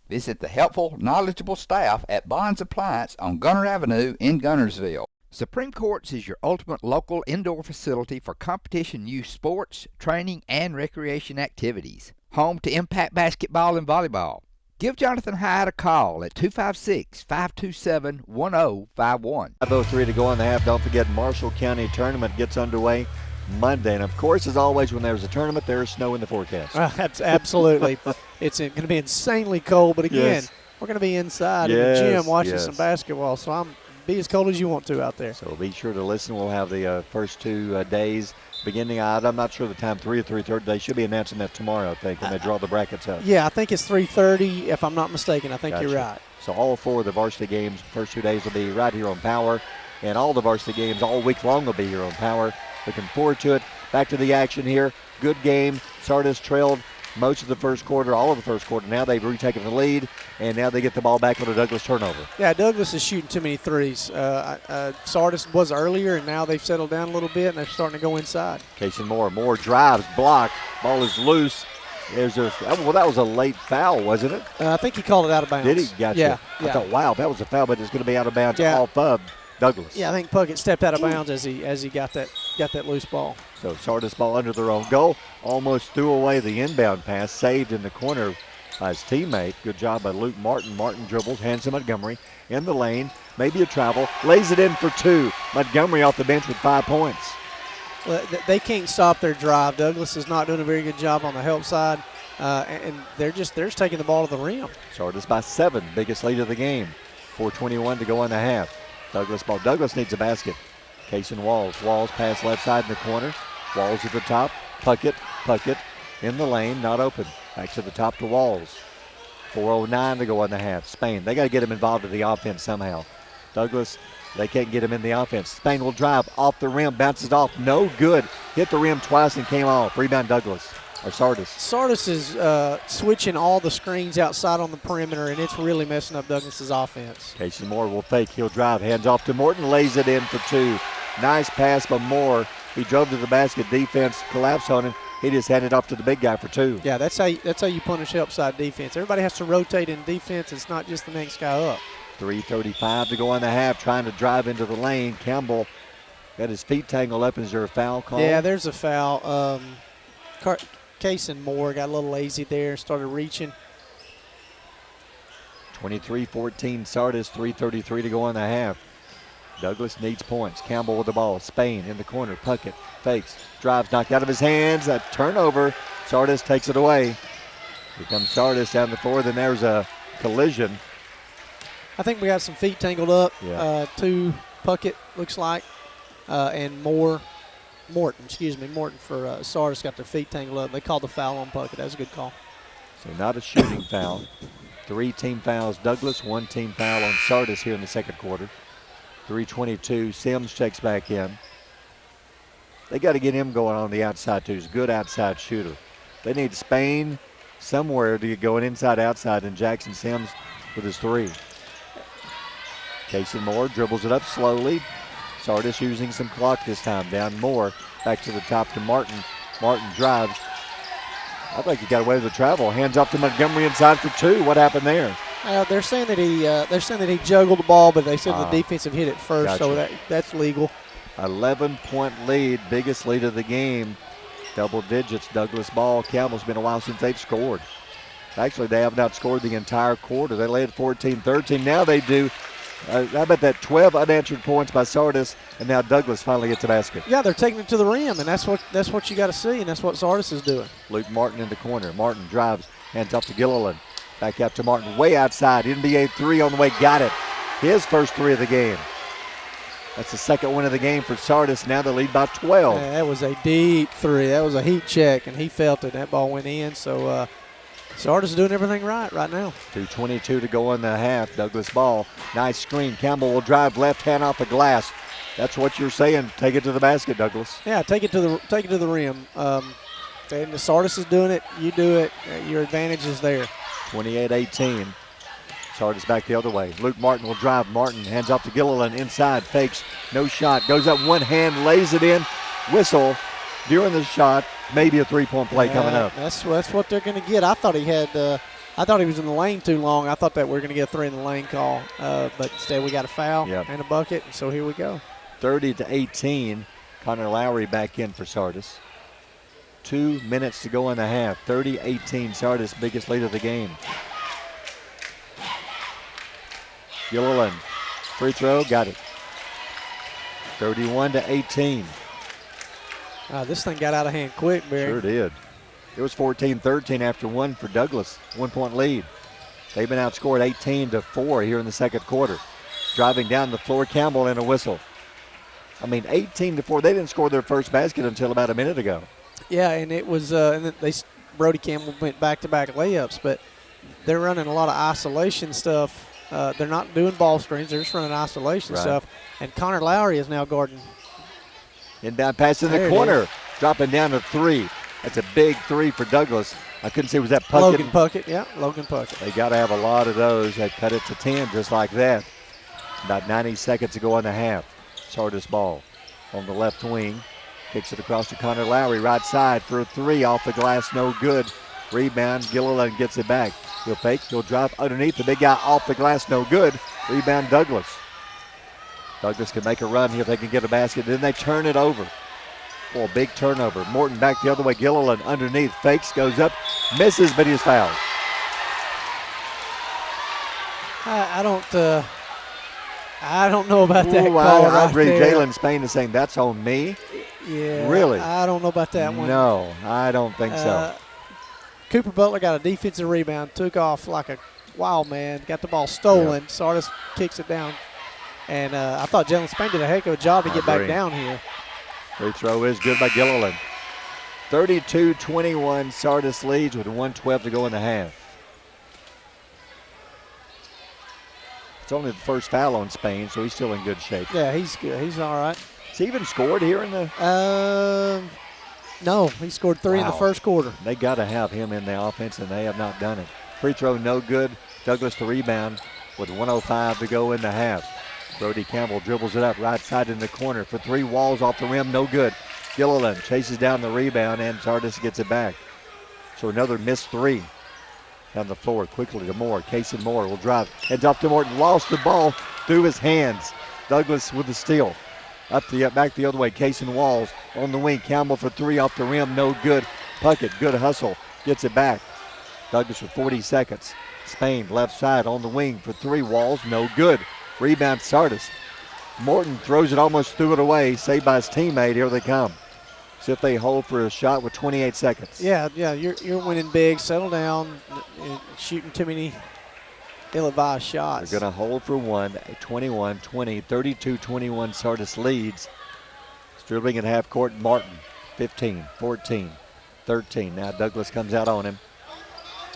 Visit the helpful, knowledgeable staff at Bonds Appliance on Gunner Avenue in Gunnersville. Supreme Courts is your ultimate local indoor facility for competition youth sports, training, and recreation activities. Home to Impact Basketball and Volleyball. Give Jonathan Hyde a call at 256-527-1051. 5:03 to go in the half. Don't forget Marshall County Tournament gets underway Monday. And, of course, as always, when there's a tournament, there's snow in the forecast. Absolutely. It's going to be insanely cold, but again, Yes. we're going to be inside in the gym watching some basketball, so be as cold as you want to out there. So be sure to listen. We'll have the first 2 days beginning at, I'm not sure the time, 3 or 3:30. They should be announcing that tomorrow, I think, when they draw the brackets up. Yeah, I think it's 3:30, if I'm not mistaken. I think Gotcha. you're right. So all 4 of the varsity games, first 2 days will be right here on Power, and all the varsity games all week long will be here on Power. Looking forward to it. Back to the action here. Good game. Sardis trailed most of the first quarter, all of the first quarter. Now they've retaken the lead, and now they get the ball back on a Douglas turnover. Yeah, Douglas is shooting too many threes. Sardis was earlier, and now they've settled down a little bit, and they're starting to go inside. Casey Moore drives, blocked. Ball is loose. That was a late foul, wasn't it? I think he called it out of bounds. Did he? Gotcha. Yeah. I thought, wow, that was a foul, but it's going to be out of bounds off of Douglas. Yeah, I think Puckett stepped out of bounds as he got that loose ball. So Sardis ball under their own goal. Almost threw away the inbound pass, saved in the corner by his teammate. Good job by Luke Martin. Martin dribbles, hands to Montgomery in the lane. Maybe a travel, lays it in for 2. Montgomery off the bench with 5 points. Well, they can't stop their drive. Douglas is not doing a very good job on the help side, and they're just taking the ball to the rim. Sardis by 7, biggest lead of the game. 4:21 to go in the half. Douglas ball. Douglas needs a basket. Kaysen Walls. Walls pass left side in the corner. Walls at the top. Puckett in the lane, not open. Back to the top to Walls. 4:09 to go in the half. Spain, they got to get him involved in the offense somehow. Douglas, they can't get him in the offense. Spain will drive off the rim, bounces off, no good. Hit the rim twice and came off. Rebound Douglas, or Sardis. Sardis is switching all the screens outside on the perimeter, and it's really messing up Douglas's offense. Casey Moore will fake, he'll drive, hands off to Morton, lays it in for 2. Nice pass by Moore. He drove to the basket, defense collapsed on him. He just handed off to the big guy for 2. Yeah, that's how you punish help side defense. Everybody has to rotate in defense. It's not just the next guy up. 3:35 to go in the half, trying to drive into the lane. Campbell got his feet tangled up. Is there a foul call? Yeah, there's a foul. Kaysen Moore got a little lazy there, started reaching. 23-14 Sardis, 3:33 to go in the half. Douglas needs points. Campbell with the ball. Spain in the corner. Puckett fakes. Drives knocked out of his hands. A turnover. Sardis takes it away. Here comes Sardis down the floor. Then there's a collision. I think we got some feet tangled up. Yeah. To Puckett, looks like. And Morton for Sardis got their feet tangled up. They called the foul on Puckett. That was a good call. So not a shooting foul. 3 team fouls Douglas, 1 team foul on Sardis here in the second quarter. 3:22, Sims checks back in. They got to get him going on the outside too. He's a good outside shooter. They need Spain somewhere to get going inside, outside, and Jackson Sims with his 3. Kaysen Moore dribbles it up slowly. Sardis using some clock this time. Down Moore, back to the top to Martin. Martin drives. I think he got away with the travel. Hands off to Montgomery inside for 2. What happened there? They're saying that he juggled the ball, but they said the defensive hit it first, gotcha. so that's legal. 11-point lead, biggest lead of the game. Double digits, Douglas ball. Campbell's been a while since they've scored. Actually, they have not scored the entire quarter. They led 14-13. Now they do I bet that 12 unanswered points by Sardis, and now Douglas finally gets the basket. Yeah, they're taking it to the rim, and that's what you got to see, and that's what Sardis is doing. Luke Martin in the corner. Martin drives, hands off to Gilliland. Back out to Martin, way outside. NBA three on the way, got it. His first three of the game. That's the second win of the game for Sardis. Now they lead by 12. Yeah, that was a deep three. That was a heat check, and he felt it. That ball went in, so Sardis is doing everything right now. 2:22 to go in the half. Douglas ball. Nice screen. Campbell will drive left hand off the glass. That's what you're saying. Take it to the basket, Douglas. Yeah, take it to the rim. And the Sardis is doing it. You do it. Your advantage is there. 28-18. Sardis back the other way. Luke Martin will drive. Martin hands off to Gilliland. Inside, fakes. No shot. Goes up one hand, lays it in. Whistle during the shot. Maybe a three-point play coming up. That's what they're going to get. I thought he was in the lane too long. I thought that we were going to get a three in the lane call. But instead we got a foul and a bucket, and so here we go. 30-18. Connor Lowry back in for Sardis. 2 minutes to go in the half. 30-18. Sardis' biggest lead of the game. Gilliland, free throw, got it. 31-18. This thing got out of hand quick, Barry. Sure did. It was 14-13 after one for Douglas. 1 point lead. They've been outscored 18-4 here in the second quarter. Driving down the floor, Campbell and a whistle. 18-4. They didn't score their first basket until about a minute ago. Yeah, and it was Brody Campbell went back-to-back layups, but they're running a lot of isolation stuff. They're not doing ball screens. They're just running isolation stuff. And Connor Lowry is now guarding. Inbound pass in the corner. Dropping down to three. That's a big three for Douglas. I couldn't see, was that Puckett? Logan Puckett, yeah, Logan Puckett. They got to have a lot of those. They cut it to 10 just like that. About 90 seconds to go in the half. Sardis ball on the left wing. Kicks it across to Connor Lowry, right side for a three. Off the glass, no good. Rebound, Gilliland gets it back. He'll fake, he'll drive underneath. The big guy off the glass, no good. Rebound, Douglas. Douglas can make a run here if they can get a basket. Then they turn it over. Boy, big turnover. Morton back the other way. Gilliland underneath. Fakes, goes up, misses, but he's fouled. I don't know about that call I right agree. there. Jalen Spain is saying that's on me. Yeah. Really? I don't know about that one. No, I don't think so. Cooper Butler got a defensive rebound, took off like a wild man, got the ball stolen. Yep. Sardis kicks it down. And I thought Jalen Spain did a heck of a job to get back down here. Free throw is good by Gilliland. 32-21, Sardis leads with 1:12 to go in the half. It's only the first foul on Spain, so he's still in good shape. Yeah, he's good. He's all right. Has he even scored here in the? No, he scored three in the first quarter. They got to have him in the offense, and they have not done it. Free throw, no good. Douglas the rebound with 1:05 to go in the half. Brody Campbell dribbles it up right side in the corner for three. Walls off the rim, no good. Gilliland chases down the rebound, and Sardis gets it back. So another missed three. Down the floor quickly to Moore. Casey Moore will drive. Heads off to Morton. Lost the ball through his hands. Douglas with the steal. Back the other way. Casey Walls on the wing. Campbell for three off the rim. No good. Puckett, good hustle. Gets it back. Douglas with 40 seconds. Spain left side on the wing for three. Walls, no good. Rebound Sardis. Morton throws it, almost threw it away. Saved by his teammate. Here they come. See if they hold for a shot with 28 seconds. Yeah, you're winning big. Settle down. Shooting too many ill-advised shots. They're going to hold for one. 21-20, 32-21. Sardis leads. Dribbling at half court. Martin, 15, 14, 13. Now Douglas comes out on him.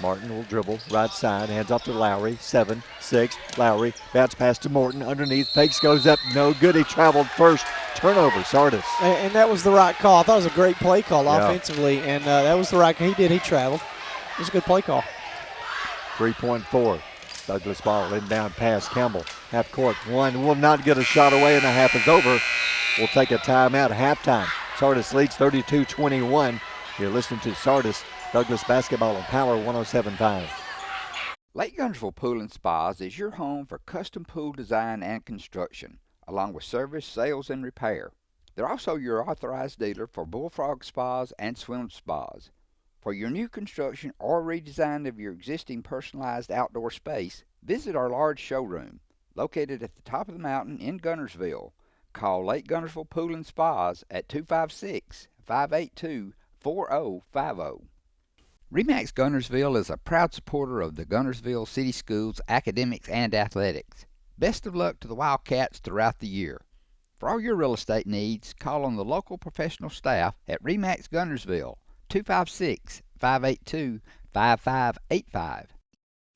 Martin will dribble right side, hands off to Lowry. 7, 6. Lowry bounce pass to Morton underneath. Fakes, goes up, no good. He traveled first. Turnover, Sardis. And that was the right call. I thought it was a great play call offensively, and that was the right call. He traveled. It was a good play call. 3.4. Douglas ball inbound pass. Campbell half court. One will not get a shot away, and the half is over. We'll take a timeout. Halftime. Sardis leads 32-21. You're listening to Sardis Douglas Basketball on Power 107.5. Lake Guntersville Pool and Spas is your home for custom pool design and construction, along with service, sales, and repair. They're also your authorized dealer for bullfrog spas and swim spas. For your new construction or redesign of your existing personalized outdoor space, visit our large showroom. located at the top of the mountain in Gunnersville. Call Lake Gunnersville Pool and Spas at 256-582-4050. RE/MAX Gunnersville is a proud supporter of the Gunnersville City Schools academics and athletics. Best of luck to the Wildcats throughout the year. For all your real estate needs, call on the local professional staff at RE/MAX Gunnersville, 256-582-5585.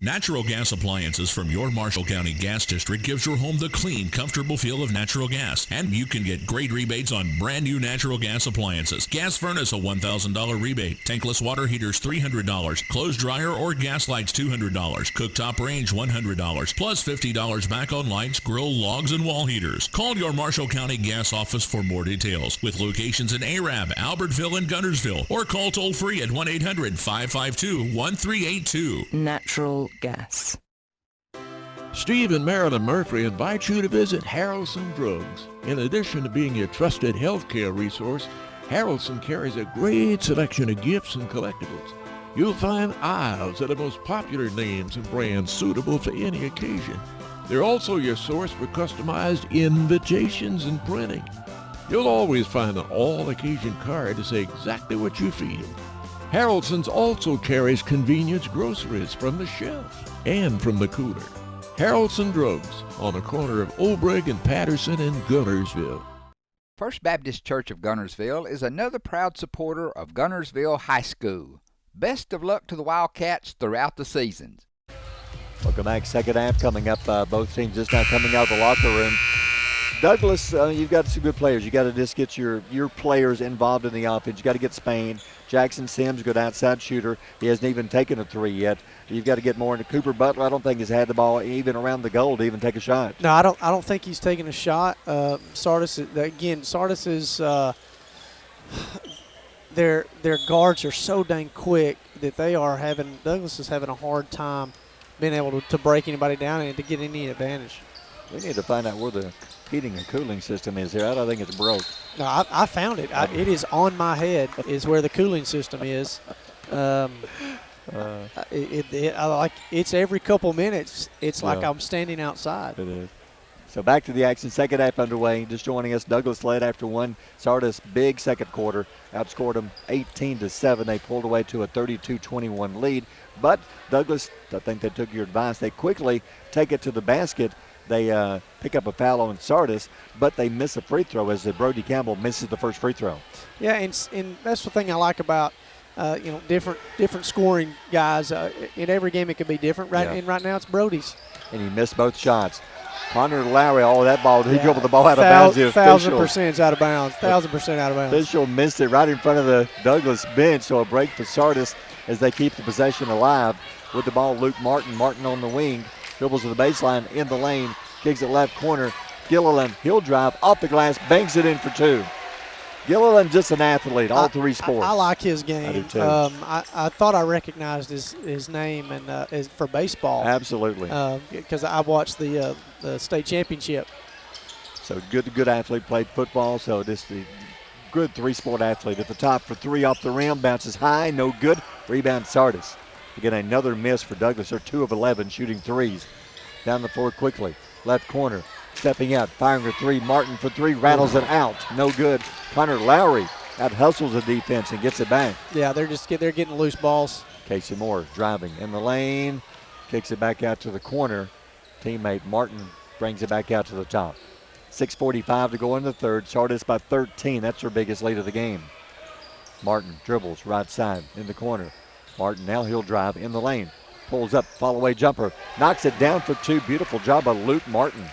Natural gas appliances from your Marshall County Gas District gives your home the clean, comfortable feel of natural gas. And you can get great rebates on brand new natural gas appliances. Gas furnace, a $1,000 rebate. Tankless water heaters, $300. Clothes dryer or gas lights, $200. Cooktop range, $100. Plus $50 back on lights, grill, logs, and wall heaters. Call your Marshall County Gas office for more details. With locations in Arab, Albertville, and Gunnersville. Or call toll free at 1-800-552-1382. Natural gas. Steve and Marilyn Murphy invite you to visit Harrelson Drugs. In addition to being your trusted healthcare resource, Harrelson carries a great selection of gifts and collectibles. You'll find aisles of the most popular names and brands suitable for any occasion. They're also your source for customized invitations and printing. You'll always find an all-occasion card to say exactly what you feel. Harrelson's also carries convenience groceries from the shelf and from the cooler. Harrelson Drugs on the corner of Olbrich and Patterson in Gunnersville. First Baptist Church of Gunnersville is another proud supporter of Gunnersville High School. Best of luck to the Wildcats throughout the seasons. Welcome back. Second half coming up. Both teams just now coming out of the locker room. Douglas, you've got some good players. You got to just get your players involved in the offense. You got to get Spain. Jackson Sims, good outside shooter. He hasn't even taken a three yet. You've got to get more into Cooper Butler. I don't think he's had the ball even around the goal to even take a shot. No, I don't think he's taking a shot. Sardis is their guards are so dang quick that Douglas is having a hard time being able to break anybody down and to get any advantage. We need to find out where the heating and cooling system is here. I don't think it's broke. No, I found it. It is on my head is where the cooling system is. It's every couple minutes. It's like I'm standing outside. It is. So back to the action. Second half underway. Just joining us, Douglas led after one. Sardis, big second quarter. Outscored them 18-7. They pulled away to a 32-21 lead. But Douglas, I think they took your advice. They quickly take it to the basket. They pick up a foul on Sardis, but they miss a free throw as Brody Campbell misses the first free throw. Yeah, and that's the thing I like about different scoring guys. In every game it could be different. And right now it's Brody's. And he missed both shots. Connor Lowry, that ball, he dribbled the ball out of bounds. 1,000% out of bounds. 1,000% out of bounds. Official missed it right in front of the Douglas bench, so a break for Sardis as they keep the possession alive. With the ball, Luke Martin. Martin on the wing. Dribbles to the baseline, in the lane, kicks it left corner. Gilliland, he'll drive off the glass, banks it in for two. Gilliland, just an athlete, all three sports. I like his game. I do too. I thought I recognized his name and for baseball. Absolutely. Because I watched the state championship. So good athlete, played football. So this the good three-sport athlete at the top for three off the rim, bounces high, no good. Rebound Sardis. Again, another miss for Douglas. They're 2 of 11 shooting threes. Down the floor quickly. Left corner. Stepping out. Firing a three. Martin for three. Rattles it out. No good. Connor Lowry out hustles the defense and gets it back. Yeah, they're getting loose balls. Casey Moore driving in the lane. Kicks it back out to the corner. Teammate Martin brings it back out to the top. 6:45 to go in the third. Sardis by 13. That's their biggest lead of the game. Martin dribbles right side in the corner. Martin, now he'll drive in the lane. Pulls up, fall-away jumper. Knocks it down for two. Beautiful job by Luke Martin.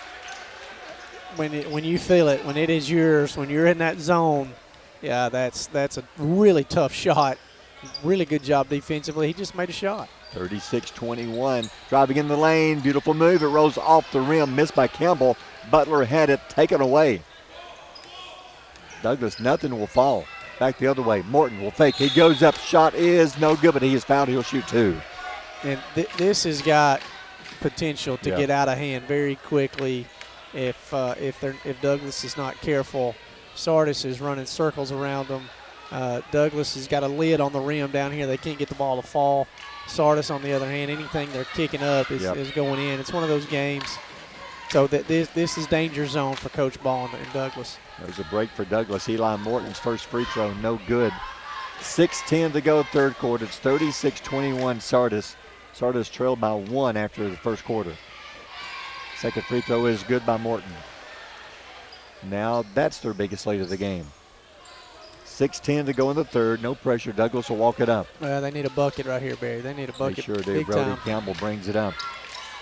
When you feel it, when it is yours, when you're in that zone, yeah, that's a really tough shot. Really good job defensively. He just made a shot. 36-21. Driving in the lane. Beautiful move. It rolls off the rim. Missed by Campbell. Butler had it taken away. Douglas, nothing will fall. Back the other way. Morton will fake. He goes up. Shot is no good, but he is fouled. He'll shoot two. And this has got potential to get out of hand very quickly if Douglas is not careful. Sardis is running circles around them. Douglas has got a lid on the rim down here. They can't get the ball to fall. Sardis, on the other hand, anything they're kicking up is going in. It's one of those games. So this is danger zone for Coach Ball and Douglas. There's a break for Douglas. Eli Morton's first free throw, no good. 6:10 to go, third quarter. It's 36-21 Sardis. Sardis trailed by 1 after the first quarter. Second free throw is good by Morton. Now that's their biggest lead of the game. 6:10 to go in the third. No pressure. Douglas will walk it up. They need a bucket right here, Barry. They need a bucket. They sure do. Big Brody time. Campbell brings it up.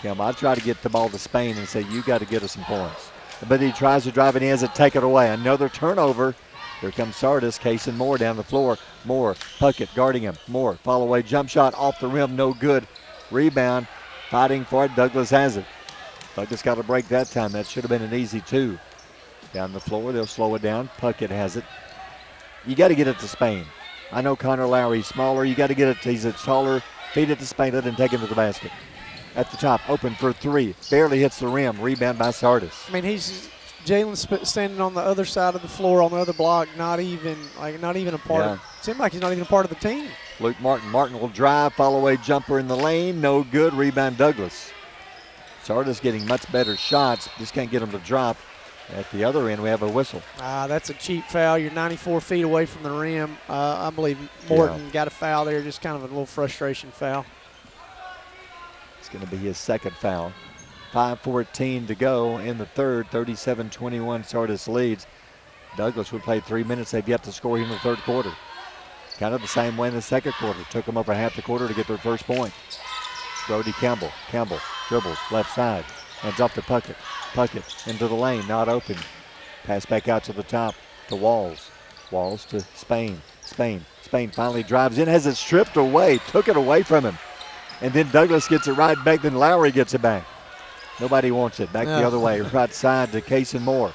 Campbell, I try to get the ball to Spain and say, you got to get us some points. But he tries to drive it. He has it take it away. Another turnover. Here comes Sardis, casing Moore down the floor. Moore, Puckett guarding him. Moore, follow away, jump shot off the rim, no good. Rebound, fighting for it. Douglas has it. Douglas got a break that time. That should have been an easy 2. Down the floor, they'll slow it down. Puckett has it. You got to get it to Spain. I know Connor Lowry's smaller. You got to get it. He's a taller. Feed it to Spain. Let him take it to the basket. At the top, open for 3. Barely hits the rim. Rebound by Sardis. I mean, Jalen's standing on the other side of the floor on the other block, not even a part of. Seems like he's not even a part of the team. Luke Martin. Martin will drive, follow away jumper in the lane. No good. Rebound Douglas. Sardis getting much better shots. Just can't get them to drop. At the other end, we have a whistle. That's a cheap foul. You're 94 feet away from the rim. I believe Morton got a foul there, just kind of a little frustration foul. It's going to be his second foul. 5:14 to go in the third. 37-21 Sardis leads. Douglas would play 3 minutes. They've yet to score here in the third quarter. Kind of the same way in the second quarter. Took them over half the quarter to get their first point. Brody Campbell. Campbell dribbles left side. Hands off to Puckett. Puckett into the lane, not open. Pass back out to the top to Walls. Walls to Spain. Spain finally drives in, has it stripped away, took it away from him. And then Douglas gets it right back, then Lowry gets it back. Nobody wants it. Back the other way, right side to Cason Moore.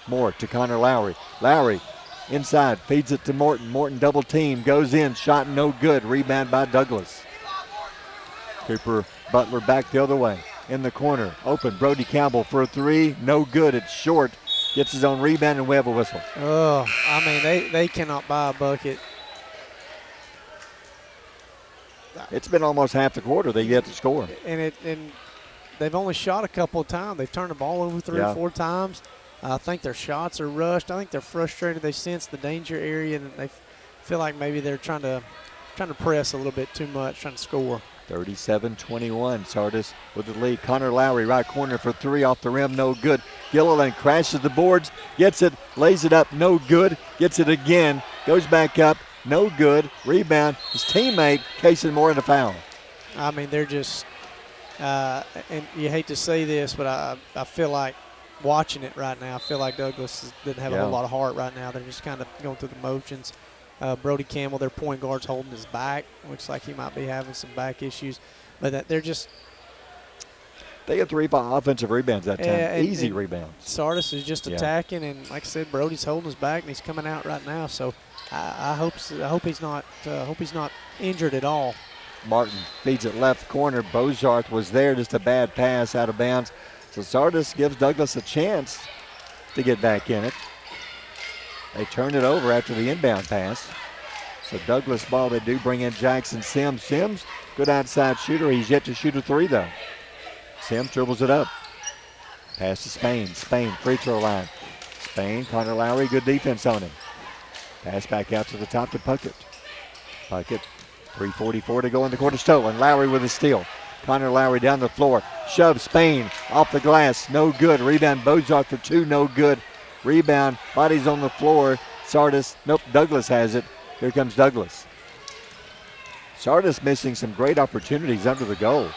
Moore to Connor Lowry. Lowry inside, feeds it to Morton. Morton double team, goes in, shot no good. Rebound by Douglas. Cooper Butler back the other way. In the corner, open. Brody Campbell for a 3, no good. It's short. Gets his own rebound, and we have a whistle. Oh, I mean, they cannot buy a bucket. It's been almost half the quarter. They yet to score. And they've only shot a couple of times. They've turned the ball over 3 or 4 times. I think their shots are rushed. I think they're frustrated. They sense the danger area, and they feel like maybe they're trying to press a little bit too much, trying to score. 37-21, Sardis with the lead. Connor Lowry, right corner for 3, off the rim, no good. Gilliland crashes the boards, gets it, lays it up, no good. Gets it again, goes back up, no good. Rebound, his teammate, Cason Moore, in a foul. I mean, they're just, and you hate to say this, but I feel like watching it right now, I feel like Douglas doesn't have a whole lot of heart right now. They're just kind of going through the motions. Brody Campbell, their point guard's holding his back. Looks like he might be having some back issues. But they're just. They get 3 offensive rebounds that time. Easy rebounds. Sardis is just attacking, and like I said, Brody's holding his back, and he's coming out right now. So I hope he's not injured at all. Martin feeds it left corner. Bozarth was there, just a bad pass out of bounds. So Sardis gives Douglas a chance to get back in it. They turn it over after the inbound pass. So Douglas ball, they do bring in Jackson Sims. Sims, good outside shooter. He's yet to shoot a 3, though. Sims dribbles it up. Pass to Spain. Spain, free throw line. Spain, Connor Lowry, good defense on him. Pass back out to the top to Puckett. Puckett, 3:44 to go in the quarter. Stolen. Lowry with a steal. Connor Lowry down the floor. Shove Spain off the glass. No good. Rebound Bozarth for 2. No good. Rebound. Bodies on the floor. Sardis. Nope. Douglas has it. Here comes Douglas. Sardis missing some great opportunities under the goal.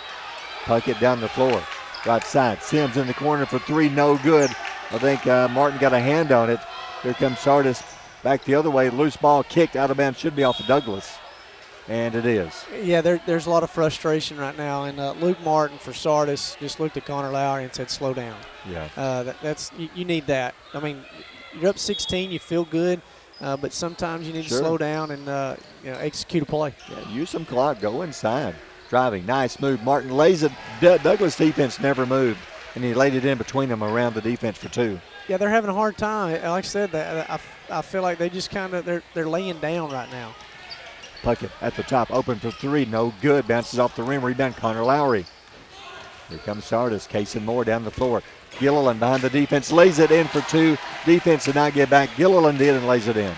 Puckett down the floor. Right side. Sims in the corner for 3. No good. I think Martin got a hand on it. Here comes Sardis. Back the other way. Loose ball kicked out of bounds. Should be off of Douglas. And it is. Yeah, there's a lot of frustration right now. And Luke Martin for Sardis just looked at Connor Lowry and said, slow down. Yeah. That's you need that. I mean, you're up 16, you feel good, but sometimes you need to slow down and execute a play. Yeah, use some clock. Go inside. Driving. Nice move. Martin lays it. Douglas defense never moved, and he laid it in between them around the defense for 2. Yeah, they're having a hard time. Like I said, I feel like they just kind of they're laying down right now. Puckett at the top, open for 3, no good. Bounces off the rim, rebound Connor Lowry. Here comes Sardis, Cason Moore down the floor. Gilliland behind the defense, lays it in for two. Defense did not get back. Gilliland did and lays it in.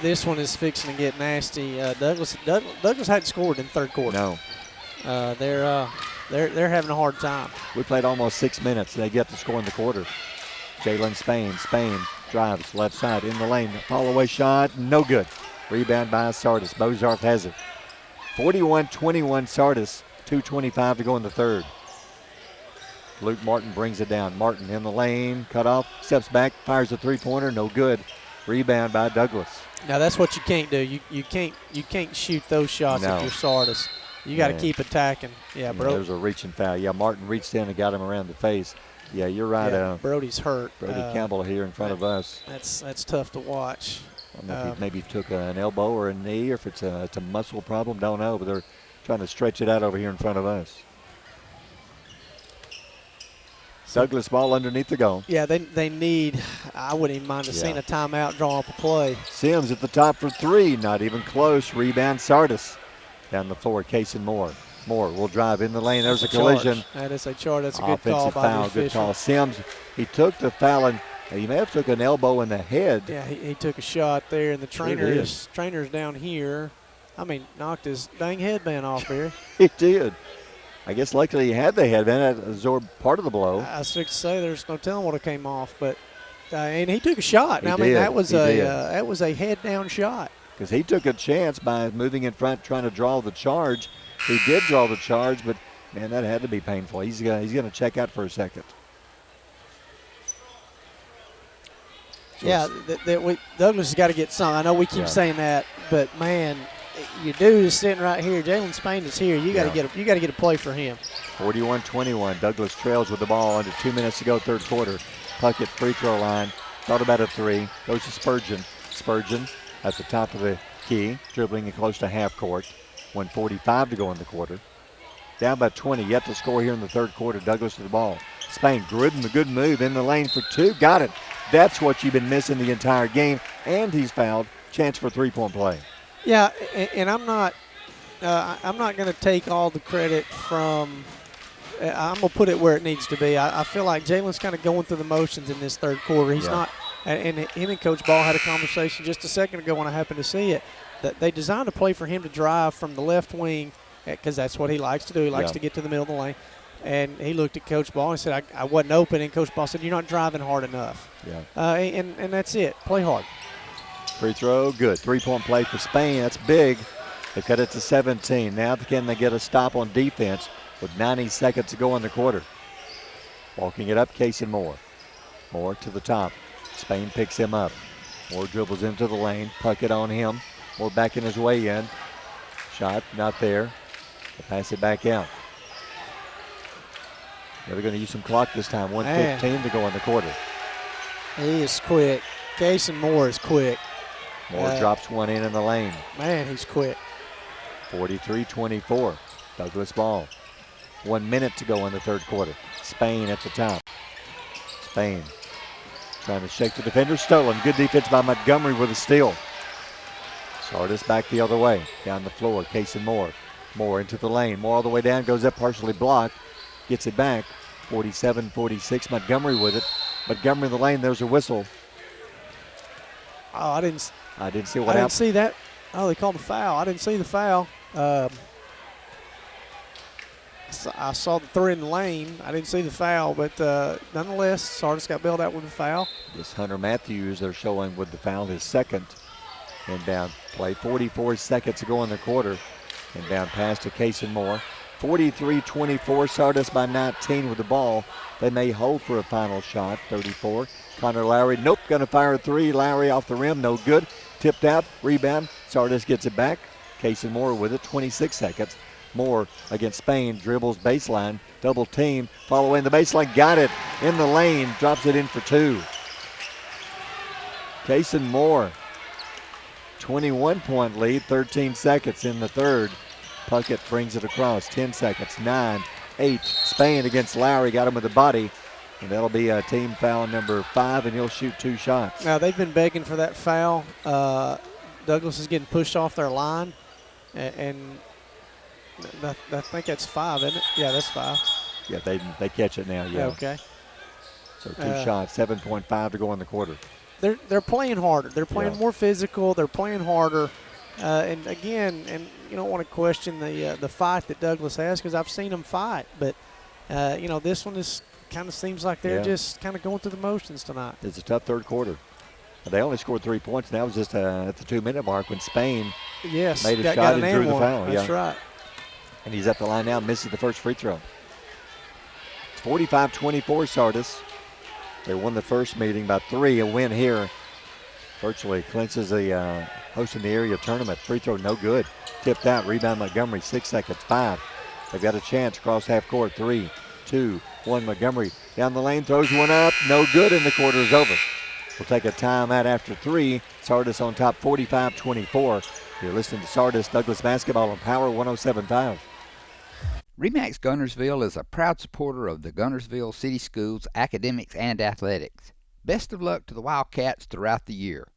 This one is fixing to get nasty. Douglas hadn't scored in third quarter. No. They're having a hard time. We played almost 6 minutes. They get to score in the quarter. Jalen Spain. Spain drives left side in the lane. Fall away shot, no good. Rebound by Sardis. Bozarth has it. 41-21 Sardis. 2:25 to go in the third. Luke Martin brings it down. Martin in the lane, cut off, steps back, fires a three-pointer, no good. Rebound by Douglas. Now that's what you can't do. You can't shoot those shots if you're Sardis. You got to keep attacking. Yeah, bro. There's a reaching foul. Yeah, Martin reached in and got him around the face. Yeah, you're right. Yeah, Brody's hurt. Brody Campbell here in front of us. That's tough to watch. I don't know if he maybe took an elbow or a knee, or if it's a muscle problem. Don't know, but they're trying to stretch it out over here in front of us. Douglas ball underneath the goal. Yeah, they need, I wouldn't even mind seeing a timeout, draw up a play. Sims at the top for three, not even close. Rebound Sardis. Down the floor, Kaysen Moore. Moore will drive in the lane. There's a collision. That is a charge. That's a good call by foul, the official. good call. Sims, he took the foul, and he may have took an elbow in the head. Yeah, he took a shot there, and the trainer's down here. I mean, knocked his dang headband off there. He did. I guess luckily he had the headband. That absorbed part of the blow. I was fixed to say there's no telling what came off, but and he took a shot. He mean, that was a head-down shot. Because he took a chance by moving in front, trying to draw the charge. He did draw the charge, but, man, that had to be painful. He's going to check out for a second. So Douglas has got to get some. I know we keep saying that, but, man, your dude is sitting right here. Jalen Spain is here. You got to get a play for him. 41-21. Douglas trails with the ball under 2 minutes to go, third quarter. Puckett free throw line. Thought about a three. Goes to Spurgeon. Spurgeon at the top of the key, dribbling close to half court. 1:45 to go in the quarter. Down by 20, yet to score here in the third quarter. Douglas to the ball. Spain, Gruden, a good move in the lane for two. Got it. That's what you've been missing the entire game, and he's fouled. Chance for three-point play. Yeah, and I'm not going to take all the credit from. I'm going to put it where it needs to be. I feel like Jalen's kind of going through the motions in this third quarter. He's not. And him and Coach Ball had a conversation just a second ago when I happened to see it, that they designed a play for him to drive from the left wing, because that's what he likes to do. He likes to get to the middle of the lane. And he looked at Coach Ball and said, I wasn't open. And Coach Ball said, you're not driving hard enough. Yeah. And that's it. Play hard. Free throw, good. Three-point play for Spain. That's big. They cut it to 17. Now can they get a stop on defense with 90 seconds to go in the quarter? Walking it up, Kaysen Moore. Moore to the top. Spain picks him up. Moore dribbles into the lane. Puckett on him. Moore backing his way in. Shot not there. They'll pass it back out. They're going to use some clock this time. 1:15 to go in the quarter. He is quick. Kaysen Moore is quick. Moore drops one in the lane. Man, he's quick. 43-24. Douglas ball. 1 minute to go in the third quarter. Spain at the top. Spain trying to shake the defender. Stolen. Good defense by Montgomery with a steal. Sardis back the other way. Down the floor. Kaysen Moore. Moore into the lane. Moore all the way down. Goes up partially blocked. Gets it back. 47-46. Montgomery with it. Montgomery in the lane. There's a whistle. Oh, I didn't see what happened. I didn't see that. Oh, they called a foul. I didn't see the foul. I saw the three in the lane. I didn't see the foul, but nonetheless, Sardis got bailed out with a foul. This Hunter Matthews, they're showing with the foul, his second. Inbound play. 44 seconds to go in the quarter. Inbound pass to Kaysen Moore. 43-24. Sardis by 19 with the ball. They may hold for a final shot. 34. Connor Lowry. Nope. Going to fire a three. Lowry off the rim. No good. Tipped out. Rebound. Sardis gets it back. Kaysen Moore with it. 26 seconds. Moore against Spain. Dribbles baseline. Double team. Following the baseline. Got it. In the lane. Drops it in for two. Kaysen Moore. 21-point lead. 13 seconds in the third. Puckett brings it across. 10 seconds. 9, 8. Spain against Lowry. Got him with the body. And that'll be a team foul number 5, and he'll shoot 2 shots. Now, they've been begging for that foul. Douglas is getting pushed off their line. And I think that's 5, isn't it? Yeah, that's 5. Yeah, they catch it now, yeah. Okay. So 2 shots, 7.5 to go in the quarter. They're playing harder. They're playing Yeah. more physical. They're playing harder. And again, and you don't want to question the fight that Douglas has because I've seen them fight. But, this one is kind of seems like they're just kind of going through the motions tonight. It's a tough third quarter. They only scored 3 points, and that was just at the 2-minute mark when Spain made a shot and drew the foul. That's right. And he's at the line now, misses the first free throw. It's 45-24 Sardis. They won the first meeting by 3. A win here virtually clinches the hosting the area tournament. Free throw no good. Tipped out. Rebound Montgomery. 6 seconds. 5. They've got a chance. Cross half court. 3, 2, 1. Montgomery down the lane. Throws one up. No good, and the quarter is over. We'll take a timeout after 3. Sardis on top 45-24. You're listening to Sardis Douglas Basketball on Power 107.5. RE/MAX Gunnersville is a proud supporter of the Gunnersville City Schools academics and athletics. Best of luck to the Wildcats throughout the year.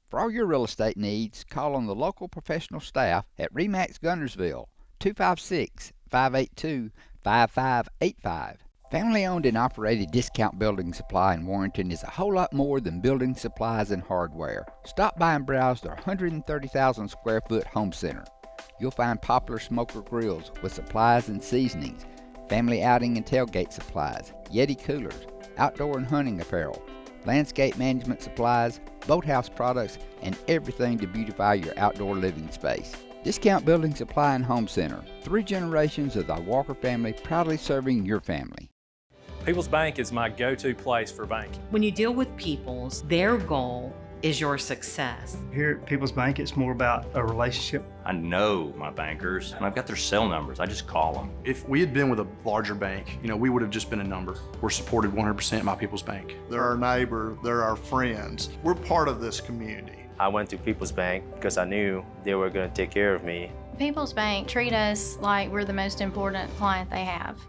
For all your real estate needs, call on the local professional staff at RE/MAX Gunnersville, 256-582-5585. Family-owned and operated Discount Building Supply in Warrenton is a whole lot more than building supplies and hardware. Stop by and browse their 130,000 square foot home center. You'll find popular smoker grills with supplies and seasonings, family outing and tailgate supplies, Yeti coolers, outdoor and hunting apparel, landscape management supplies, boathouse products, and everything to beautify your outdoor living space. Discount Building Supply and Home Center. 3 generations of the Walker family proudly serving your family. People's Bank is my go-to place for banking. When you deal with People's, their goal is your success. Here at People's Bank, it's more about a relationship. I know my bankers, and I've got their cell numbers. I just call them. If we had been with a larger bank, we would have just been a number. We're supported 100% by People's Bank. They're our neighbor, they're our friends. We're part of this community. I went to People's Bank because I knew they were going to take care of me. People's Bank treat us like we're the most important client they have.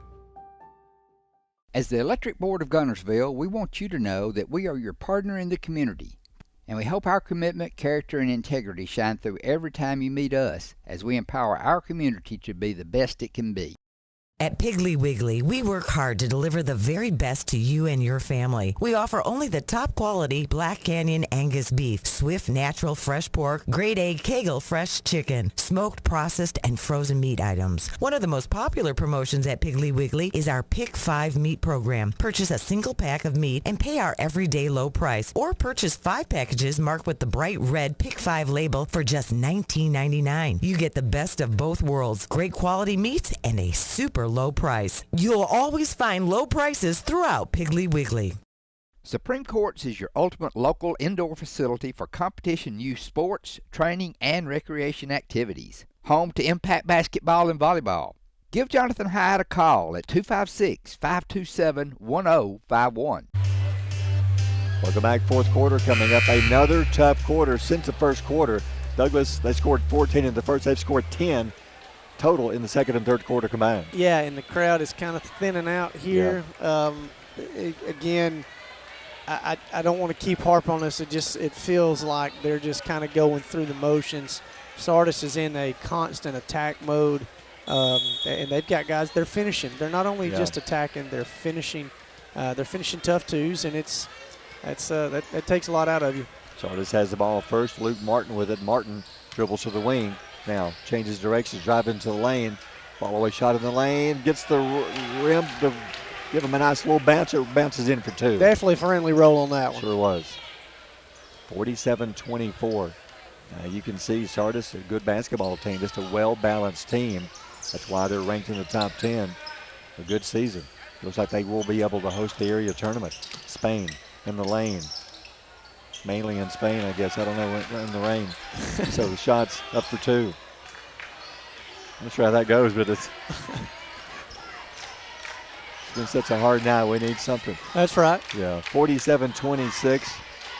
As the Electric Board of Gunnersville, we want you to know that we are your partner in the community. And we hope our commitment, character, and integrity shine through every time you meet us as we empower our community to be the best it can be. At Piggly Wiggly, we work hard to deliver the very best to you and your family. We offer only the top quality Black Canyon Angus beef, Swift natural fresh pork, grade A Kegel fresh chicken, smoked, processed, and frozen meat items. One of the most popular promotions at Piggly Wiggly is our Pick 5 meat program. Purchase a single pack of meat and pay our everyday low price, or purchase 5 packages marked with the bright red Pick 5 label for just $19.99. You get the best of both worlds, great quality meats and a super low price. You'll always find low prices throughout Piggly Wiggly. Supreme Courts is your ultimate local indoor facility for competition youth sports, training, and recreation activities. Home to Impact Basketball and Volleyball. Give Jonathan Hyatt a call at 256-527-1051. Welcome back. Fourth quarter coming up. Another tough quarter since the first quarter. Douglas, they scored 14 in the first. They've scored 10 total in the second and third quarter combined. Yeah, and the crowd is kind of thinning out here. Yeah. Again, I don't want to keep harping on this. It feels like they're just kind of going through the motions. Sardis is in a constant attack mode, and they've got guys. They're finishing. They're not only just attacking. They're finishing. They're finishing tough twos, and that takes a lot out of you. Sardis has the ball first. Luke Martin with it. Martin dribbles to the wing. Now changes directions, driving to the lane. Ball away shot in the lane. Gets the rim to give him a nice little bounce. It bounces in for 2. Definitely friendly roll on that one. Sure was. 47-24. You can see Sardis, a good basketball team, just a well-balanced team. That's why they're ranked in the top 10. A good season. Looks like they will be able to host the area tournament. Spain in the lane. Mainly in Spain, I guess. I don't know, in the rain. So the shot's up for 2. I'm not sure how that goes, but it's been such a hard night. We need something. That's right. Yeah, 47-26.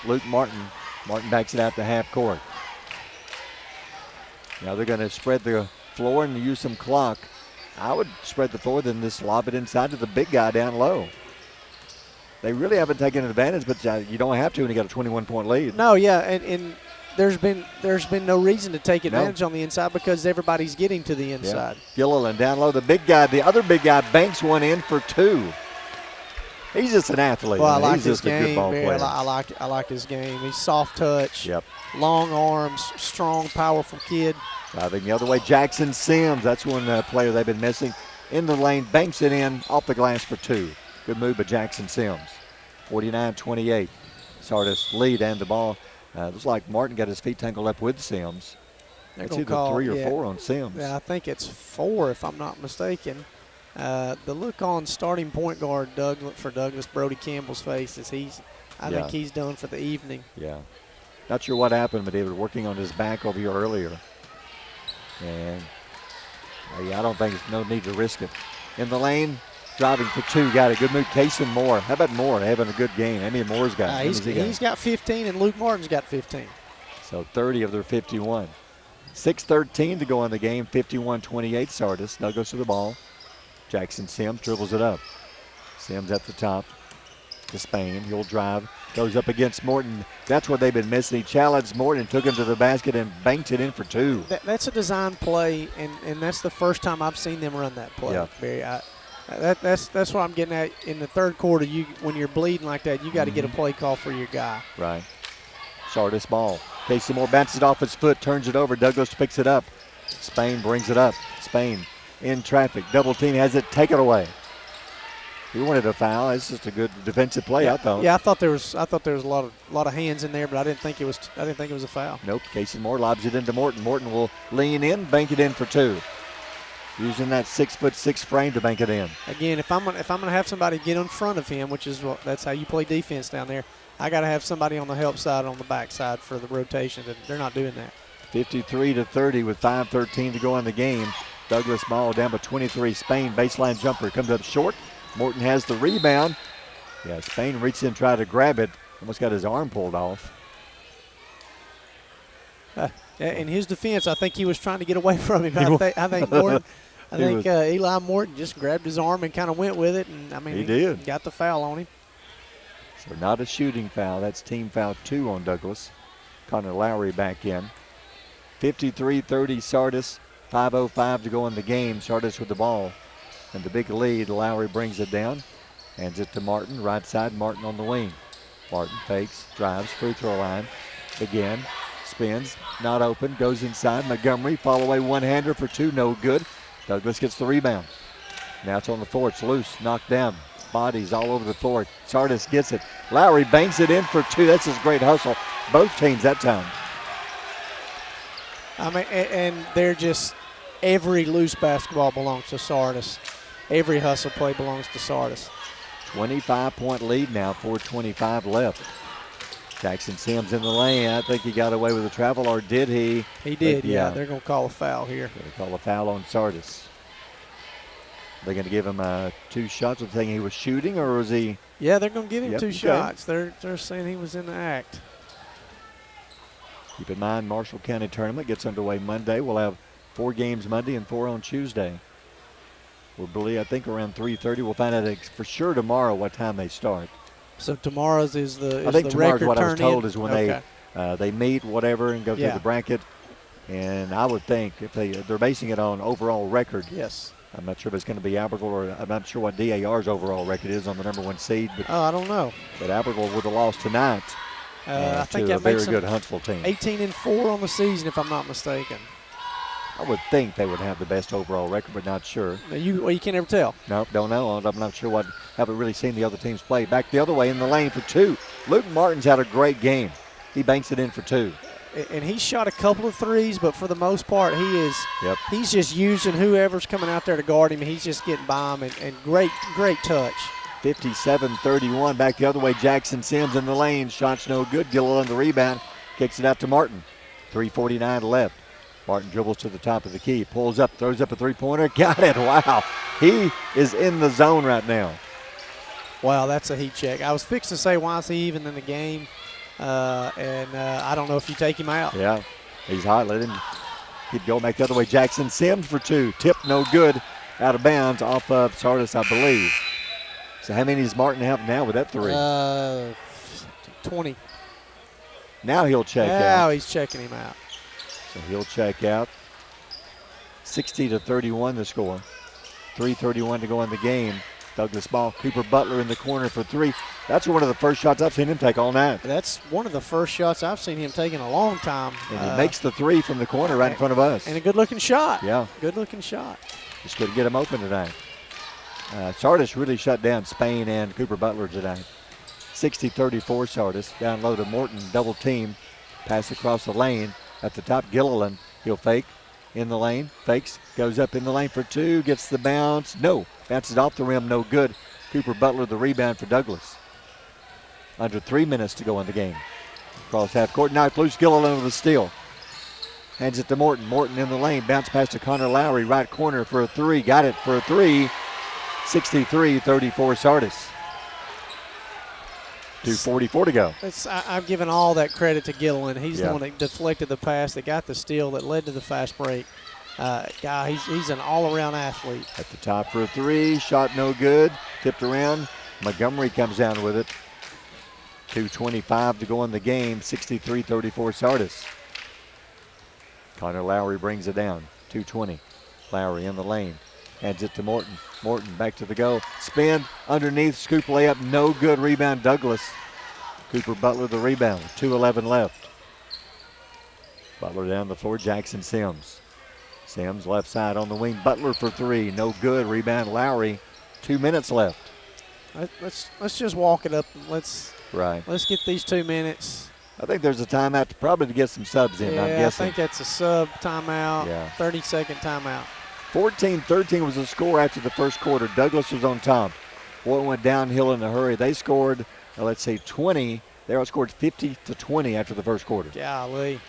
Luke Martin. Martin backs it out to half court. Now they're going to spread the floor and use some clock. I would spread the floor, then just lob it inside to the big guy down low. They really haven't taken advantage, but you don't have to when you got a 21-point lead. No, yeah, and there's been no reason to take advantage on the inside because everybody's getting to the inside. Yeah. Gilliland down low. The other big guy banks one in for 2. He's just an athlete. Well, I like he's his just a good game. ball Barry. player. I like his game. He's soft touch. Yep. Long arms, strong, powerful kid. Driving the other way, Jackson Sims. That's one player they've been missing. In the lane, banks it in, off the glass for 2. Good move by Jackson Sims. 49-28. Sardis lead and the ball. Looks like Martin got his feet tangled up with Sims. It's either 3 or 4 on Sims. Yeah, I think it's 4 if I'm not mistaken. The look on starting point guard Douglas, Brody Campbell's face is I think he's done for the evening. Yeah. Not sure what happened, but they were working on his back over here earlier. And I don't think there's no need to risk it. In the lane, driving for 2, got a good move. Kason Moore. How about Moore having a good game? How many Moore's got? He's got 15, and Luke Martin's got 15. So 30 of their 51. 6:13 to go in the game. 51-28 Sardis. Douglas to the ball. Jackson Sims dribbles it up. Sims at the top to Spain. He'll drive. Goes up against Morton. That's what they've been missing. He challenged Morton and took him to the basket and banked it in for 2. That's a design play, and that's the first time I've seen them run that play, Barry. That's what I'm getting at. In the third quarter, when you're bleeding like that, you got to get a play call for your guy. Right. Sardis ball. Casey Moore bounces it off his foot, turns it over. Douglas picks it up. Spain brings it up. Spain in traffic. Double team has it. Take it away. He wanted a foul. It's just a good defensive play, I thought. Yeah, I thought there was a lot of hands in there, but I didn't think it was a foul. Nope. Casey Moore lobs it into Morton. Morton will lean in, bank it in for 2. Using that 6'6" frame to bank it in. Again, if I'm gonna have somebody get in front of him, which is that's how you play defense down there, I got to have somebody on the help side, on the back side for the rotation, and they're not doing that. 53-30 with 5:13 to go in the game. Douglas ball down by 23. Spain baseline jumper comes up short. Morton has the rebound. Yeah, Spain reached in, tried to grab it. Almost got his arm pulled off. In his defense, I think he was trying to get away from him. I think Morton. Eli Morton just grabbed his arm and kind of went with it, and he did. Got the foul on him. So not a shooting foul. That's team foul 2 on Douglas. Connor Lowry back in. 53-30 Sardis. 5:05 to go in the game. Sardis with the ball. And the big lead, Lowry brings it down. Hands it to Martin. Right side, Martin on the wing. Martin fakes, drives, free throw line. Again, spins, not open, goes inside. Montgomery, fall away one-hander for 2, no good. Douglas gets the rebound. Now it's on the floor, it's loose, knocked down. Bodies all over the floor. Sardis gets it. Lowry banks it in for 2. That's his great hustle. Both teams that time. I mean, and they're just, every loose basketball belongs to Sardis. Every hustle play belongs to Sardis. 25-point lead now, 4:25 left. Jackson Sims in the lane. I think he got away with the travel, or did he? He did, yeah. They're going to call a foul here. They're going to call a foul on Sardis. They're going to give him 2 shots. Are they thinking he was shooting, or was he? Yeah, they're going to give him 2 shots. They're saying he was in the act. Keep in mind, Marshall County Tournament gets underway Monday. We'll have 4 games Monday and 4 on Tuesday. We'll believe, I think, around 3:30. We'll find out for sure tomorrow what time they start. So tomorrow's is the I think tomorrow's what I was told is when they meet, whatever, and go through the bracket. And I would think if they're basing it on overall record. Yes. I'm not sure if it's going to be Abergele, or I'm not sure what DAR's overall record is on the #1 seed. But I don't know. But Abergele would have lost tonight I think to a that very makes good Huntsville team. 18-4 on the season, if I'm not mistaken. I would think they would have the best overall record, but not sure. You can't ever tell. Nope, don't know. I'm not sure haven't really seen the other teams play. Back the other way in the lane for 2. Luke Martin's had a great game. He banks it in for 2. And he shot a couple of threes, but for the most part, he's just using whoever's coming out there to guard him. He's just getting by him, and great touch. 57-31. Back the other way, Jackson Sims in the lane. Shot's no good. Gilliland on the rebound. Kicks it out to Martin. 3:49 left. Martin dribbles to the top of the key. Pulls up, throws up a three-pointer. Got it. Wow. He is in the zone right now. Wow, that's a heat check. I was fixing to say, why is he even in the game? I don't know if you take him out. Yeah, he's hot. Let him keep going. Back the other way. Jackson Sims for 2. Tip no good. Out of bounds off of Sardis, I believe. So how many does Martin have now with that 3? 20. Now he'll check out. Now he's checking him out. So he'll check out. 60-31 the score. 3:31 to go in the game. Douglas ball. Cooper Butler in the corner for three. That's one of the first shots I've seen him take all night. That's one of the first shots I've seen him take in a long time. And he makes the three from the corner right in front of us. And a good-looking shot. Yeah. Good-looking shot. Just couldn't get him open tonight. Sardis really shut down Spain and Cooper Butler tonight. 60-34 Sardis. Down low to Morton, double team. Pass across the lane. At the top, Gilliland. He'll fake in the lane. Fakes. Goes up in the lane for two. Gets the bounce. No. Bounces off the rim. No good. Cooper Butler the rebound for Douglas. Under 3 minutes to go in the game. Across half court. Knocked loose. Gilliland with the steal. Hands it to Morton. Morton in the lane. Bounce pass to Connor Lowry. Right corner for a three. Got it for a three. 63-34 Sardis. 2:44 to go. I've given all that credit to Gilliland. He's the Yeah. one that deflected the pass, that got the steal, that led to the fast break. He's an all-around athlete. At the top for a three. Shot no good. Tipped around. Montgomery comes down with it. 2:25 to go in the game. 63-34 Sardis. Connor Lowry brings it down. 2:20. Lowry in the lane. Hands it to Morton. Morton back to the go. Spin underneath. Scoop layup. No good. Rebound Douglas. Cooper Butler the rebound. 2:11 left. Butler down the floor. Jackson Sims. Sims left side on the wing. Butler for three. No good. Rebound Lowry. 2 minutes left. Let's just walk it up. Let's get these 2 minutes. I think there's a timeout probably to get some subs in. Yeah, I'm guessing. I think that's a sub timeout. Yeah. 30-second timeout. 14-13 was the score after the first quarter. Douglas was on top. Boy, went downhill in a hurry. They scored, let's say, 20. They outscored 50-20 after the first quarter. Golly.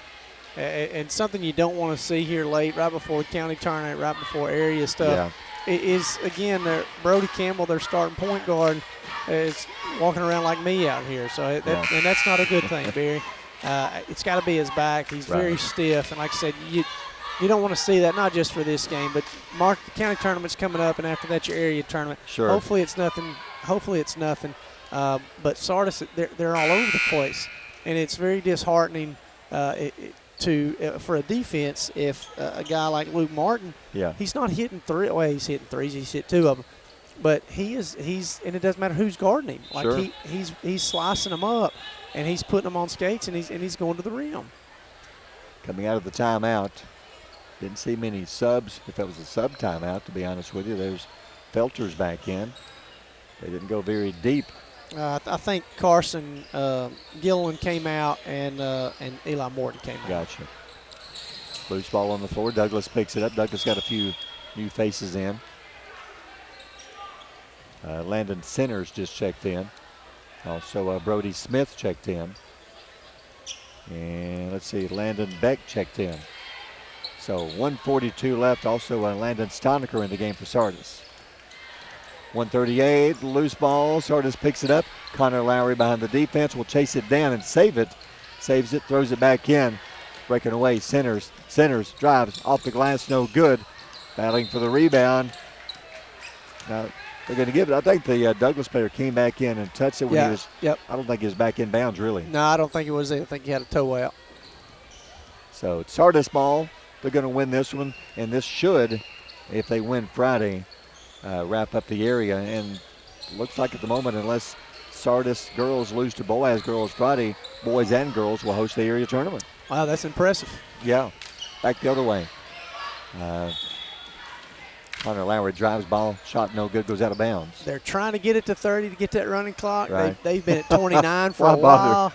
And something you don't want to see here late, right before the county tournament, right before area stuff, is, again, Brody Campbell, their starting point guard, is walking around like me out here. So and that's not a good thing, Barry. It's got to be his back. He's very stiff. And like I said, you don't want to see that, not just for this game, but the county tournament's coming up, and after that your area tournament. Sure. Hopefully it's nothing. But Sardis, they're all over the place, and it's very disheartening for a defense if a guy like Luke Martin, he's not hitting three. Well, he's hitting threes. He's hit two of them, but he's and it doesn't matter who's guarding him. Like he's slicing them up, and he's putting them on skates, and he's going to the rim. Coming out of the timeout. Didn't see many subs. If that was a sub timeout, to be honest with you, there's Felters back in. They didn't go very deep. I think Carson Gilliland came out and Eli Morton came out. Gotcha. Loose ball on the floor. Douglas picks it up. Douglas got a few new faces in. Landon Sinners just checked in. Also Brody Smith checked in. And let's see, Landon Beck checked in. So 1:42 left. Also Landon Stonecker in the game for Sardis. 138, loose ball. Sardis picks it up. Connor Lowry behind the defense will chase it down and save it. Saves it, throws it back in. Breaking away, Centers drives off the glass, no good. Battling for the rebound. Now they're going to give it. I think the Douglas player came back in and touched it when he was. Yep. I don't think he was back in bounds really. No, I don't think it was. I think he had a toe out. So it's Sardis ball. They're going to win this one, and this should, if they win Friday, wrap up the area. And looks like at the moment, unless Sardis girls lose to Boaz girls Friday, boys and girls will host the area tournament. Wow, that's impressive. Yeah, back the other way. Connor Lowry drives ball, shot no good, goes out of bounds. They're trying to get it to 30 to get that running clock. Right. They've been at 29 for a while.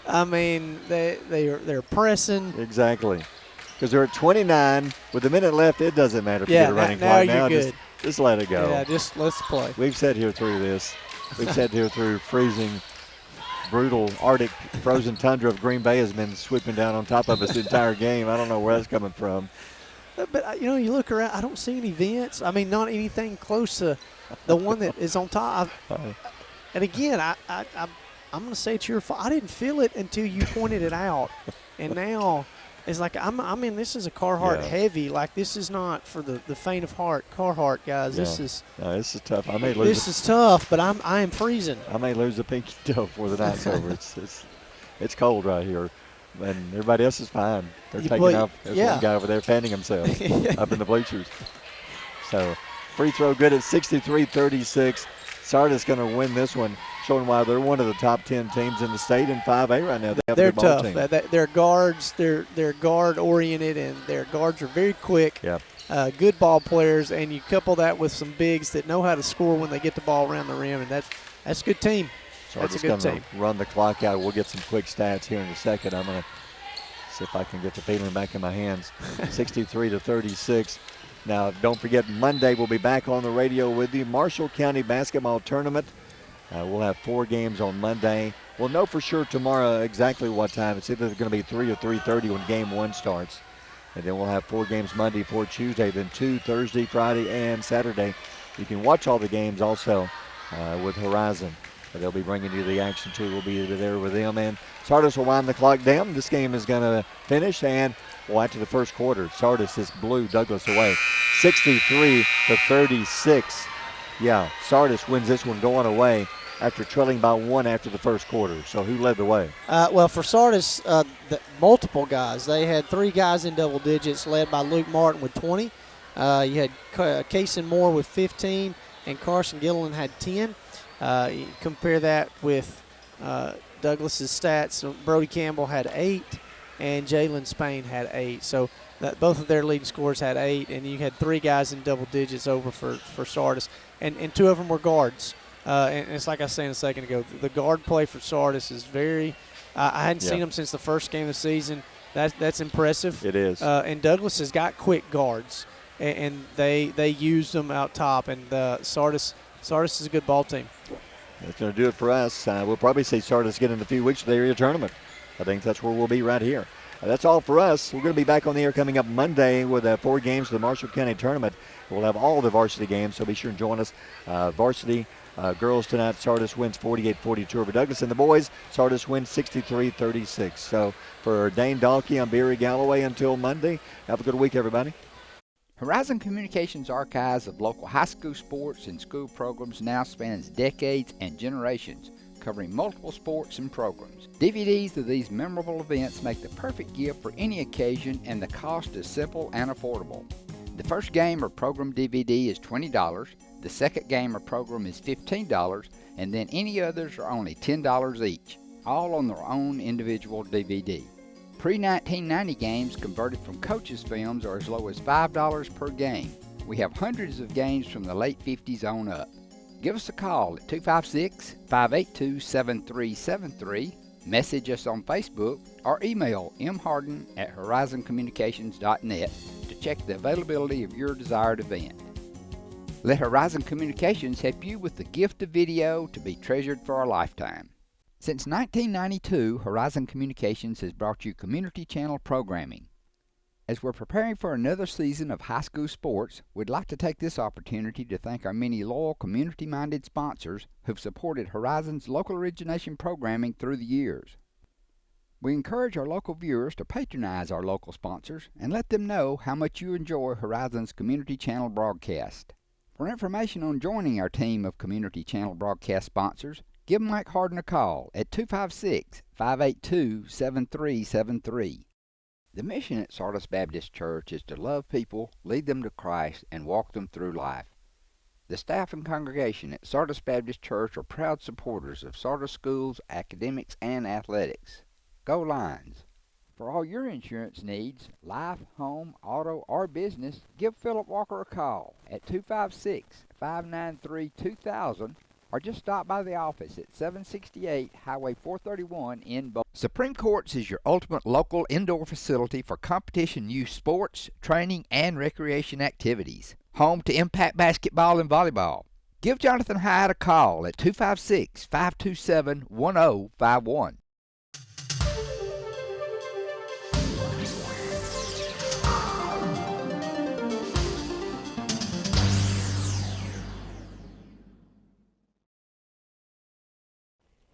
I mean, they're pressing. Exactly. Because they're at 29. With a minute left, it doesn't matter if you get a running clock now. Just let it go. Yeah, just let's play. We've sat here through this. We've sat here through freezing, brutal, Arctic, frozen tundra of Green Bay has been sweeping down on top of us the entire game. I don't know where that's coming from. But, you know, you look around, I don't see any vents. I mean, not anything close to the one that is on top. And, again, I'm going to say it's your fault. I didn't feel it until you pointed it out. And now it's like, this is a Carhartt heavy. Like, this is not for the faint of heart. Carhartt, guys, this is tough. I may lose. This is tough, but I am freezing. I may lose a pinky toe before the night's over. It's cold right here. And everybody else is fine. They're taking off. There's one guy over there fanning himself up in the bleachers. So Free throw good at 63-36. Sardis going to win this one, showing why they're one of the top 10 teams in the state in 5A right now. They have They're a good ball tough. team. They're guards. They're guard oriented, and their guards are very quick. Yep. Good ball players, and you couple that with some bigs that know how to score when they get the ball around the rim, and that's a good team. That's a good team. Run the clock out. We'll get some quick stats here in a second. I'm going to see if I can get the feeling back in my hands. 63-36. Now, don't forget, Monday we'll be back on the radio with the Marshall County Basketball Tournament. We'll have 4 games on Monday. We'll know for sure tomorrow exactly what time. It's either going to be 3 or 3:30 when Game 1 starts. And then we'll have 4 games Monday, 4 Tuesday, then 2 Thursday, Friday, and Saturday. You can watch all the games also with Horizon. They'll be bringing you the action, too. We'll be there with them. And Sardis will wind the clock down. This game is going to finish. And, well, after the first quarter, Sardis just blew Douglas away. 63-36. Yeah, Sardis wins this one going away after trailing by 1 after the first quarter. So who led the way? Well, for Sardis, multiple guys. They had 3 guys in double digits, led by Luke Martin with 20. You had Kaysen Moore with 15, and Carson Gilliland had 10. You compare that with Douglas's stats. Brody Campbell had 8, and Jalen Spain had 8. So both of their leading scorers had 8, and you had 3 guys in double digits over for Sardis, and 2 of them were guards. And it's like I was saying a second ago, the guard play for Sardis is very I hadn't seen them since the first game of the season. That's impressive. It is. And Douglas has got quick guards, and they use them out top. And Sardis is a good ball team. That's going to do it for us. We'll probably see Sardis get in a few weeks to the area tournament. I think that's where we'll be right here. That's all for us. We're going to be back on the air coming up Monday with 4 games of the Marshall County Tournament. We'll have all the varsity games, so be sure and join us. Varsity girls tonight, Sardis wins 48-42 over Douglas. And the boys, Sardis wins 63-36. So for Dane Dahlke, I'm Barry Galloway. Until Monday, have a good week, everybody. Horizon Communications' archives of local high school sports and school programs now spans decades and generations, covering multiple sports and programs. DVDs of these memorable events make the perfect gift for any occasion, and the cost is simple and affordable. The first game or program DVD is $20, the second game or program is $15, and then any others are only $10 each, all on their own individual DVD. Pre-1990 games converted from coaches' films are as low as $5 per game. We have hundreds of games from the late 50s on up. Give us a call at 256-582-7373, message us on Facebook, or email mharden@horizoncommunications.net to check the availability of your desired event. Let Horizon Communications help you with the gift of video to be treasured for a lifetime. Since 1992, Horizon Communications has brought you community channel programming. As we're preparing for another season of high school sports, we'd like to take this opportunity to thank our many loyal community-minded sponsors who've supported Horizon's local origination programming through the years. We encourage our local viewers to patronize our local sponsors and let them know how much you enjoy Horizon's community channel broadcast. For information on joining our team of community channel broadcast sponsors, give Mike Harden a call at 256-582-7373. The mission at Sardis Baptist Church is to love people, lead them to Christ, and walk them through life. The staff and congregation at Sardis Baptist Church are proud supporters of Sardis schools, academics, and athletics. Go Lions! For all your insurance needs, life, home, auto, or business, give Philip Walker a call at 256-593-2000 or just stop by the office at 768 Highway 431 in Bo. Supreme Courts is your ultimate local indoor facility for competition youth sports, training, and recreation activities. Home to Impact Basketball and Volleyball. Give Jonathan Hyde a call at 256-527-1051.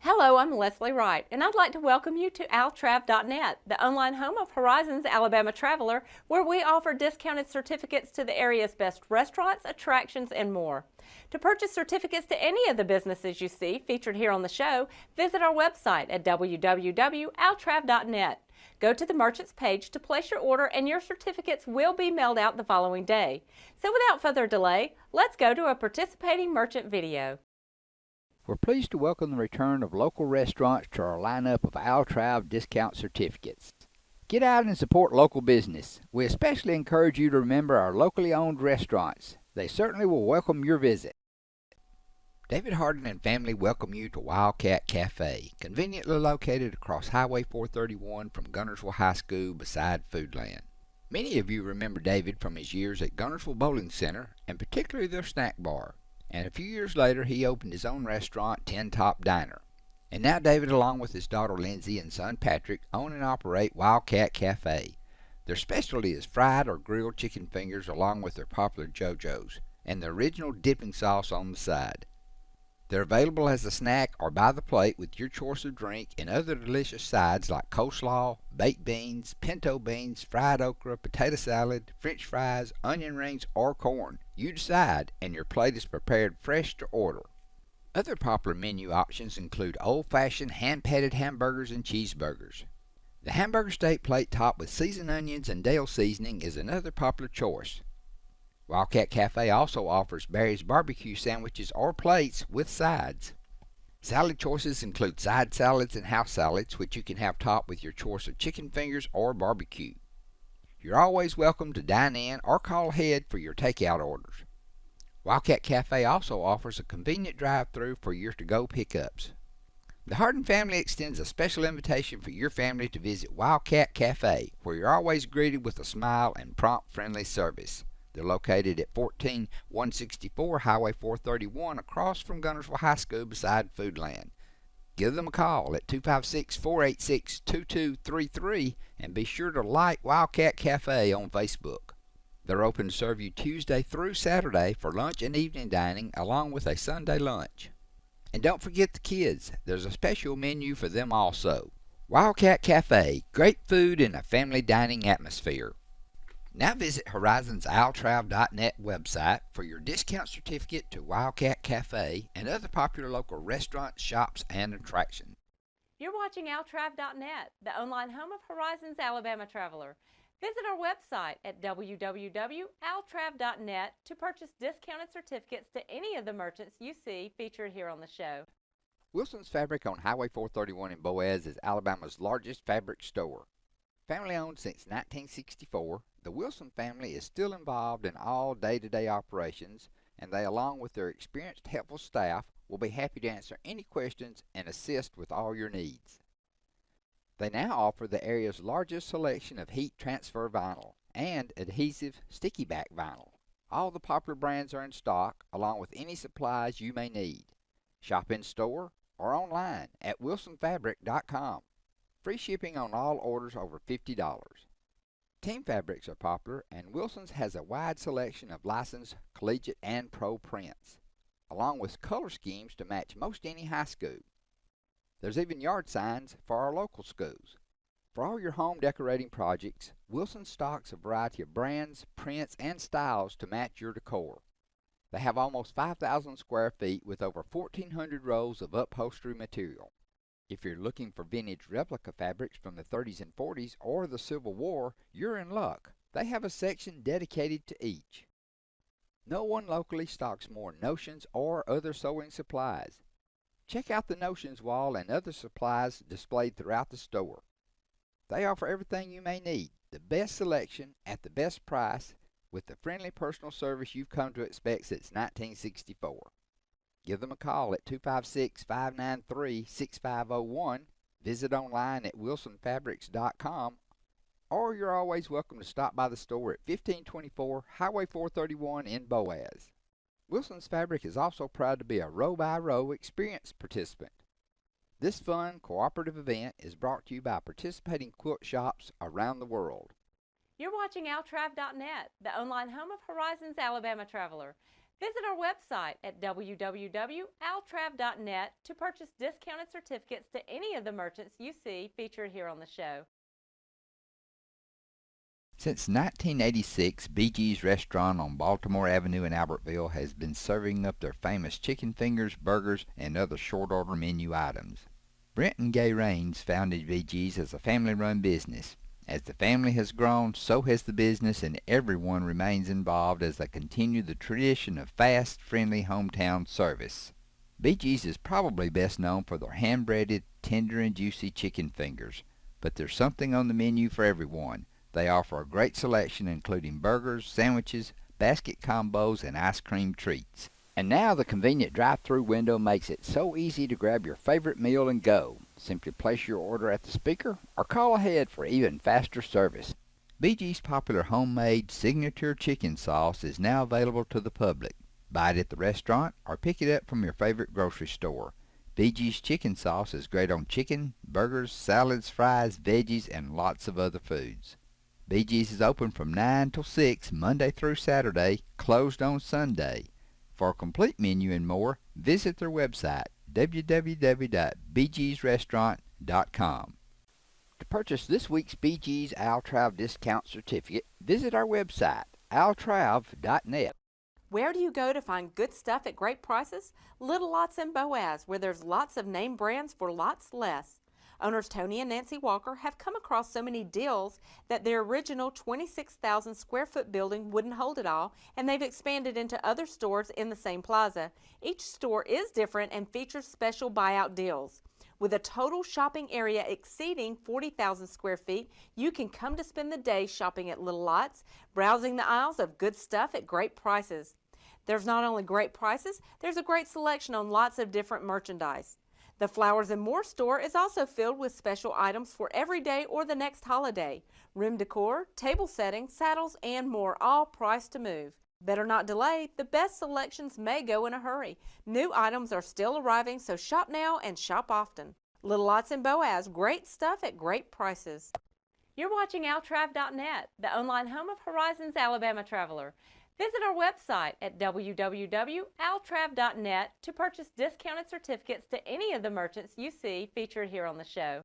How Hello, I'm Leslie Wright, and I'd like to welcome you to altrav.net, the online home of Horizons Alabama Traveler, where we offer discounted certificates to the area's best restaurants, attractions, and more. To purchase certificates to any of the businesses you see featured here on the show, visit our website at www.altrav.net. Go to the Merchants page to place your order, and your certificates will be mailed out the following day. So without further delay, let's go to a participating merchant video. We're pleased to welcome the return of local restaurants to our lineup of Altrav discount certificates. Get out and support local business. We especially encourage you to remember our locally owned restaurants. They certainly will welcome your visit. David Hardin and family welcome you to Wildcat Cafe, conveniently located across Highway 431 from Gunnersville High School beside Foodland. Many of you remember David from his years at Gunnersville Bowling Center, and particularly their snack bar. And a few years later, he opened his own restaurant, Tin Top Diner. And now David, along with his daughter Lindsay and son Patrick, own and operate Wildcat Cafe. Their specialty is fried or grilled chicken fingers along with their popular JoJo's, and the original dipping sauce on the side. They're available as a snack or by the plate with your choice of drink and other delicious sides like coleslaw, baked beans, pinto beans, fried okra, potato salad, french fries, onion rings, or corn. You decide, and your plate is prepared fresh to order. Other popular menu options include old-fashioned hand-patted hamburgers and cheeseburgers. The hamburger steak plate topped with seasoned onions and Dale seasoning is another popular choice. Wildcat Cafe also offers Barry's barbecue sandwiches or plates with sides. Salad choices include side salads and house salads, which you can have topped with your choice of chicken fingers or barbecue. You're always welcome to dine in or call ahead for your takeout orders. Wildcat Cafe also offers a convenient drive-thru for your to-go pickups. The Hardin family extends a special invitation for your family to visit Wildcat Cafe, where you're always greeted with a smile and prompt, friendly service. They're located at 14164 Highway 431 across from Gunnersville High School beside Foodland. Give them a call at 256-486-2233 and be sure to like Wildcat Cafe on Facebook. They're open to serve you Tuesday through Saturday for lunch and evening dining along with a Sunday lunch. And don't forget the kids. There's a special menu for them also. Wildcat Cafe, great food in a family dining atmosphere. Now visit Horizons altrav.net website for your discount certificate to Wildcat Cafe and other popular local restaurants, shops, and attractions. You're watching altrav.net, the online home of Horizons Alabama Traveler. Visit our website at www.altrav.net to purchase discounted certificates to any of the merchants you see featured here on the show. Wilson's Fabric on Highway 431 in Boaz is Alabama's largest fabric store. Family owned since 1964, the Wilson family is still involved in all day-to-day operations, and they, along with their experienced, helpful staff, will be happy to answer any questions and assist with all your needs. They now offer the area's largest selection of heat transfer vinyl and adhesive sticky back vinyl. All the popular brands are in stock, along with any supplies you may need. Shop in store or online at wilsonfabric.com. Free shipping on all orders over $50. Team fabrics are popular, and Wilson's has a wide selection of licensed collegiate and pro prints, along with color schemes to match most any high school. There's even yard signs for our local schools. For all your home decorating projects, Wilson stocks a variety of brands, prints, and styles to match your decor. They have almost 5,000 square feet with over 1,400 rows of upholstery material. If you're looking for vintage replica fabrics from the 30s and 40s or the Civil War, you're in luck. They have a section dedicated to each. No one locally stocks more notions or other sewing supplies. Check out the notions wall and other supplies displayed throughout the store. They offer everything you may need, the best selection at the best price, with the friendly personal service you've come to expect since 1964. Give them a call at 256-593-6501, visit online at wilsonfabrics.com, or you're always welcome to stop by the store at 1524 Highway 431 in Boaz. Wilson's Fabric is also proud to be a row-by-row experience participant. This fun, cooperative event is brought to you by participating quilt shops around the world. You're watching altrav.net, the online home of Horizons Alabama Traveler. Visit our website at www.altrav.net to purchase discounted certificates to any of the merchants you see featured here on the show. Since 1986, BG's restaurant on Baltimore Avenue in Albertville has been serving up their famous chicken fingers, burgers, and other short-order menu items. Brent and Gay Raines founded BG's as a family-run business. As the family has grown, so has the business, and everyone remains involved as they continue the tradition of fast, friendly hometown service. BG's is probably best known for their hand-breaded, tender and juicy chicken fingers, but there's something on the menu for everyone. They offer a great selection including burgers, sandwiches, basket combos, and ice cream treats. And now the convenient drive-through window makes it so easy to grab your favorite meal and go. Simply place your order at the speaker or call ahead for even faster service. BG's popular homemade signature chicken sauce is now available to the public. Buy it at the restaurant or pick it up from your favorite grocery store. BG's chicken sauce is great on chicken, burgers, salads, fries, veggies, and lots of other foods. BG's is open from 9 till 6 Monday through Saturday, closed on Sunday. For a complete menu and more, visit their website, www.bgsrestaurant.com. To purchase this week's BG's Altrav discount certificate, visit our website, altrav.net. Where do you go to find good stuff at great prices? Little Lots in Boaz, where there's lots of name brands for lots less. Owners Tony and Nancy Walker have come across so many deals that their original 26,000 square foot building wouldn't hold it all, and they've expanded into other stores in the same plaza. Each store is different and features special buyout deals. With a total shopping area exceeding 40,000 square feet, you can come to spend the day shopping at Little Lots, browsing the aisles of good stuff at great prices. There's not only great prices, there's a great selection on lots of different merchandise. The Flowers and More store is also filled with special items for every day or the next holiday. Room decor, table settings, saddles, and more, all priced to move. Better not delay, the best selections may go in a hurry. New items are still arriving, so shop now and shop often. Little Lots in Boaz, great stuff at great prices. You're watching altrav.net, the online home of Horizons Alabama Traveler. Visit our website at www.altrav.net to purchase discounted certificates to any of the merchants you see featured here on the show.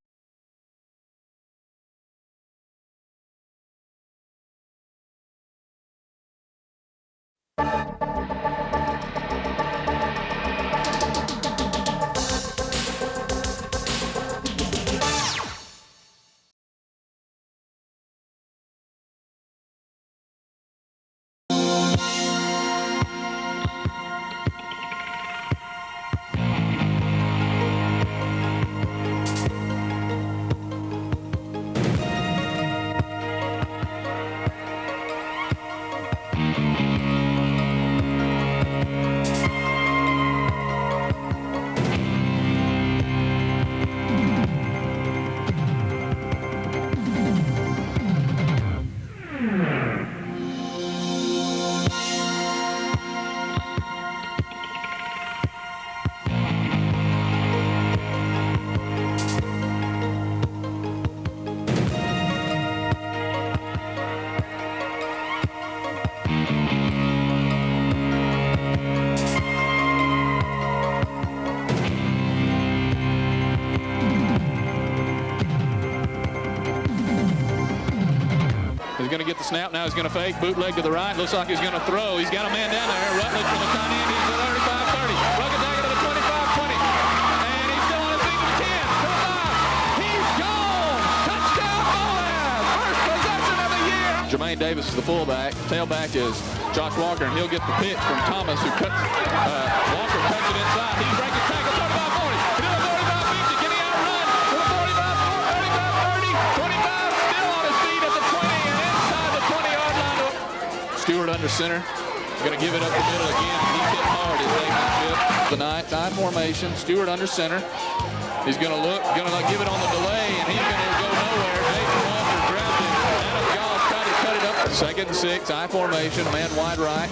Going to get the snap. Now he's going to fake. Bootleg to the right. Looks like he's going to throw. He's got a man down there. Rutledge from the tiny end. He's at 35-30. Rugged dagger to the 25-20. And he's still on his feet to the 10. To the 5. He's gone. Touchdown Boaz. First possession of the year. Jermaine Davis is the fullback. Tailback is Josh Walker, and he'll get the pitch from Thomas, who cuts. Walker cuts it inside. He's breaking tackle. 35-40. To the 45-50. Can he outrun? To the 45-30. 25 still on his feet at the 20. Stewart under center, going to give it up the middle again. He hit hard his Davis the nine formation. Stewart under center. He's going to look, going to give it on the delay, and he's going to go nowhere. Jason Walker grabbed it. Adam Goss tried to cut it up. 2nd and 6, I formation, man wide right.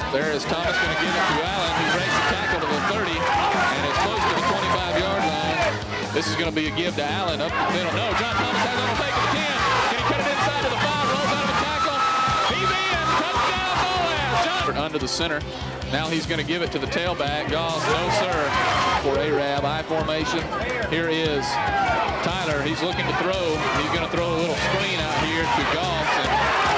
There is Thomas going to give it to Allen, who breaks the tackle to the 30, and it's close to the 25-yard line. This is going to be a give to Allen up the middle. No, John Thomas has on the fake at the 10. Can he cut it inside to the 5? Rolls out of the tackle. He's in. Touchdown Boaz. John under the center. Now he's going to give it to the tailback. Goss, no sir. For Arab, I formation. Here is Tyler. He's looking to throw. He's going to throw a little screen out here to Goss, and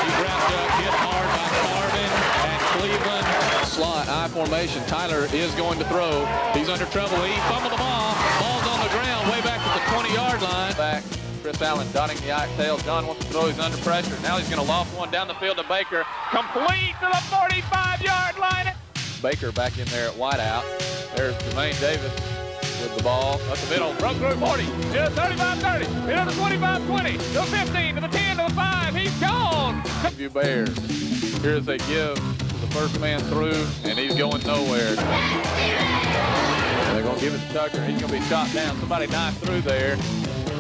he's wrapped up, hit hard by Carbon and Cleveland. Slot, I formation. Tyler is going to throw. He's under trouble. He fumbled the ball. Ball's on the ground, way back at the 20-yard line. Back. Chris Allen dotting the I tail. John wants to throw. He's under pressure. Now he's going to loft one down the field to Baker. Complete to the 45-yard line. Baker back in there at wideout. There's Jermaine Davis with the ball up the middle. Broke through 40. To 35-30. Into the 25-20. To the 15. To the 10. To the 5. He's gone. You Bears. Here's a give to the first man through, and he's going nowhere. They're going to give it to Tucker. He's going to be shot down. Somebody knifed through there.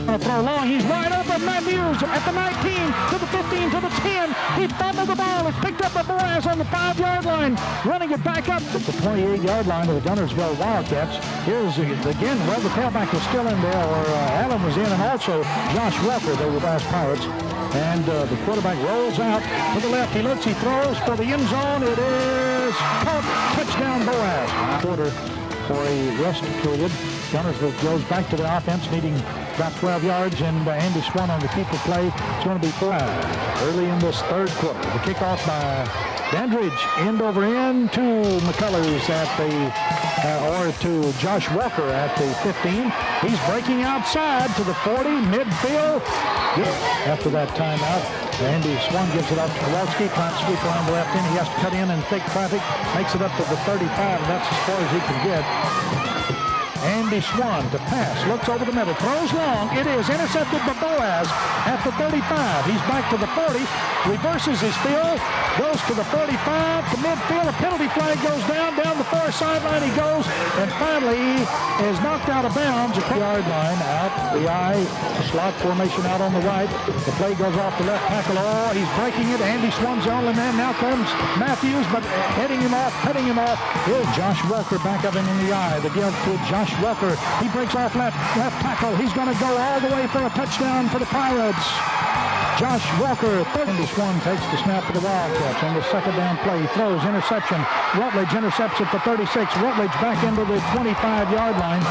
Throw long, he's wide open. Matthews at the 19, to the 15, to the 10. He fumbled the ball. It's picked up by Boaz on the 5-yard line. Running it back up to the 28-yard line of the Gunnersville Wildcats. Here's again, well, the tailback was still in there, or Allen was in, and also Josh Walker, the Bass Pirates. And the quarterback rolls out to the left. He looks, he throws for the end zone. It is caught. Touchdown Boaz. Quarter for a rest period. Gunnersville goes back to the offense, needing about 12 yards, and Andy Swan on the keeper play. It's going to be 5 early in this third quarter. The kickoff by Dandridge, end over end to McCullers at the, or to Josh Walker at the 15. He's breaking outside to the 40, midfield. After that timeout, Andy Swan gives it up to Kowalski, trying to sweep around the left end. He has to cut in and take traffic, makes it up to the 35, and that's as far as he can get. Andy Swan to pass, looks over the middle, throws long. It is intercepted by Boaz at the 35. He's back to the 40, reverses his field, goes to the 45, to midfield. A penalty flag goes down the far sideline he goes, and finally he is knocked out of bounds across the yard line, out the I slot formation out on the right. The play goes off the left tackle. Oh, he's breaking it. Andy Swan's the only man. Now comes Matthews, but heading him off. Here's Josh Walker back of him in the I. The give to Josh Walker. He breaks off left tackle. He's going to go all the way for a touchdown for the Pirates. Josh Walker, Andy Swan takes the snap for the Wildcats on the second down play. He throws, interception. Rutledge intercepts at the 36. Rutledge back into the 25-yard line.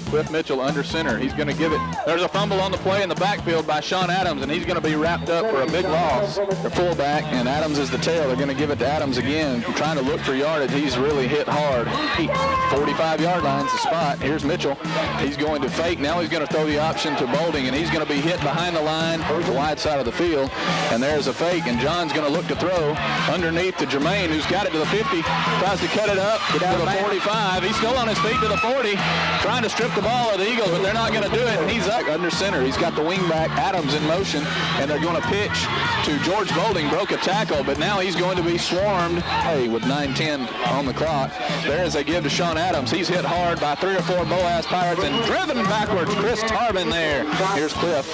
Cliff Mitchell under center. He's going to give it. There's a fumble on the play in the backfield by Sean Adams, and he's going to be wrapped up for a big loss. The fullback, and Adams is the tail. They're going to give it to Adams again. Trying to look for yardage. He's really hit hard. 45-yard line's the spot. Here's Mitchell. He's going to fake. Now he's going to throw the option to Bolding, and he's going to be hit behind the line, the wide side of the field. And there's a fake, and John's going to look to throw underneath to Jermaine, who's got it to the 50. Tries to cut it up to the 45. He's still on his feet to the 40. Trying to strip the ball of the Eagles, but they're not going to do it. And he's up under center. He's got the wingback Adams in motion, and they're going to pitch to George Bolding. Broke a tackle, but now he's going to be swarmed with 9:10 on the clock. There's a give to Sean Adams. He's hit hard by 3 or 4 Boaz Pirates and driven backwards. Chris Tarbin there. Here's Cliff.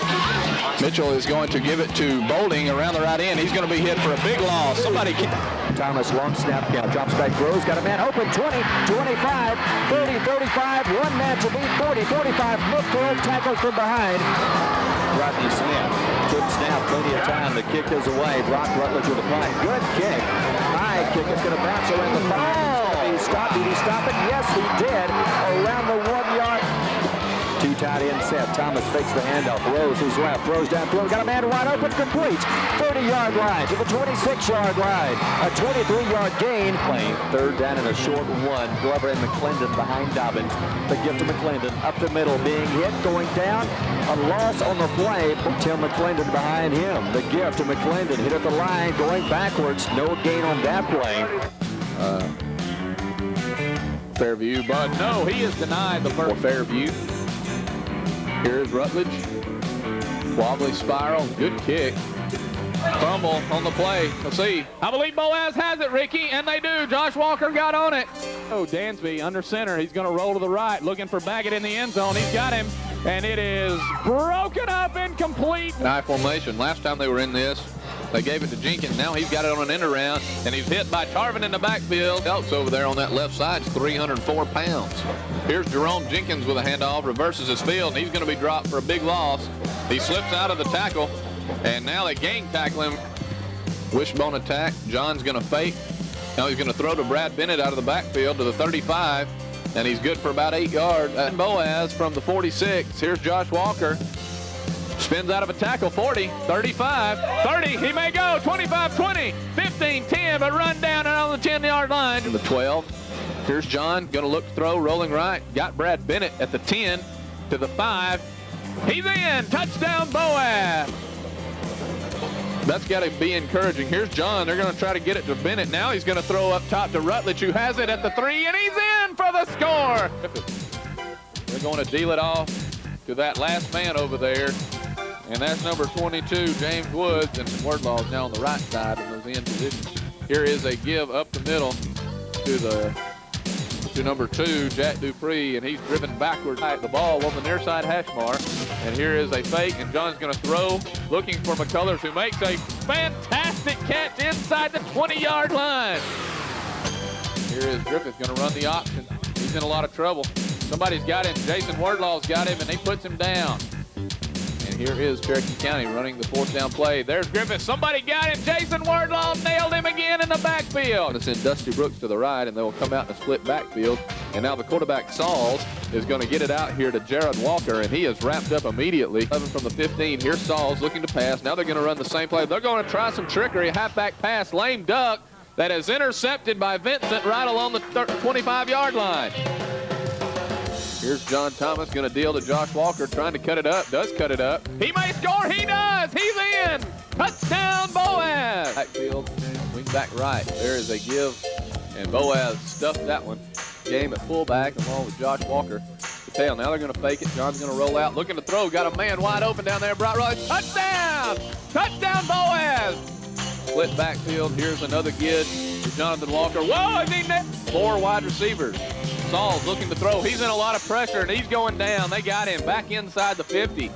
Mitchell is going to give it to Bolding around the right end. He's going to be hit for a big loss. Somebody Thomas, long snap count, drops back, throws, got a man open, 20, 25, 30, 35, one man to beat, 40, 45, midfield, tackle from behind. Rodney Smith, good snap, plenty of time, the kick is away, Brock Rutledge with a punt, good kick, high kick, it's going to bounce around the ball. Did he stop it? Yes, he did, around the 1 yard. Two tight end set. Thomas fakes the handoff. Rose, who's left. Throws down throw. Got a man wide open. Complete. 30-yard line to the 26-yard line. A 23-yard gain. Playing third down and a short one. Glover and McClendon behind Dobbins. The gift to McClendon. Up the middle. Being hit. Going down. A loss on the play. Tim McClendon behind him. The gift to McClendon. Hit at the line. Going backwards. No gain on that play. Fairview, but no, he is denied the first. Fairview. Here's Rutledge. Wobbly spiral. Good kick. Fumble on the play. Let's see. I believe Boaz has it, Ricky, and they do. Josh Walker got on it. Oh, Dansby under center. He's going to roll to the right, looking for Baggett in the end zone. He's got him, and it is broken up, incomplete. I formation. Last time they were in this, they gave it to Jenkins. Now he's got it on an end around, and he's hit by Tarvin in the backfield. Elks over there on that left side is 304 pounds. Here's Jerome Jenkins with a handoff, reverses his field, and he's going to be dropped for a big loss. He slips out of the tackle, and now they gang tackle him. Wishbone attack. John's going to fake. Now he's going to throw to Brad Bennett out of the backfield to the 35, and he's good for about 8 yards. And Boaz from the 46. Here's Josh Walker. Spins out of a tackle, 40, 35, 30, he may go, 25, 20, 15, 10, but run down on the 10-yard line. The 12, here's John, gonna look to throw, rolling right, got Brad Bennett at the 10 to the 5. He's in, touchdown Boaz. That's gotta be encouraging. Here's John, they're gonna try to get it to Bennett. Now he's gonna throw up top to Rutledge, who has it at the 3, and he's in for the score. They're gonna deal it off to that last man over there. And that's number 22, James Woods, and Wardlaw's now on the right side in those end positions. Here is a give up the middle to number 2, Jack Dupree, and he's driven backwards at the ball on the near side hash mark. And here is a fake, and John's going to throw, looking for McCullers, who makes a fantastic catch inside the 20-yard line. Here is Griffith going to run the option. He's in a lot of trouble. Somebody's got him. Jason Wardlaw's got him, and he puts him down. And here is Cherokee County running the 4th down play. There's Griffith. Somebody got him. Jason Wardlaw nailed him again in the backfield. It's in Dusty Brooks to the right, and they'll come out in a split backfield. And now the quarterback, Sauls, is going to get it out here to Jared Walker, and he is wrapped up immediately. 11 from the 15. Here's Sauls looking to pass. Now they're going to run the same play. They're going to try some trickery. A halfback pass, lame duck, that is intercepted by Vincent right along the 25-yard line. Here's John Thomas going to deal to Josh Walker, trying to cut it up. Does cut it up. He may score. He does. He's in. Touchdown, Boaz. Backfield, wing back right. There is a give, and Boaz stuffed that one. Game at fullback along with Josh Walker. The tail. Now they're going to fake it. John's going to roll out, looking to throw. Got a man wide open down there. Bright Rod. Touchdown. Touchdown, Boaz. Split backfield. Here's another kid to Jonathan Walker. Whoa, is he net? 4 wide receivers. Sauls looking to throw. He's in a lot of pressure, and he's going down. They got him back inside the 50.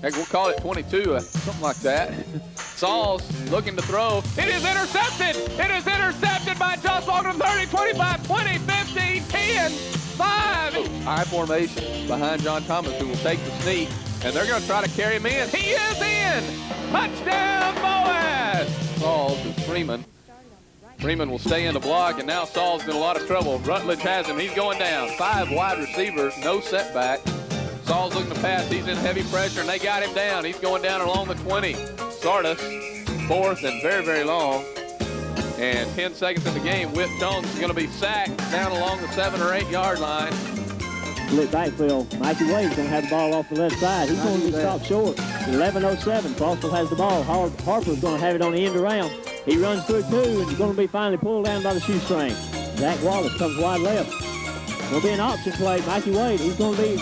Heck, we'll call it 22, something like that. Sauls looking to throw. It is intercepted. It is intercepted by Josh Walker. 30, 25, 20, 15, 10, 5. High formation behind John Thomas, who will take the sneak, and they're going to try to carry him in. He is in. Touchdown, Boaz. Sauls is Freeman. Freeman will stay in the block, and now Saul's in a lot of trouble. Rutledge has him. He's going down. 5 wide receivers, no setback. Saul's looking to pass. He's in heavy pressure, and they got him down. He's going down along the 20. Sardis, 4th and very, very long. And 10 seconds in the game. Whit Jones is going to be sacked down along the 7 or 8 yard line. Split backfield. Mikey Wade's going to have the ball off the left side. He's going to be stopped short. 11:07. Crossville has the ball. Harper's going to have it on the end around. He runs through 2, and he's going to be finally pulled down by the shoestring. Zach Wallace comes wide left. Will be an option play. Mikey Wade, he's going to be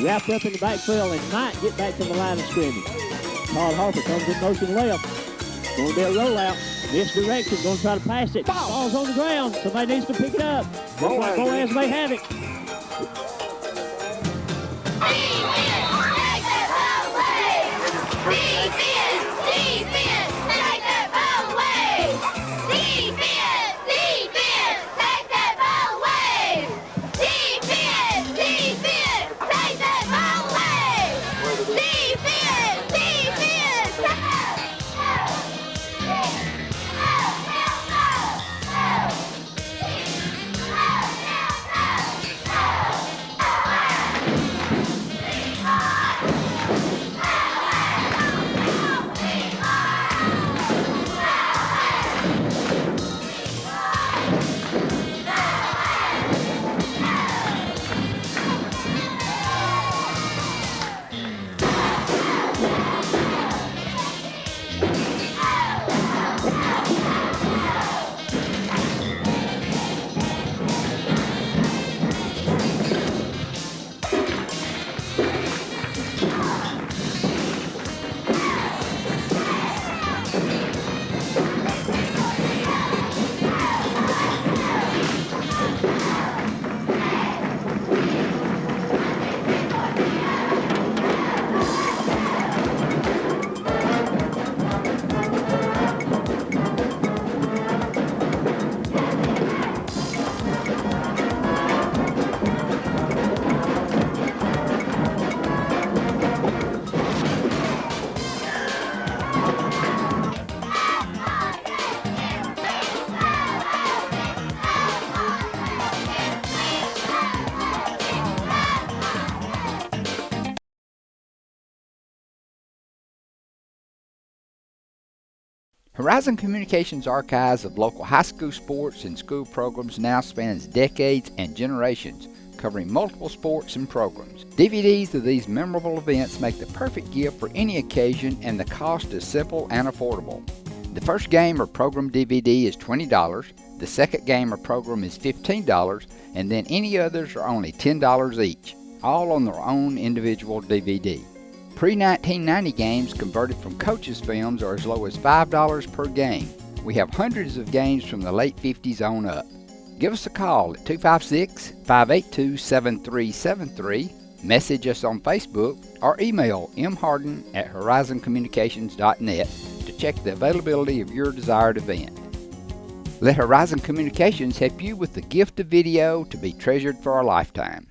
wrapped up in the backfield and might get back to the line of scrimmage. Todd Harper comes in motion left. Going to be a rollout. Misdirection. Going to try to pass it. Ball's on the ground. Somebody needs to pick it up. Boaz may have it. Horizon Communications archives of local high school sports and school programs now spans decades and generations, covering multiple sports and programs. DVDs of these memorable events make the perfect gift for any occasion, and the cost is simple and affordable. The first game or program DVD is $20, the second game or program is $15, and then any others are only $10 each, all on their own individual DVD. Pre-1990 games converted from coaches' films are as low as $5 per game. We have hundreds of games from the late 50s on up. Give us a call at 256-582-7373, message us on Facebook, or email mharden@horizoncommunications.net to check the availability of your desired event. Let Horizon Communications help you with the gift of video to be treasured for a lifetime.